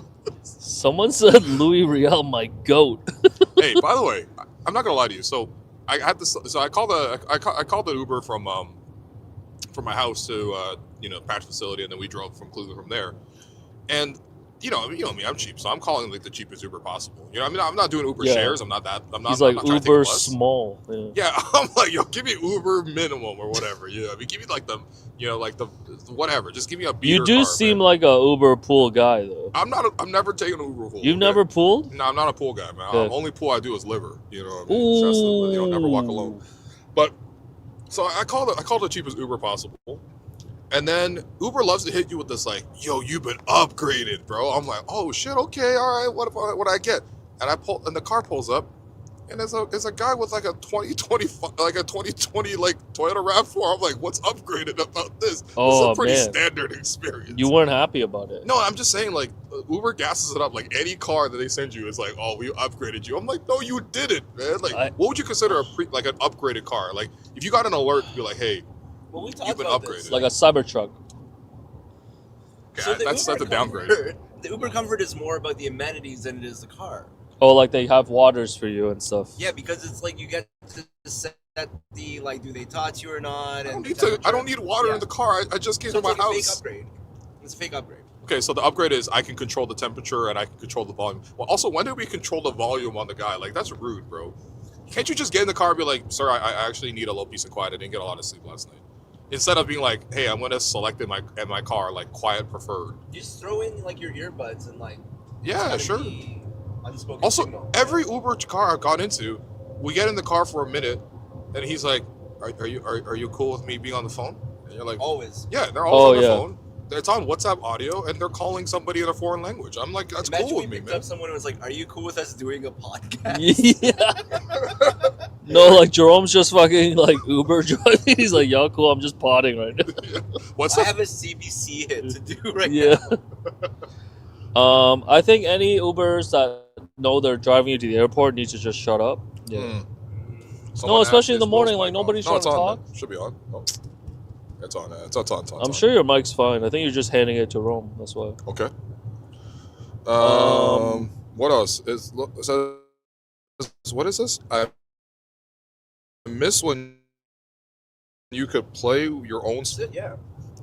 Someone said Louis Riel, my goat. Hey, by the way, I'm not gonna lie to you. So I had this. So I called the Uber from my house to patch facility, and then we drove from Cleveland from there. And you know me, I'm cheap, so I'm calling like the cheapest Uber possible. You know, I mean, I'm not doing Uber shares. I'm not that. I'm not. He's like I'm not trying to take Uber a bus. small. Yeah, I'm like, yo, give me Uber minimum or whatever. I mean, give me like the whatever. Just give me a beater You do car, seem man. like a Uber pool guy, though. I'm never taking an Uber pool. You've never pooled? No, I'm not a pool guy, man. Good. Only pool I do is liver. You know what I mean? That's never walk alone. But so I called the cheapest Uber possible. And then Uber loves to hit you with this like, yo, you've been upgraded, bro. I'm like, oh shit, okay, all right, what I get? And the car pulls up, and there's a guy with like a 2020 like Toyota RAV4. I'm like, what's upgraded about this? Oh, this is a pretty man. standard experience. You weren't happy about it. No, I'm just saying, like, Uber gasses it up. Like, any car that they send you is like, oh, we upgraded you. I'm like, no, you didn't, man. Like, what would you consider an upgraded car? Like, if you got an alert, you're like, hey, Well, we talked you've been about upgraded. this. Like a Cybertruck. Okay, that's a downgrade. The Uber Comfort is more about the amenities than it is the car. Oh, like they have waters for you and stuff. Yeah, because it's like you get to set the like, do they touch you or not? I don't need water in the car. I just came So to it's my like a fake house. upgrade. It's a fake upgrade. Okay, so the upgrade is I can control the temperature and I can control the volume. Well, also, when did we control the volume on the guy? Like, that's rude, bro. Can't you just get in the car and be like, sir, I actually need a little peace of quiet. I didn't get a lot of sleep last night. Instead of being like, hey, I'm going to select in my car, like, quiet preferred. Just throw in like your earbuds and like. Yeah, it's sure. gotta be unspoken Also, signal. every Uber car I've got into, we get in the car for a minute, and he's like, are you cool with me being on the phone? And you're like, Always. yeah, they're always on the yeah. phone. It's on WhatsApp audio, and they're calling somebody in a foreign language. I'm like, that's Imagine cool we with me, picked man. up someone who was like, "Are you cool with us doing a podcast?" Yeah. No, like Jerome's just fucking like Uber driving. He's like, y'all cool, I'm just potting right now. What's I up? have a CBC hit to do right Yeah. now. I think any Ubers that know they're driving you to the airport need to just shut up. Yeah. Hmm. No, Someone especially in has the morning, Will's like mic nobody's on. trying to on, talk. man. Should be on. Oh. It's on. It's on. I'm sure your mic's fine. I think you're just handing it to Rome. That's why. Okay. What else is? So, what is this? I miss when you could play your own. Yeah.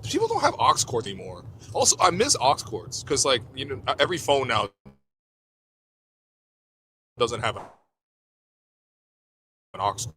People don't have aux cords anymore. Also, I miss aux cords because, like, every phone now doesn't have an aux cord.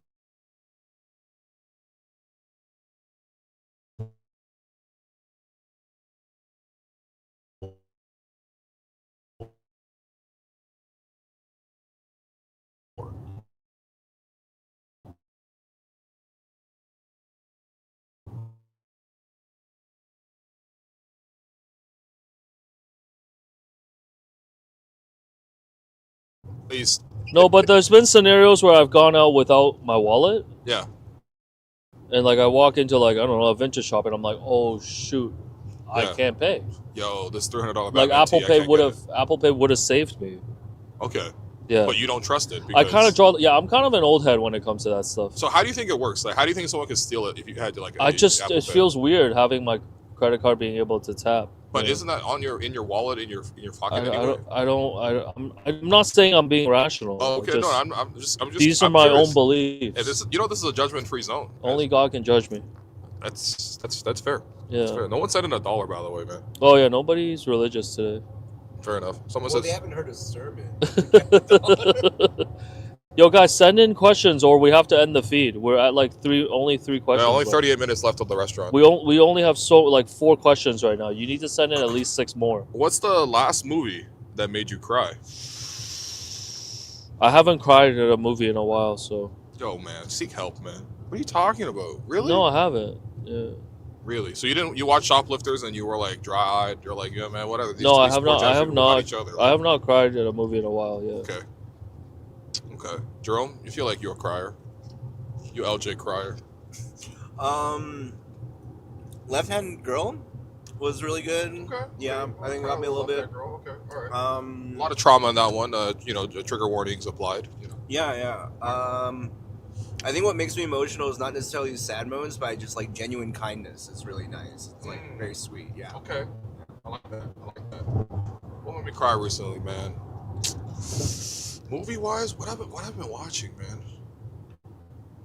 At least, No, but there's been scenarios where I've gone out without my wallet, yeah. and like I walk into like I don't know a vintage shop, and I'm like, oh shoot, I Yeah. can't pay. Yo, this $300 Like Batman Apple tee, I Pay can't would get have Apple Pay would have saved me. it. Okay, Yeah. but you don't trust it. I Because... kind of draw. Yeah, I'm kind of an old head when it comes to that stuff. So how do you think it works? Like, how do you think someone could steal it if you had to like? I just Apple it Pay? feels weird having my credit card being able to tap. But Yeah. isn't that in your wallet in your pocket I anyway? I'm not saying I'm being rational. Oh, okay. Just- No, I'm just. these are I'm my curious. own beliefs. Yeah, this is a judgment-free zone. Only God can judge me. That's fair. Yeah. That's fair. No one said in $1, by the way, man. Oh yeah, nobody's religious today. Fair enough. Someone Well, says they haven't heard a sermon. Yo, guys, send in questions or we have to end the feed. We're at like only three questions. Only left. 38 minutes left of the restaurant. We only have 4 questions right now. You need to send in at least 6 more. What's the last movie that made you cry? I haven't cried at a movie in a while, so. Yo, man, seek help, man. What are you talking about? Really? No, I haven't. Yeah. Really? So you watched Shoplifters and you were like dry-eyed? You're like, yeah, man, whatever. No, I have not. I have not. Each other. I have not cried at a movie in a while. Yeah. Okay. Okay. Jerome, you feel like you're a crier? You LJ crier? Left Hand Girl was really good. Okay. Yeah, I think it got me a little bit. Okay, all right. A A lot of trauma in that one. Trigger warnings applied. You know. Yeah. I think what makes me emotional is not necessarily sad moments, but just like genuine kindness is really nice. It's like very sweet. Yeah. Okay. I like that. What made me cry recently, man? Movie wise, what have I been watching, man?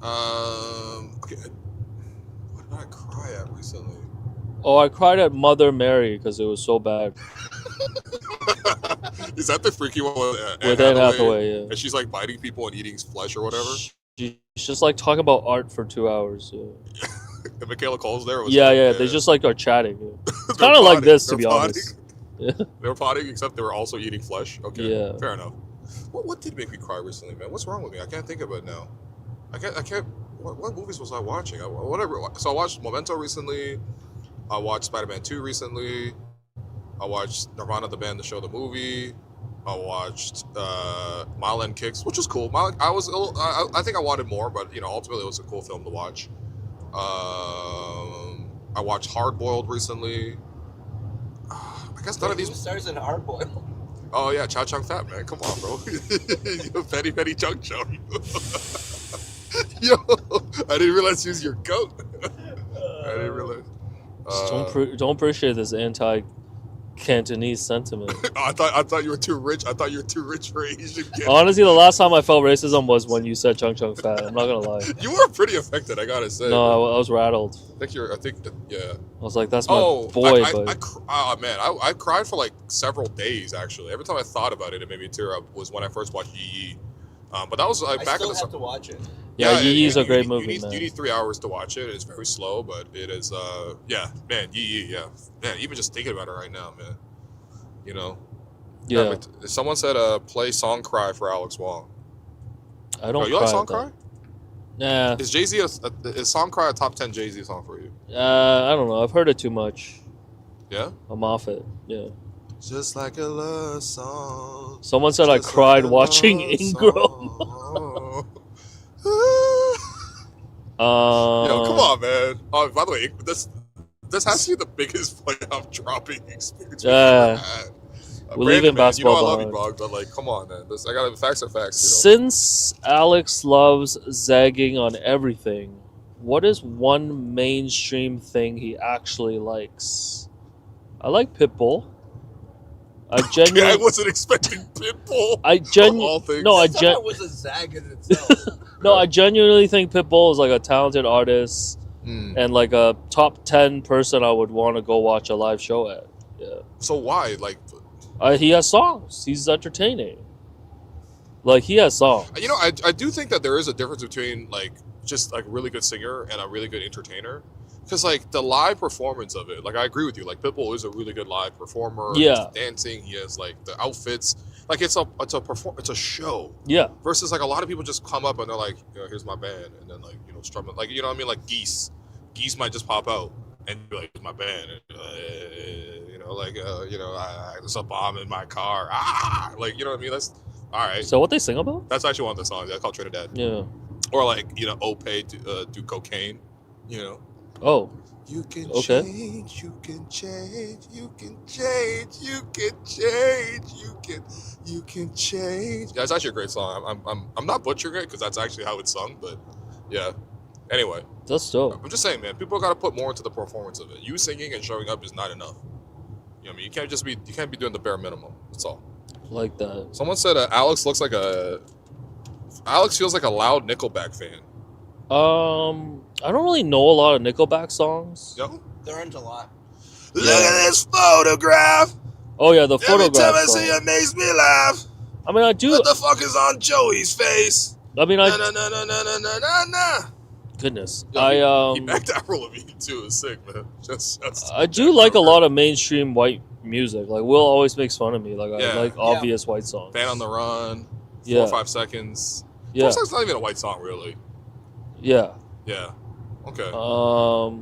Okay. What did I cry at recently? Oh, I cried at Mother Mary because it was so bad. Is that the freaky one with Anne Hathaway? Yeah. And she's like biting people and eating flesh or whatever. She's just like talking about art for 2 hours. Yeah. And Michaela Cole's there. Yeah. They just like are chatting. Yeah. It's kind of like this, to be honest. Yeah. They were potting, except they were also eating flesh. Okay. Yeah. Fair enough. What did make me cry recently, man? What's wrong with me? I can't think of it now. I can't. What movies was I watching? So I watched Memento recently. I watched Spider-Man 2 recently. I watched Nirvana the band, the show, the movie. I watched Mile End Kicks, which was cool. I think I wanted more, but ultimately it was a cool film to watch. I watched Hard Boiled recently. I guess none of these. Who stars in Hard Boiled? Oh yeah, Chow Chung Fat, man. Come on, bro. Petty Petty Chung Chung. Yo, I didn't realize he was your goat. I didn't realize. Don't appreciate this anti-Cantonese sentiment. I thought you were too rich. I thought you were too rich for Asian kids. Honestly, the last time I felt racism was when you said Chung Chung Fat. I'm not gonna lie. You were pretty affected, I gotta say. No, I was rattled. I think, yeah. I was like, that's my boy. I cried for like several days, actually. Every time I thought about it, it made me tear up, was when I first watched Yi. But that was like back in the I still have to watch it. Yeah, Yi is a great movie, man. You need 3 hours to watch it. It's very slow, but it is, man, Yi, yeah. Man, even just thinking about it right now, man. Yeah. Someone said, play Song Cry for Alex Wong. I don't. You like Song Cry? Nah. Is Jay-Z is Song Cry a top 10 Jay-Z song for you? I don't know. I've heard it too much. Yeah. I'm off it. Yeah. Just like a love song. Someone said I cried watching Ingrown. Yo, come on, man. Oh, by the way, this has to be the biggest playoff dropping experience we've ever had. We live in basketball. I love you, Bog, but like, come on, man. I got facts are facts. Since Alex loves zagging on everything, what is one mainstream thing he actually likes? I like Pitbull. I wasn't expecting Pitbull. That was a zag in itself. No, I genuinely think Pitbull is like a talented artist and like a top 10 person I would want to go watch a live show at. Yeah. So why? Like, he has songs. He's entertaining. Like, he has songs. I do think that there is a difference between like just like a really good singer and a really good entertainer. Because like the live performance of it, like I agree with you. Like Pitbull is a really good live performer. Yeah, he's dancing. He has like the outfits. Like it's a show. Yeah. Versus like a lot of people just come up and they're like, here's my band, and then like strumming. Like what I mean, like Geese might just pop out and be like, here's my band. And, there's a bomb in my car. Like what I mean. That's all right. So what they sing about? That's actually one of the songs. That's called Trinidad. Yeah. Or like Ope do cocaine. Oh. You can okay. change, you can change, you can change, you can change, you can change. Yeah, it's actually a great song. I'm not butchering it because that's actually how it's sung, but yeah. Anyway. That's dope. I'm just saying, man, people gotta put more into the performance of it. You singing and showing up is not enough. You know what I mean? You can't be doing the bare minimum. That's all. Like that. Someone said Alex feels like a loud Nickelback fan. I don't really know a lot of Nickelback songs. Yo? There aren't a lot. Look at this photograph. Oh yeah, the photograph. Every time I see it makes me laugh. I mean, I do. What the fuck is on Joey's face? I mean, Nah. goodness, He backed Avril Lavigne too. Is sick, man. Just I do like a lot of mainstream white music. Like Will always makes fun of me. Like I like obvious white songs. Band on the Run. 4 Yeah. or 5 seconds. Yeah. 4 seconds not even a white song, really. Yeah. Yeah. Okay. Y'all.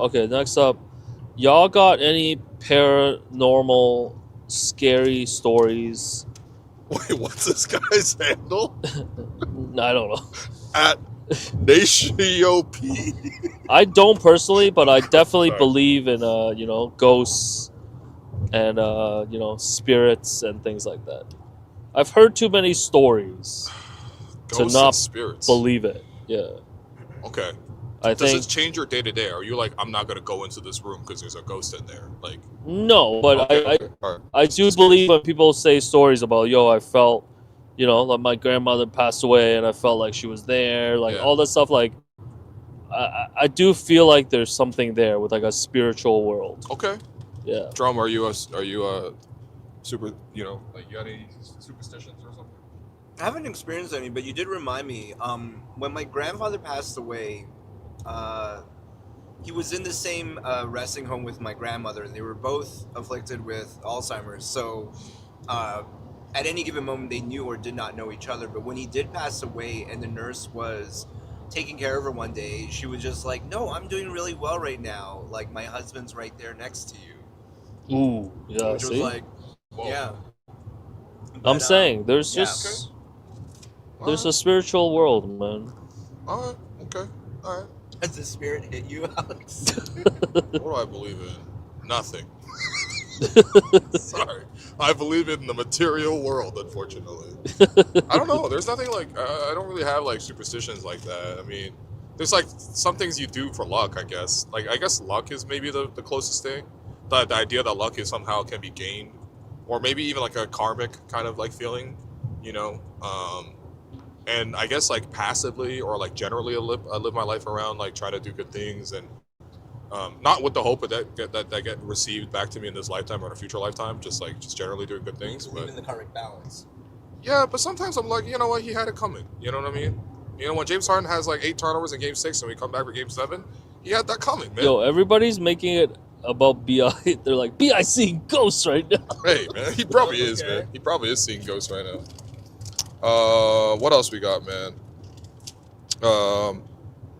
Okay. Next up, y'all got any paranormal, scary stories? Wait, what's this guy's handle? I don't know. At NationOP. I don't personally, but I definitely Sorry. believe in ghosts and spirits and things like that. I've heard too many stories Ghosts not and spirits. believe it. Yeah. Okay. I Does think it change your day to day? Are you like, I'm not gonna go into this room because there's a ghost in there? Like, no, but okay. All right. I do believe when people say stories about, I felt, like my grandmother passed away and I felt like she was there, like all that stuff. Like, I do feel like there's something there with like a spiritual world. Okay. Yeah. Drum, are you a super, like you got any superstitions or something? I haven't experienced any, but you did remind me. When my grandfather passed away, he was in the same resting home with my grandmother, and they were both afflicted with Alzheimer's. So, at any given moment, they knew or did not know each other. But when he did pass away, and the nurse was taking care of her one day, she was just like, "No, I'm doing really well right now. Like my husband's right there next to you." Ooh, yeah. Which was See? like, Whoa. yeah. I'm But, saying there's yeah. just there's a spiritual world, man. All right. Okay. All right. Has the spirit hit you, Alex? What do I believe in? Nothing. Sorry. I believe in the material world, unfortunately. I don't know. There's nothing like, I don't really have like superstitions like that. I mean, there's like some things you do for luck, I guess. Like, I guess luck is maybe the closest thing. The idea that luck is somehow can be gained, or maybe even like a karmic kind of like feeling, and I guess like passively or like generally I live my life around like trying to do good things and not with the hope that get received back to me in this lifetime or in a future lifetime, just generally doing good things. Believe But in the karmic balance. yeah, but sometimes I'm like, you know what, he had it coming. You know what I mean? When James Harden has like 8 turnovers in Game 6 and we come back for Game 7, he had that coming, man. Yo, everybody's making it about BI. They're like, BI seeing ghosts right now. Hey, man, he probably is, man. He probably is seeing ghosts right now. What else we got, man?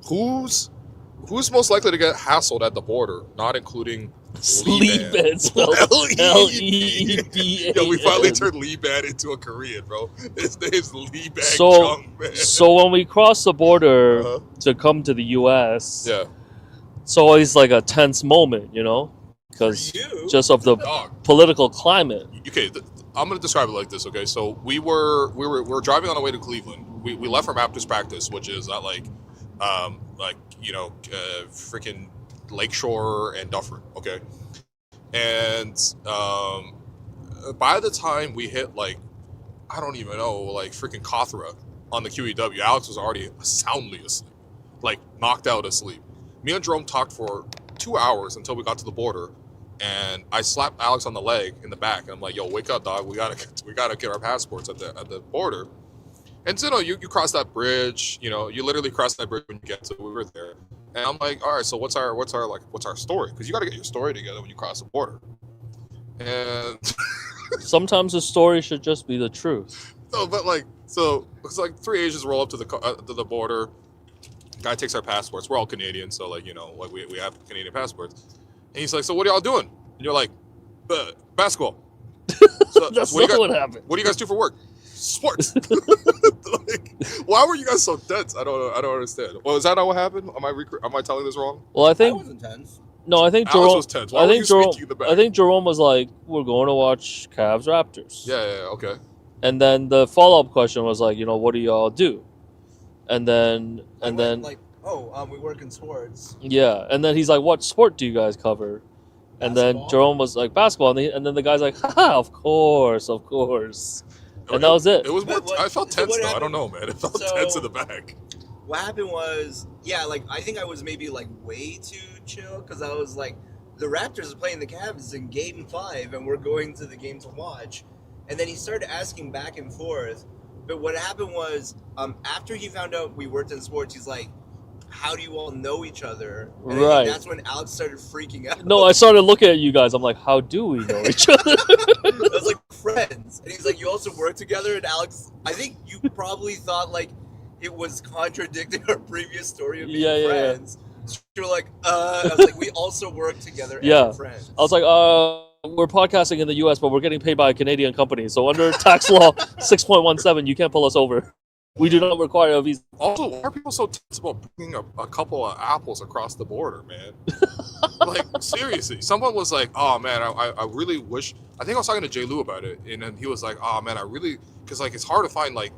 Who's most likely to get hassled at the border, not including Liban, spelled L-E-B-A-N. Yo, we finally turned Liban into a Korean, bro. His name's Liban So, Chung, man. so when we cross the border Uh-huh. to come to the U.S., Yeah. it's always like a tense moment, because For you? just of the Dog. political climate. Okay, I'm gonna describe it like this. Okay, so we were driving on the way to Cleveland. We left from Raptors practice, which is at freaking Lakeshore and Dufferin. Okay, and by the time we hit I don't even know, freaking Cothra on the QEW, Alex was already soundly asleep, knocked out asleep. Me and Jerome talked for 2 hours until we got to the border. And I slapped Alex on the leg in the back, and I'm like, "Yo, wake up, dog! We gotta get our passports at the border." And so, you cross that bridge. You literally cross that bridge when you get to. We were there, and I'm like, "All right, so what's our story? Because you got to get your story together when you cross the border." And Sometimes the story should just be the truth. no, but it's 3 Asians roll up to the border. Guy takes our passports. We're all Canadian, so we have Canadian passports. And he's like, "So what are y'all doing?" And you're like, "Basketball." So That's what not what happened. What do you guys do for work? Sports. Why were you guys so tense? I don't understand. Well, is that not what happened? Am I telling this wrong? Well, I I think wasn't tense. no. I think Alex Jerome was tense. Why were you speaking in the back? I think Jerome was like, "We're going to watch Cavs Raptors." Yeah, okay. And then the follow-up question was like, what do y'all do? And then we work in sports. yeah, and then he's like, "What sport do you guys cover?" And then Basketball. Jerome was like, "Basketball," and then the guy's like, "Haha, of course." And that was it. It was more. But what- I felt so tense what though. I happened? don't know, man. It felt So- tense in the back. What happened was, I think I was maybe way too chill because I was like, the Raptors are playing the Cavs in Game 5, and we're going to the game to watch. And then he started asking back and forth, But what happened was, after he found out we worked in sports, he's like, "How do you all know each other?" And I Right. think that's when Alex started freaking out. No, I started looking at you guys. I'm like, how do we know each other? I was like, friends. And he's like, "You also work together?" And Alex, I think you probably thought like it was contradicting our previous story of being friends. So you were like, I was like, "We also work together and we're friends." I was like, we're podcasting in the U.S., but we're getting paid by a Canadian company. So under tax law 6.17, you can't pull us over. We do not require a visa. Also, why are people so tense about bringing a couple of apples across the border, man? Like, seriously. Someone was like, oh, man, I really wish... I think I was talking to J. Lou about it, and then he was like, oh, man, I really... Because, like, it's hard to find, like,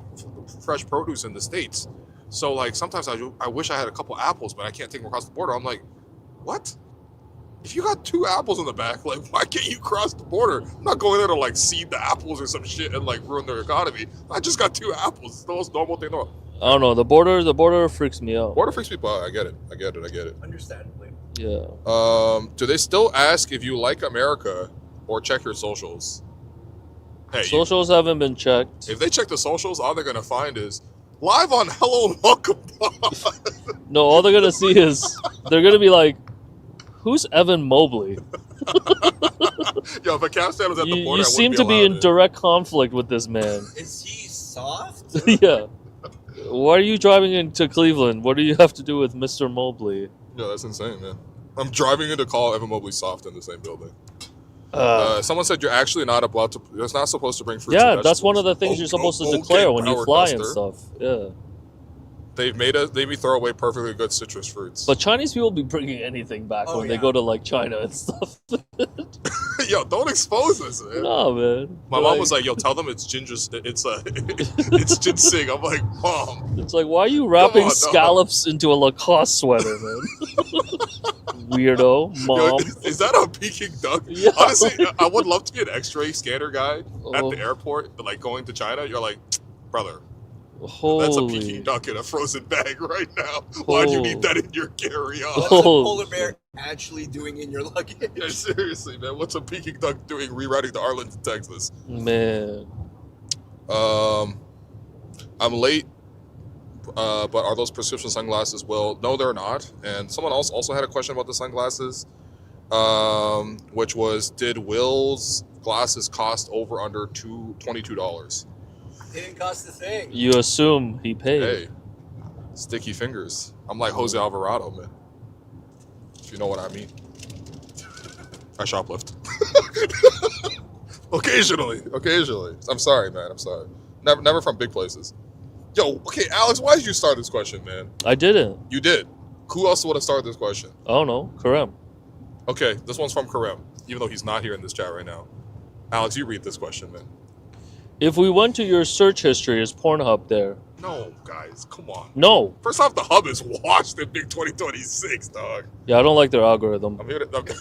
fresh produce in the States. So, like, sometimes I wish I had a couple apples, but I can't take them across the border. I'm like, what? If you got 2 apples in the back, like, why can't you cross the border? I'm not going there to, like, seed the apples or some shit and, like, ruin their economy. I just got 2 apples. It's the most normal thing in the world. I don't know. The border freaks me out. Border freaks people out. I get it. Understandably. Yeah. Do they still ask if you like America or check your socials? Hey, Socials haven't been checked. if they check the socials, all they're going to find is live on Hello and Welcome Pod. No, all they're going to see is, they're going to be like, who's Evan Mobley? Yo, if a Cavs fan was at the border, You seem to be in direct conflict with this man. Is he soft? Yeah. Why are you driving into Cleveland? What do you have to do with Mr. Mobley? Yeah, that's insane, man. I'm driving in to call Evan Mobley soft in the same building. Someone said you're actually not allowed to. You're not supposed to bring fruits. Yeah, and that's one of the vegetables. things you're supposed to Okay, declare when you Power fly and Duster. stuff. Yeah. They made me throw away perfectly good citrus fruits. But Chinese people be bringing anything back when they go to like China and stuff. Yo, don't expose us, man. No, man. My mom was like, "Yo, tell them it's ginger. It's ginseng." I'm like, "Mom." It's like, why are you wrapping on, scallops into a Lacoste sweater, man? Weirdo, mom. Yo, is that a Peking duck? Yeah. Honestly, I would love to be an X-ray scanner guy at Oh. the airport, like going to China. You're like, brother, Holy. that's a Peking duck in a frozen bag right now. Why do you need that in your carry-on? What's a Oh. polar bear actually doing in your luggage? Yeah, seriously, man. What's a Peking duck doing rerouting to Arlington, Texas? Man. I'm late, but are those prescription sunglasses? Well, no, they're not. And someone else also had a question about the sunglasses, which was, did Will's glasses cost over under $22? It didn't cost a thing. You assume he paid. Hey, sticky fingers. I'm like Jose Alvarado, man. If you know what I mean. I shoplift. Occasionally. I'm sorry, man. I'm sorry. Never from big places. Yo, okay, Alex, why did you start this question, man? I didn't. You did. Who else would have started this question? I don't know. Karem. Okay, this one's from Karem, even though he's not here in this chat right now. Alex, you read this question, man. If we went to your search history, is Pornhub there? No, guys, come on. No. First off, the hub is washed in Big 2026, dog. Yeah, I don't like their algorithm. I'm here to... Okay.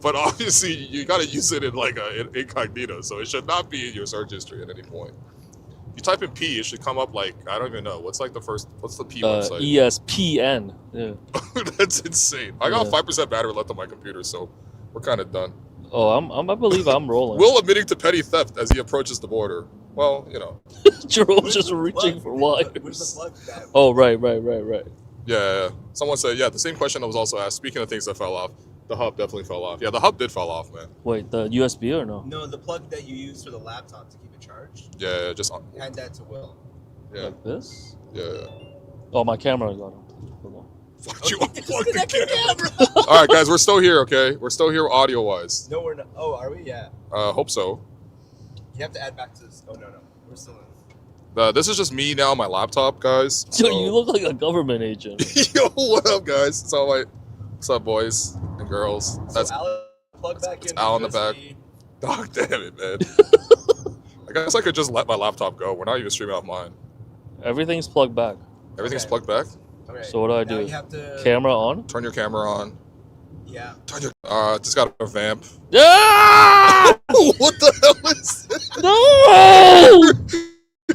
But obviously, you got to use it in like an incognito, so it should not be in your search history at any point. You type in P, it should come up like, I don't even know. What's the P website? ESPN. Yeah. That's insane. I got Yeah. 5% battery left on my computer, so we're kind of done. Oh, I believe I'm rolling. Will admitting to petty theft as he approaches the border. Well, you know. Jerome's just reaching for Where's wires. the plug at? Oh, right. Yeah. Someone said, yeah, the same question that was also asked. Speaking of things that fell off, the hub definitely fell off. Yeah, the hub did fall off, man. Wait, the USB or no? No, the plug that you use for the laptop to keep it charged. Yeah, just Hand that to Will. yeah, Like this? yeah. Oh, my camera's on. Hold on. Why'd you Oh, unplug the disconnect your camera? camera. All right, guys, we're still here. Okay, we're still here audio wise. No, we're not. Oh, are we? Yeah. Hope so. You have to add back to this. Oh, no. We're still in. This is just me now, on my laptop, guys. Yo, so- you look like a government agent. Yo, what up, guys? It's all like, what's up, boys and girls? That's So Al, plug back it's in. Al in the USB. dog. Damn it, man. I guess I could just let my laptop go. We're not even streaming off mine. Everything's plugged back. Everything's Okay. plugged back. Okay. So what do I now do? You have to. Camera on? Turn your camera on. Yeah. Turn your. Just got a vamp. Yeah! What the hell is this? No!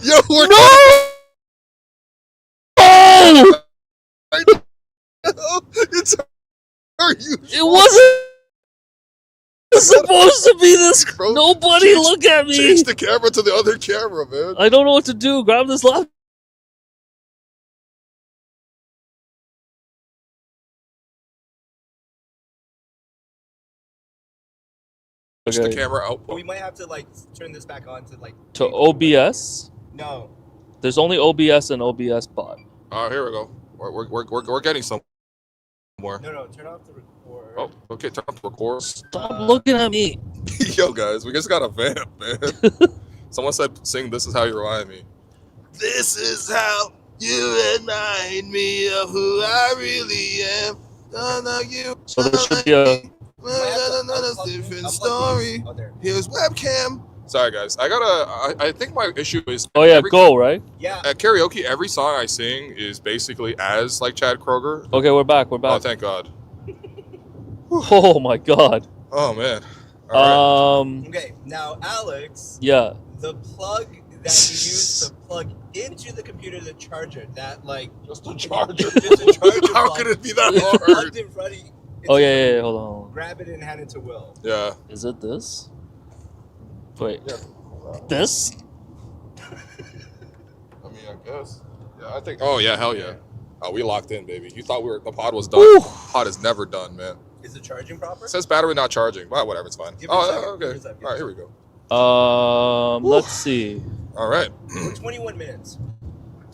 Yo, we're No! It's. Are you? It wasn't. was supposed to be this. Bro, Nobody look at me. Change the camera to the other camera, man. I don't know what to do. Grab this laptop. Push the camera out. We might have to like turn this back on to like. To OBS? No. There's only OBS and OBS bot. All right, here we go. We're getting somewhere. No, turn off the record. Oh, okay, turn off the record. Stop looking at me. Yo, guys, we just got a vamp, man. Someone said, sing This Is How You Remind Me. This is how you remind me of who I really am. So there should be a... different story. Here's webcam. Sorry, guys. I think my issue is... Oh, yeah, go, right? Yeah. At karaoke, every song I sing is basically as, like, Chad Kroger. Okay, we're back. Oh, thank God. Oh, my God. Oh, man. All right. Okay, now, Alex. Yeah. The plug that you use to plug into the computer to charge it, that, like... Just a charger. Just a charger How plug, could it be that hard? plugged in front of you. Oh, yeah, hold on. Grab it and hand it to Will. Yeah. Is it this? Wait. Yeah. This? I mean, I guess. Yeah, I think. Oh yeah, hell yeah. Oh, we locked in, baby. You thought the pod was done? Woo. Pod is never done, man. Is it charging proper? It says battery not charging. Well, whatever, it's fine. Give it a second, Okay. give it a second. All right, here we go. Let's see. All right. We're 21 minutes.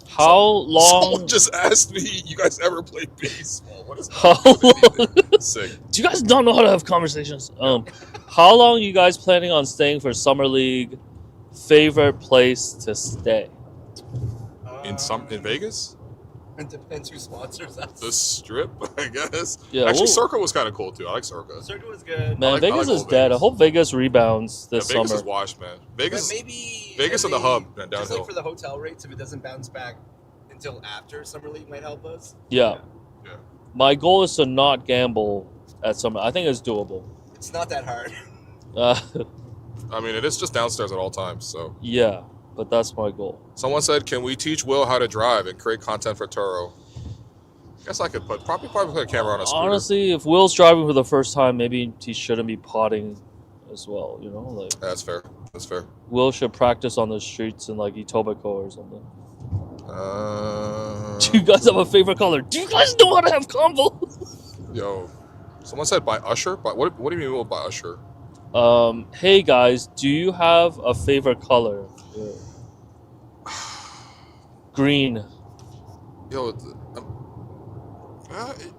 How long? Someone just asked me, "You guys ever play baseball?" What is How long? Sick. Do you guys not know how to have conversations? How long you guys planning on staying for summer league? Favorite place to stay? In Vegas? It depends who sponsors us. The Strip, I guess. Yeah, Actually, Circa was kind of cool too. I like Circa. Circuit was good. Man, I like Vegas is old dead. I Vegas. hope Vegas rebounds this Vegas summer. is washed, man. But Vegas. maybe Vegas and the hub, man, just downhill. like for the hotel rates, if it doesn't bounce back until after summer league, might help us. Yeah. Yeah. My goal is to not gamble at summer. I think it's doable. It's not that hard. I mean, it is just downstairs at all times. So. Yeah, but that's my goal. Someone said, "Can we teach Will how to drive and create content for Turo?" Guess I could probably put a camera on a scooter. Honestly, if Will's driving for the first time, maybe he shouldn't be potting as well. You know, like That's fair. That's fair. Will should practice on the streets in like Etobicoke or something. Do you guys have a favorite color? Do you guys know how to have convo? Yo, someone said by Usher. But what do you mean by Usher? Hey guys, do you have a favorite color? Green. Yo,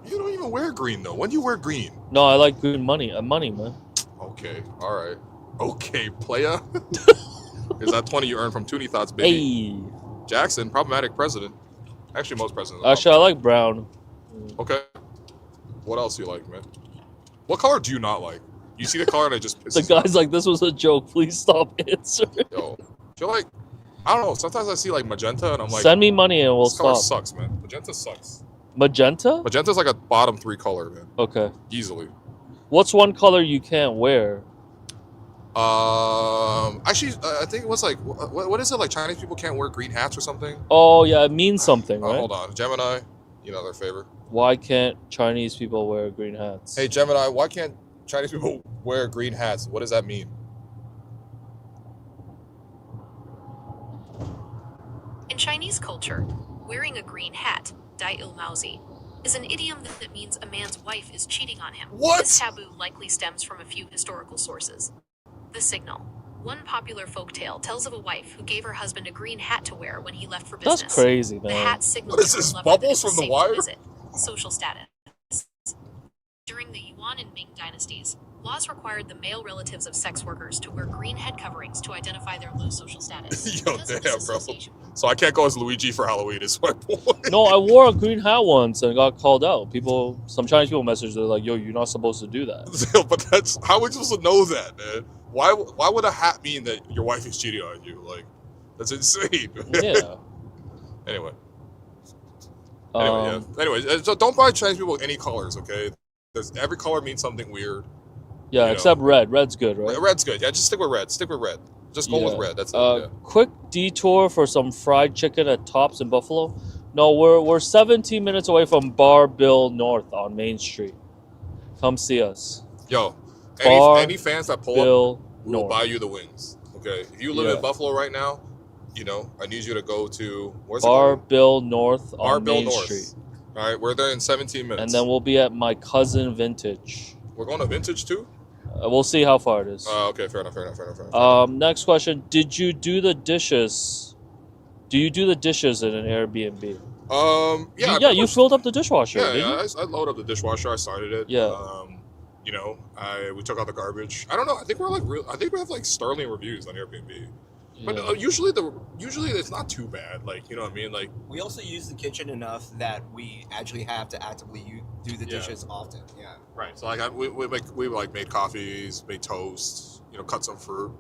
you don't even wear green though. When do you wear green? No, I like green money. Money, man. Okay, all right. Okay, playa. Is that 20 you earned from Toonie Thoughts, baby? Hey. Jackson, problematic president. Actually, most presidents. Actually, I like brown. Okay. What else do you like, man? What color do you not like? You see the color and it just pisses The you off. guy's like, this was a joke. Please stop answering. Yo, feel like, I don't know. Sometimes I see like magenta and I'm like, Send me money and we'll this color stop. sucks, man. Magenta sucks. Magenta? Magenta's like a bottom 3 color, man. Okay. Easily. What's one color you can't wear? Actually, I think it was like, what is it? Like Chinese people can't wear green hats or something? Oh, yeah, it means something, right? Hold on. Gemini, you know their favorite. Why can't Chinese people wear green hats? Hey, Gemini, why can't Chinese people wear green hats? What does that mean? In Chinese culture, wearing a green hat, dai il maozi, is an idiom that means a man's wife is cheating on him. What? This taboo likely stems from a few historical sources. The Signal. One popular folktale tells of a wife who gave her husband a green hat to wear when he left for business. That's crazy, The man. hat signaled What is to her this, lover Bubbles that it was from The safe Wire? to visit. Social status. During the Yuan and Ming dynasties, laws required the male relatives of sex workers to wear green head coverings to identify their low social status. Yo, Because of damn, this bro. association- So I can't go as Luigi for Halloween, is my point. No, I wore a green hat once and got called out. Some Chinese people messaged, they're like, yo, you're not supposed to do that. But that's, how are we supposed to know that, man? Why would a hat mean that your wife is cheating on you? Like, that's insane. Yeah. Anyway, Anyway, so don't buy Chinese people any colors, okay? Every color means something weird. Yeah, You except red. Red's good, right? Red's good. Yeah, just stick with red. Stick with red. Just go with red. That's it. Yeah. Quick detour for some fried chicken at Tops in Buffalo. No, we're 17 minutes away from Bar Bill North on Main Street. Come see us. Yo, Any fans that pull Bill up will North. buy you the wings. Okay, if you live Yeah. in Buffalo right now, I need you to go to where's it Bar called? Bill North Bar on Bill Main North. Street. All right, we're there in 17 minutes. And then we'll be at my cousin Vintage. We're going to Vintage too. We'll see how far it is. Okay, fair enough. Next question. Did you do the dishes? Do you do the dishes in an Airbnb? Yeah. You filled up the dishwasher, Yeah, didn't you? I loaded up the dishwasher. I started it. Yeah. We took out the garbage. I don't know. I think I think we have like sterling reviews on Airbnb. But Yeah. usually it's not too bad. Like, you know what I mean? Like, We also use the kitchen enough that we actually have to actively do the Yeah. dishes often. Yeah. right. So like we like made coffees, made toast, cut some fruit,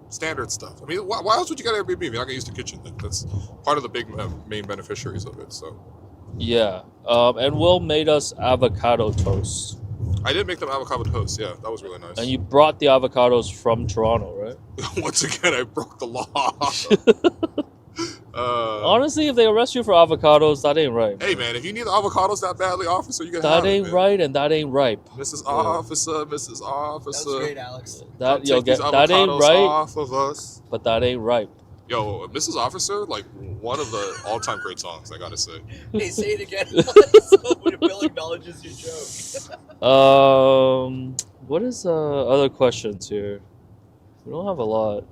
standard stuff. I mean, why else would you get Airbnb if you're not gonna use the kitchen? That's part of the big main beneficiaries of it. So Yeah. And Will made us avocado toast. I did make them avocado toast. Yeah, that was really nice. And you brought the avocados from Toronto, right? Once again, I broke the law. Honestly, if they arrest you for avocados, that ain't right. Hey man, if you need the avocados that badly, officer, you can That have it, ain't man. right and that ain't ripe. Mrs. Yeah. Officer, Mrs. That Officer. was great, Alex. That Take these that ain't avocados right, off of us. but that ain't ripe. Yo, Mrs. Officer, like one of the all-time great songs, I gotta say. Hey, say it again. So when Bill acknowledges your joke. What is other questions here? We don't have a lot.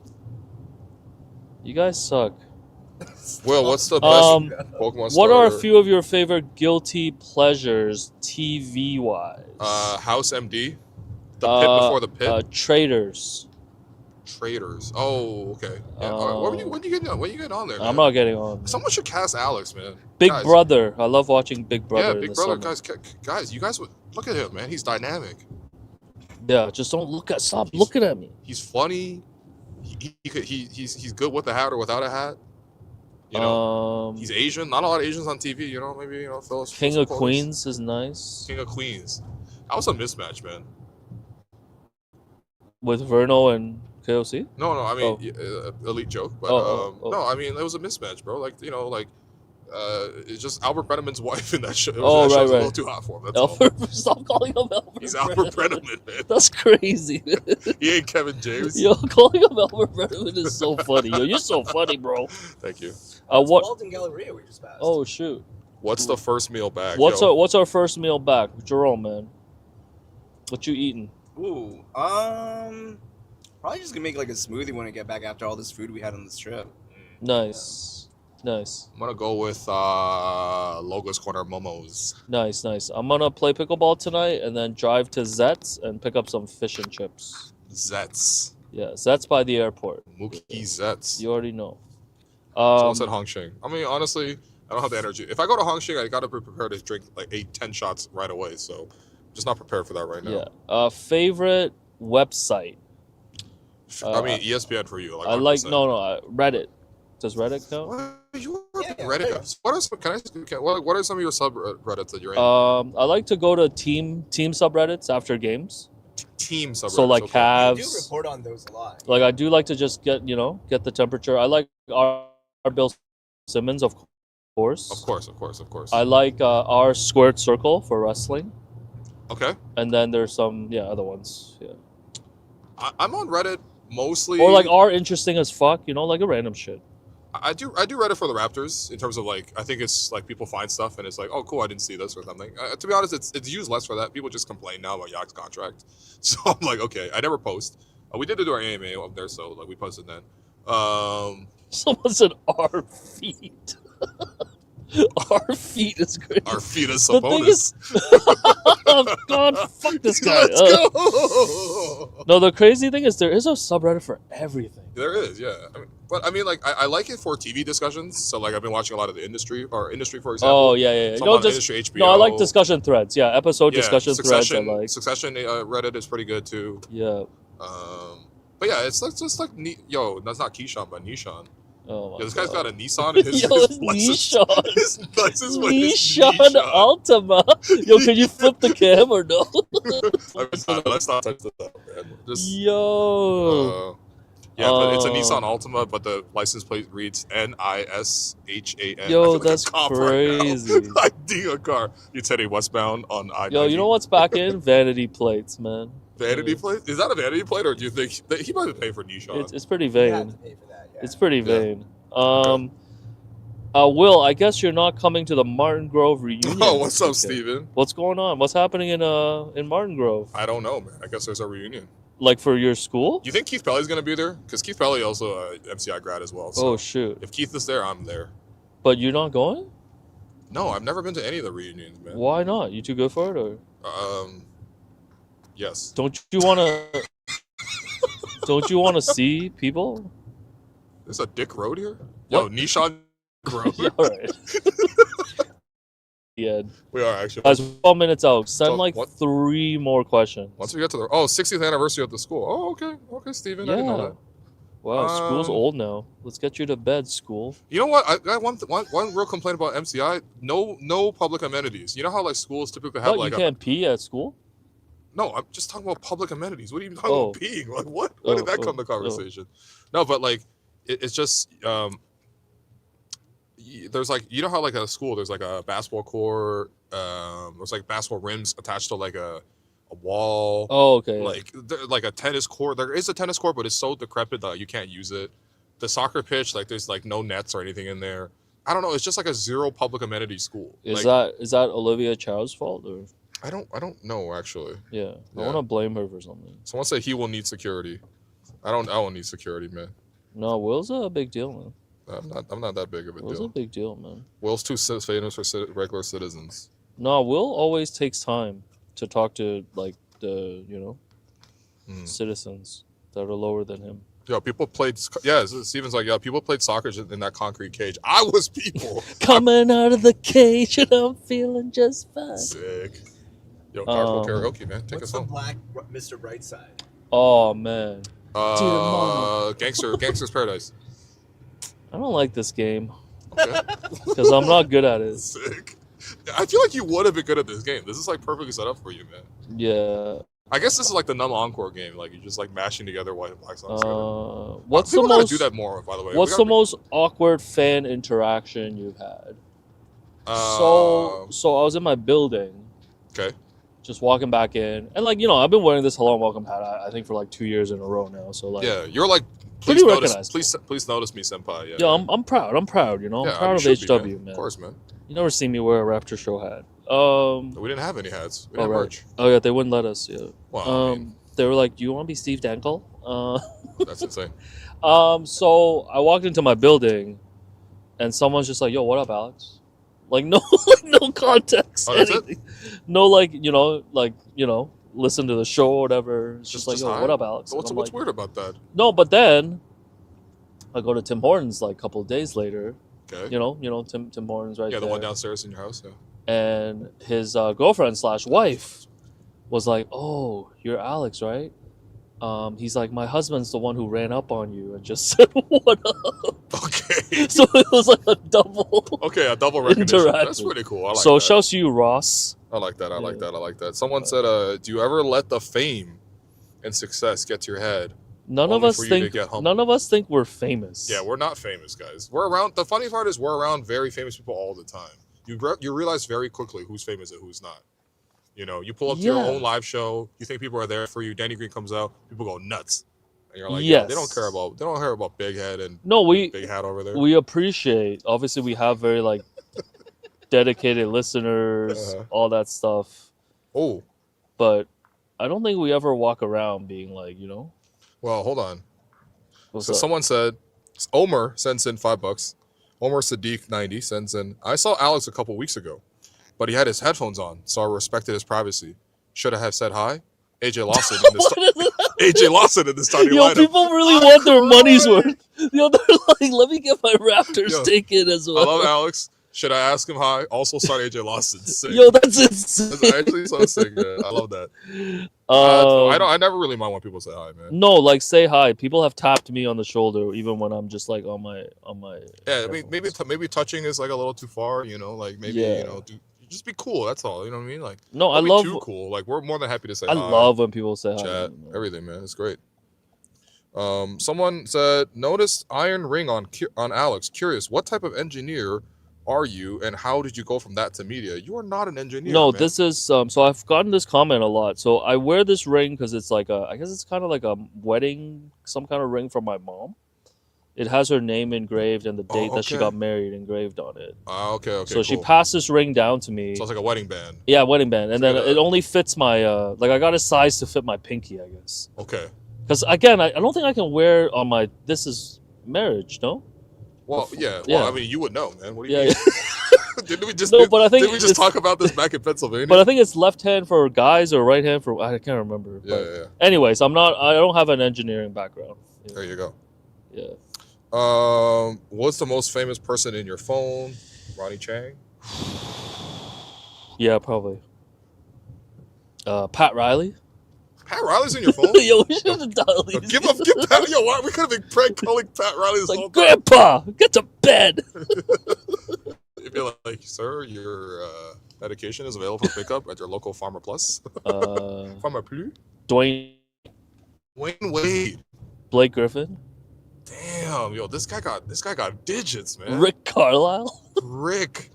You guys suck. Will, what's the best Pokemon What are a starter? few of your favorite guilty pleasures TV wise? House MD, the pit before the pit, Traders. Traders. Oh, okay. Yeah, all right. When you getting on there? Man? I'm not getting on. Someone should cast Alex, man. Big Guys. Brother. I love watching Big Brother. Yeah, in Big the Brother, summer. guys, you guys would look at him, man. He's dynamic. Yeah, just don't look at. Stop looking at me. He's funny. He's good with a hat or without a hat. He's Asian. Not a lot of Asians on TV. Maybe fill us. King of Queens is nice. King of Queens. That was a mismatch, man. With Verno and KOC. No, I mean elite joke, but no, I mean it was a mismatch, bro. It's just Albert Brenneman's wife in that show. Oh, that show's a right. little too hot for him. That's all. Stop calling him Albert. He's Albert Brenneman, man. That's crazy. He ain't Kevin James. Yo, calling him Albert Brenneman is so funny. Yo, you're so funny, bro. Thank you. What? What? Walton Galleria we just passed. Oh shoot. What's the first meal back? What's our first meal back, Jerome, man? What you eating? Ooh. Probably just gonna make like a smoothie when I get back after all this food we had on this trip. Nice. Nice. I'm gonna go with Logos Corner Momos. Nice. I'm gonna play pickleball tonight and then drive to Zet's and pick up some fish and chips. Zets. Yeah, Zet's by the airport. Mookie Zets. You already know. Someone said Hong Shing. I mean, honestly, I don't have the energy. If I go to Hong Shing, I gotta be prepared to drink like 8-10 shots right away. So, I'm just not prepared for that right now. Yeah. Favorite website? I mean, ESPN for you. I like 100%. Reddit. Does Reddit count? What? You are Yeah, a Reddit guy. What are some of your subreddits that you're in? I like to go to team subreddits after games. Team subreddits. So like okay. I do Cavs. report on those a lot. Like I do like to just get the temperature. I like our Bill Simmons, of course. Of course. I like our Squared Circle for wrestling, Okay. and then there's some other ones. Yeah. I'm on Reddit mostly. Or like our interesting as fuck, like a random shit. I do Reddit for the Raptors in terms of like I think it's like people find stuff and it's like, oh cool, I didn't see this or something. To be honest, it's used less for that. People just complain now about Yak's contract, so I'm like, okay, I never post. We did do our AMA up there, so like we posted then. Someone said our feet. Our feet is great. Our feet is The thing Sabonis. Oh God, fuck this guy. Let's go. No, the crazy thing is there is a subreddit for everything. There is, yeah. I mean, like I like it for TV discussions. So like I've been watching a lot of the industry for example. Oh yeah. Some on industry HBO. No, I like discussion threads. Yeah, episode discussion threads. I like. Succession Reddit is pretty good too. Yeah. But yeah, it's like just like that's not Keyshawn, but Nishan. Oh my This guy's God. got a Nissan in his, Yo, his it's license. Nissan. His license plate is Nissan Nissan. Altima. Yo, can you flip the cam or no? Let's not touch that, man. Just, Yo. but it's a Nissan Altima, but the license plate reads NISHAN. Yo, that's crazy. Like a car. You're heading westbound on I-90. Yo, you know what's back in? Vanity plates, man. Vanity plate? Is that a vanity plate, or do you think that he might have paid for Nishan? It's pretty You vain. have to pay for that. Yeah. It's pretty Yeah. vain. Will, I guess you're not coming to the Martin Grove reunion. Oh, what's up, weekend. Steven? What's going on? What's happening in Martin Grove? I don't know, man. I guess there's a reunion. Like for your school? Do you think Keith Pelly's gonna be there? Because Keith Pelly also MCI grad as well. So Oh shoot! if Keith is there, I'm there. But you're not going? No, I've never been to any of the reunions, man. Why not? You too good for it, or Yes. don't you want to? Don't you want to see people? There's a Dick Road here. Yo, What? Nishan Road. Yeah, all right. Yeah. We are actually. Guys, 12 minutes out. Send So, like what- 3 more questions. Once we get to the 60th anniversary of the school. Oh, okay, Steven. I didn't know Yeah. that. Wow, school's Um, old now. Let's get you to bed, school. You know what? I got one real complaint about MCI. No public amenities. You know how like schools typically have What, like you can't pee at school? No, I'm just talking about public amenities. What are you talking Oh. about peeing? Like what? Where did that come to conversation? No, but like it's just there's like, you know how like at a school there's like a basketball court, there's like basketball rims attached to like a wall. Oh, okay. Like a tennis court. There is a tennis court, but it's so decrepit that you can't use it. The soccer pitch, like there's like no nets or anything in there. I don't know. It's just like a zero public amenity school. Is like, that Olivia Chow's fault, or I don't know actually. yeah? I Yeah. want to blame her for something. Someone said he will need security. I don't need security, man. No, Will's a big deal, man. I'm not that big of a Will's a deal. big deal, man. Will's too famous for regular citizens. No, Will always takes time to talk to like the citizens that are lower than him. Yo, people played. Yeah, Steven's like, yeah, people played soccer in that concrete cage. I was people. Coming out of the cage and I'm feeling just fine. Sick. Yo, carpool karaoke, man. Take What's us the home. black Mr. Brightside? Oh man, Gangster's Paradise. I don't like this game Okay. because I'm not good at it. Sick. I feel like you would have been good at this game. This is like perfectly set up for you, man. Yeah. I guess this is like the Numb Encore game. Like you're just like mashing together white and black songs. What's the People gotta most? do that more, by the way. What's the most awkward fan interaction you've had? So I was in my building, Okay. just walking back in, and like I've been wearing this Hello and Welcome hat I think for like 2 years in a row now. So like, Yeah, you're like, Pretty please notice, recognizable. please notice me, senpai. Yeah, yeah, I'm proud. I'm proud. I'm Yeah, proud you of should be, HW, man. Of course, man. You never see me wear a Raptor show hat. We didn't have any hats. We Oh, didn't right. merch. Oh yeah, they wouldn't let us. Yeah. Wow, I mean, They were like, "Do you want to be Steve Dangle?" that's insane. So I walked into my building, and someone's just like, "Yo, what up, Alex?" Like no, no context, Oh, that's it? anything. No, listen to the show or whatever. It's just like, "Yo, hi? what up, Alex?" What's And I'm like, weird about that? No, but then I go to Tim Hortons like a couple of days later. Okay. Tim Hortons right Yeah, the there. one downstairs in your house. Yeah. And his girlfriend/wife was like, "Oh, you're Alex, right?" He's like, "My husband's the one who ran up on you and just said what up." Okay. So it was like a double. Okay, a double recognition. That's Interaction. pretty cool. I like So that. shouts to you, Ross. I like that. I like Yeah. that. I like that. Someone said, "Do you ever let the fame and success get to your head?" None Only of us for you to think. get humbled. None of us think we're famous. Yeah, we're not famous, guys. We're around. The funny part is we're around very famous people all the time. You realize very quickly who's famous and who's not. You pull up to your Yeah. own live show. You think people are there for you. Danny Green comes out. People go nuts, and you're like, Yes. yeah, they don't care about Big Head and No, we Big Hat over there. appreciate. Obviously, we have very like dedicated listeners, all that stuff. Oh, But I don't think we ever walk around being like, well, hold on. what's So up? someone said, Omer sends in $5. Omer Sadiq 90 sends in. I saw Alex a couple weeks ago, but he had his headphones on, so I respected his privacy. Should I have said hi? AJ Lawson in this. AJ Lawson in this starting Yo, lineup. people really want their money's worth. They're like, let me get my Raptors Yo, ticket as I well. love Alex. Should I ask him hi? Also, start AJ Lawson. Sick. Yo, that's insane. That's actually so sick, man. I love that. I never really mind when people say hi, man. No, like say hi. People have tapped me on the shoulder even when I'm just like on my. Yeah, I mean, maybe touching is like a little too far. Like maybe Yeah. just be cool. That's all. You know what I mean? Like, No, I don't be love. too cool. Like, we're more than happy to say I hi. love when people say hi. Chat, everything, man. It's great. Someone said, noticed iron ring on Alex. Curious, what type of engineer are you, and how did you go from that to media? You are not an engineer. No, man. this is so I've gotten this comment a lot. So I wear this ring because it's like I guess it's kind of like a wedding, some kind of ring from my mom. It has her name engraved and the date that she okay. got married engraved on it. Okay. So she passed this ring down to me. So it's like a wedding band. Yeah, wedding band, and then Look at it that. only fits my like I got a size to fit my pinky, I guess. Okay. Because again, I don't think I can wear on my. This is marriage, no? Well, yeah. Yeah. Well, I mean, you would know, man. What do you Yeah, mean? yeah. Didn't we just? No, but I think didn't we just it's- talk about this back in Pennsylvania? But I think it's left hand for guys or right hand for I can't remember. yeah, But yeah. anyways, I don't have an engineering background. There you go. Yeah. What's the most famous person in your phone? Ronnie Chang. Yeah, probably. Pat Riley. Pat Riley's in your phone. Yo, we should have dialed these. Give Pat. Yo, why we could have been prank calling Pat Riley this It's whole like, time. Grandpa, get to bed. You'd be like, sir, your medication is available for pickup at your local Pharma Plus. Pharma Plus. Dwayne, Wayne Wade. Blake Griffin, Damn, yo, this guy got digits, man. Rick Carlisle. Rick.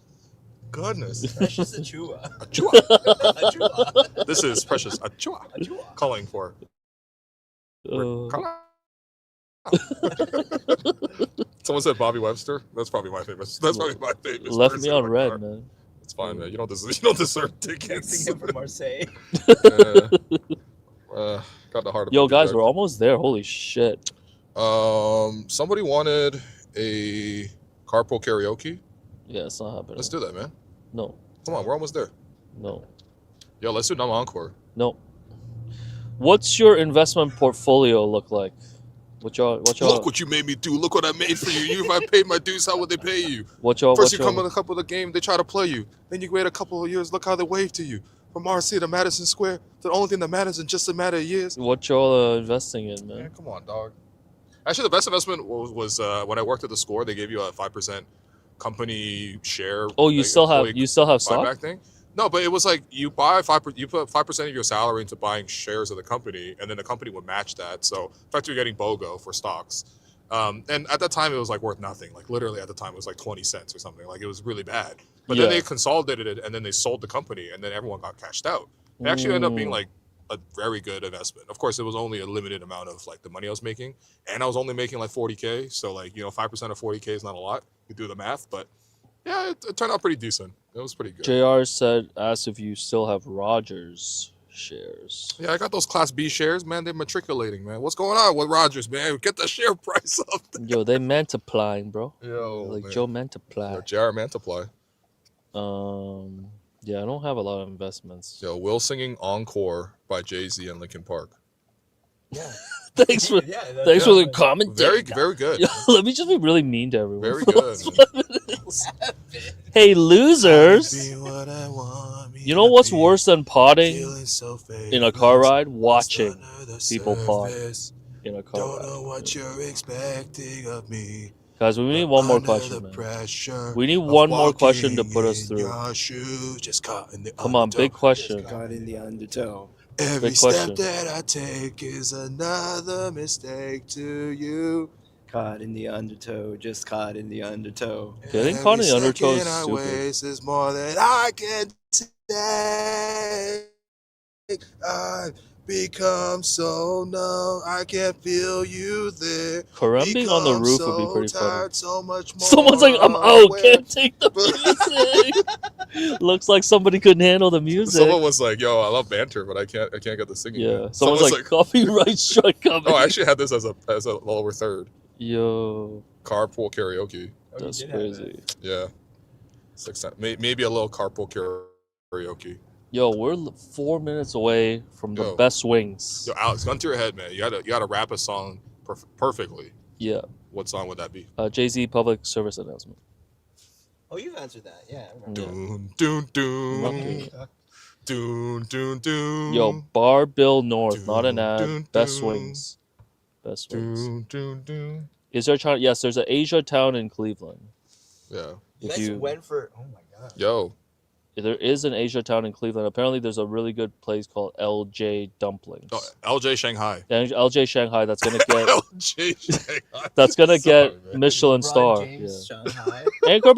Goodness. Precious Achua. Achua. Achua. This is Precious Achua Achua. calling for Uh, Carlisle. Someone said Bobby Webster. That's probably my famous. That's probably my famous. left person me on in my red, car. man. It's fine, man. You don't deserve tickets. Texting him from Marseille. Got the heart of Yo, a guys, direct. we're almost there. Holy shit. Somebody wanted a carpool karaoke. Yeah, it's not happening. Let's do that, man. No, Come on, we're almost there. no, Yo, let's do Numb Encore. no. What's your investment portfolio look like? What y'all, Look what you made me do. Look what I made for you. If I paid my dues, how would they pay you? First, you come in a couple of the game, they try to play you. Then you wait a couple of years, look how they wave to you. From RC to Madison Square, the only thing that matters in just a matter of years. what y'all investing in, Man, man? come on, dog. Actually, the best investment was when I worked at the Score. They gave you a 5% company share. Oh, you like, still have employee stock? buyback thing. No, but it was like you put 5% of your salary into buying shares of the company, and then the company would match that. So in fact, you're getting BOGO for stocks. And at that time, it was like worth nothing. Like literally at the time, it was like 20 cents or something. Like it was really bad. But then Yeah. they consolidated it, and then they sold the company, and then everyone got cashed out. It actually ended up being like a very good investment. Of course, it was only a limited amount of like the money I was making, and I was only making like 40K. So like 5% of 40K is not a lot. You do the math, but yeah, it turned out pretty decent. It was pretty good. JR asked if you still have Rogers shares. Yeah, I got those Class B shares, man. They're matriculating, man. What's going on with Rogers, man? Get the share price up. Yo, they multiplying, bro. Yo, Like man. Joe multiply. Or JR Multiply. Yeah, I don't have a lot of investments. Yo, Will singing Encore by Jay-Z and Linkin Park. Yeah. Thanks for Yeah, thanks for the comment. Very good. Yo, let me just be really mean to everyone. Very for good. those 5 minutes. Hey, losers! What I want, You know what's worse than potting so in a car ride? Watching people pot in a car Don't ride. know what you're expecting of me. Guys, we need one more Under question, the man. pressure We need of one more question to walking put us in through. your shoes, just caught in the Come on, undertow. big question. Caught in the undertow. Every Big step question. that I take is another mistake to you. Caught in the undertow. Just caught in the undertow. Getting caught in the Every undertow is second I stupid. waste is more than I can take. I've become so numb, I can't feel you there. Kareem being on the Become roof would be so pretty funny. tired, so much more Someone's like, I'm out, aware. can't take the music. Looks like somebody couldn't handle the music. Someone was like, "Yo, I love banter, but I can't get the singing." Yeah, man." someone's like, copyright strike coming. "Oh, I actually had this as a lower third Yo, carpool karaoke." that's crazy. Yeah, 6 times. Maybe a little carpool karaoke. Yo, we're 4 minutes away from the Yo. best wings. Yo, Alex, gun to your head, man. You gotta rap a song perfectly. Yeah, What song would that be? Jay-Z public service announcement. Oh, you've answered that. Yeah. I remember. Yeah. Doon doon Love doon to. doon doon doon. Yo, Bar Bill North, not an Dun, ad. dun, Best dun. wings. Best wings. Doon doon doon. Is there China? Yes, there's an Asia town in Cleveland. Yeah. You If guys you- went for. Oh my god. Yo, There is an Asia town in Cleveland. Apparently, there's a really good place called LJ Dumplings. No, LJ Shanghai. LJ Shanghai. That's gonna get. LJ Shanghai. That's gonna Sorry, get man. Michelin LeBron star. James, Yeah. Shanghai. Anchor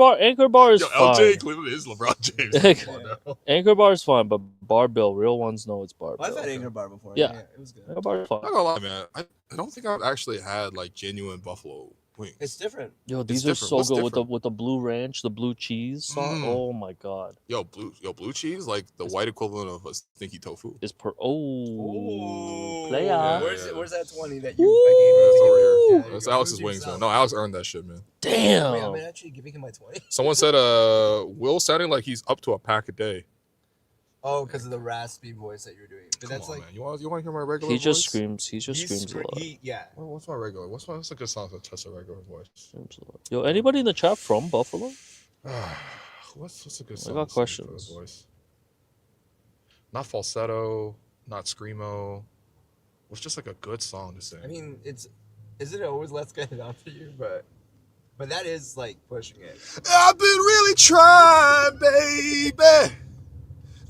bar is Yo, fine. LJ Cleveland is LeBron James. Come on now. Anchor bar is fine, but Bar Bill, real ones know it's Bar Bill. I've had Anchor Bar before. Yeah. It was good. Anchor bar is fine. I'm not gonna lie, man. I don't think I've actually had like genuine buffalo wings. It's different. Yo, these are different. so What's good different? with the blue ranch, the blue cheese sauce. Mm. Oh my god, Yo, blue cheese, like the white equivalent of a stinky tofu. it's Ooh. player. Yeah. Where's that 20 that you? It's over here. Yeah, there you That's go. Alex's Prove wings, man. yourself. No, Alex earned that shit, man. Damn. Wait, I'm actually giving him my 20. Someone said, Will sounding like he's up to a pack a day. Oh, because of the raspy voice that you're doing. But Come that's on, like man. You want to hear my regular He voice? just screams. He just screams a lot. Yeah. What's my regular? What's a good song to test a regular voice? Screams a lot. Yo, anybody in the chat from Buffalo? What's a good I song? got to sing for questions. the voice? Not falsetto, not screamo. What's just like a good song to sing? I mean, isn't it always Let's Get It Out to you? But that is like pushing it. I've been really trying, baby.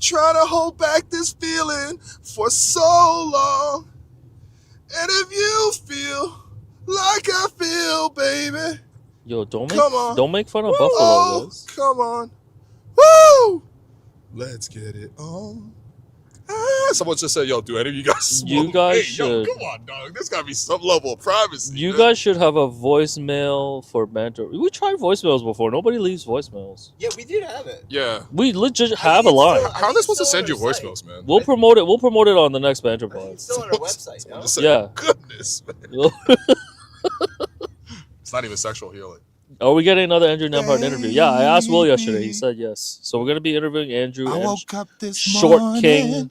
Trying to hold back this feeling for so long. And if you feel like I feel, baby. Yo, don't make fun of Buffalo, Oh, guys. come on. Woo! Let's get it on. Someone just said, yo, do any of you guys smoke? You guys Yo, should. come on, dog. There's got to be some level of privacy. You man. guys should have a voicemail for Banter. We tried voicemails before. Nobody leaves voicemails. Yeah, we did have it. Yeah. We legit I have a think it's line. still- How are they supposed to it's still send you on our site. voicemails, man? We'll promote it. We'll promote it on the next Banter I think Pod. it's still on our website. Someone No? just said, Yeah. goodness, man. It's not even sexual healing. Are we getting another Andrew Nemhart interview? Yeah, I asked Will yesterday. He said yes. So we're gonna be interviewing Andrew I and woke up this Short morning, King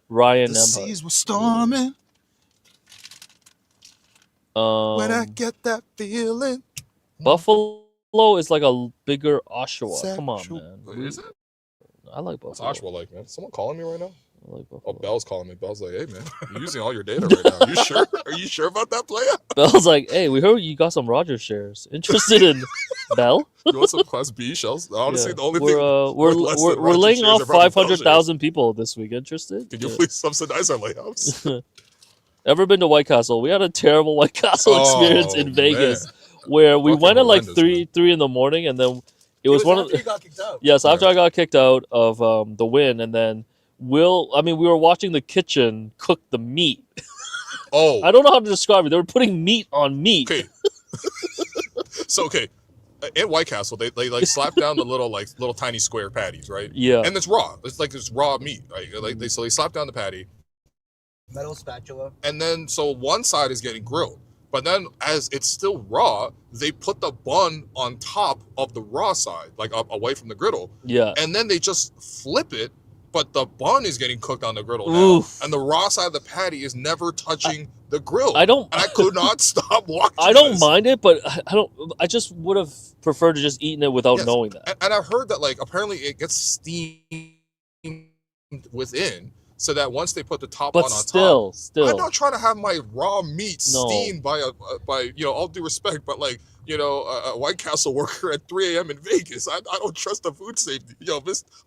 Ryan the Nemhart. seas were storming. When I get that feeling, Buffalo is like a bigger Oshawa. Come on, Sexual. man. Is it? I like What's Buffalo. Oshawa like, man? Someone calling me right now? I like Oh, Buffalo. Bell's calling me. Bell's like, hey, man, you're using all your data right now. You sure? Are you sure about that player? Bell's like, hey, we heard you got some Rogers shares. Interested in Bell? You want some Class B shells? Honestly, Yeah. the only we're thing we're less we're, than we're Rogers laying shares off are probably Bell 500,000 people this week. Interested? Can you Yeah. please subsidize our layups? Ever been to White Castle? We had a terrible White Castle Oh, experience in Vegas man. where we Fucking went at like horrendous, three in the morning, and then it was one of after you got kicked out. yes after Yeah. I got kicked out of the win, and then we were watching the kitchen cook the meat. Oh, I don't know how to describe it. They were putting meat on meat. okay. So, okay. In White Castle, they like slap down the little tiny square patties, right? Yeah. And it's raw. It's like it's raw meat, right? Like they slap down the patty, Metal spatula. and then so one side is getting grilled, but then as it's still raw, they put the bun on top of the raw side, like up away from the griddle, Yeah. and then they just flip it, but the bun is getting cooked on the griddle now, Oof. and the raw side of the patty is never touching the grill. I don't. And I could not stop watching. I don't this. mind it, but I don't. I just would have preferred to just eaten it without Yes. knowing that. And I've heard that like apparently it gets steamed within, so that once they put the top But on still, top, I'm not trying to have my raw meat No. steamed by all due respect, but like a White Castle worker at 3 a.m. in Vegas. I don't trust the food safety.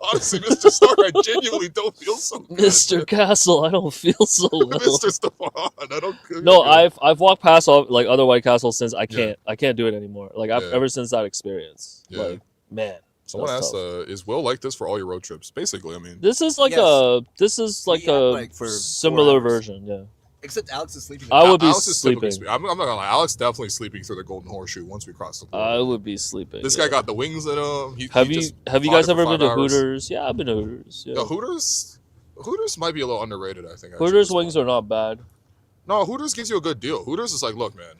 Honestly, Mr. Starr, I genuinely don't feel so good. Mr. Castle, I don't feel so well. Mr. Stefan, I don't. No, I've walked past all like other White Castles since I can't do it anymore. Like Yeah. ever since that experience. Yeah. Like man, Someone that's asked, tough. is Will like this for all your road trips? Basically, I mean, This is like Yes. a We have, like, for 4 similar hours. version. Yeah, Except Alex is sleeping. I would be Alex is typically sleeping. I'm not gonna lie. Alex definitely sleeping through the Golden Horseshoe once we cross the border. I would be sleeping. This yeah. guy got the wings in him. Have he you just have you fought guys it for ever been 5 to hours. Hooters? Yeah, I've been to Hooters. Yeah. Yo, Hooters might be a little underrated. I think. actually, Hooters at this wings point. are not bad. No, Hooters gives you a good deal. Hooters is like, look, man,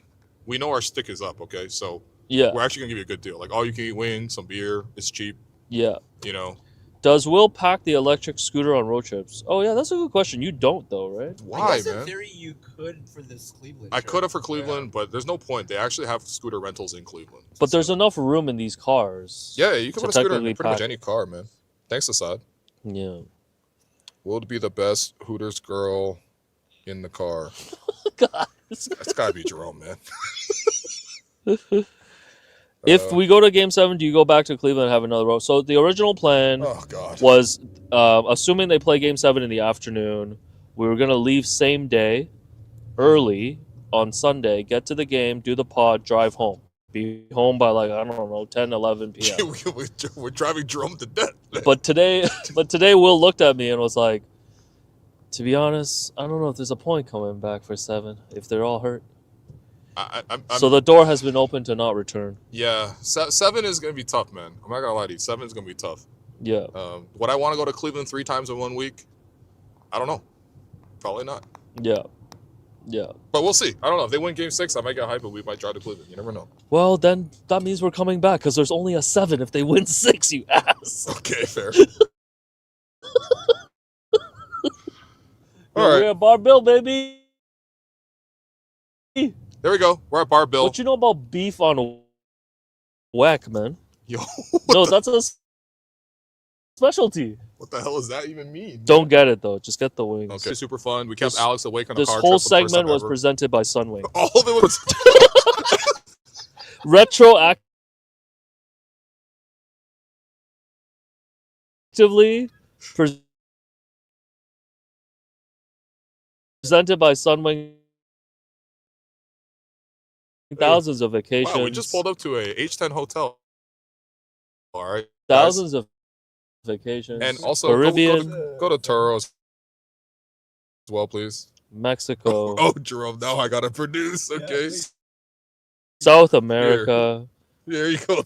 we know our stick is up. Okay, so Yeah, we're actually gonna give you a good deal. Like all you can eat wings, some beer. It's cheap. yeah. You know Does Will pack the electric scooter on road trips? Oh yeah, that's a good question. You don't though, right? I why, guess in man? theory, you could for this Cleveland. I trip. could have for Cleveland, but there's no point. They actually have scooter rentals in Cleveland. But there's So- enough room in these cars. yeah, you can to put a scooter in technically pretty much pack. any car, man. Thanks, Assad. Yeah. Will be the best Hooters girl in the car. God. It's got to be Jerome, man. If we go to Game 7, do you go back to Cleveland and have another road? So the original plan Oh God. was, assuming they play Game 7 in the afternoon, we were going to leave same day, early, on Sunday, get to the game, do the pod, drive home. Be home by like, I don't know, 10, 11 p.m. We're driving Jerome to death. But today Will looked at me and was like, to be honest, I don't know if there's a point coming back for 7 if they're all hurt. So the door has been open to not return. Yeah, 7 is gonna be tough, man. I'm not gonna lie to you. 7 is gonna be tough. Yeah. Would I want to go to Cleveland 3 times in 1 week? I don't know. Probably not. Yeah. Yeah. But we'll see. I don't know. If they win Game 6, I might get hyped, but we might drive to Cleveland. You never know. Well, then that means we're coming back because there's only a 7 if they win 6, you ass. Okay, fair. All right. We're at Bar Bill, baby. There we go. We're at Bar Bill. What you know about beef on whack, man? Yo. No, that's a specialty. What the hell does that even mean? Don't get it, though. Just get the wings. Okay, super fun. We kept Alex awake on a This car whole trip for the first segment time was ever. presented by Sunwing. All of it was... Retroactively presented by Sunwing. Thousands of vacations. Wow, we just pulled up to a H10 hotel. All right. Thousands of vacations. And also, Caribbean. go to Turo as well, please. Mexico. Oh, Jerome, now I got to produce. Okay. South America. There you go.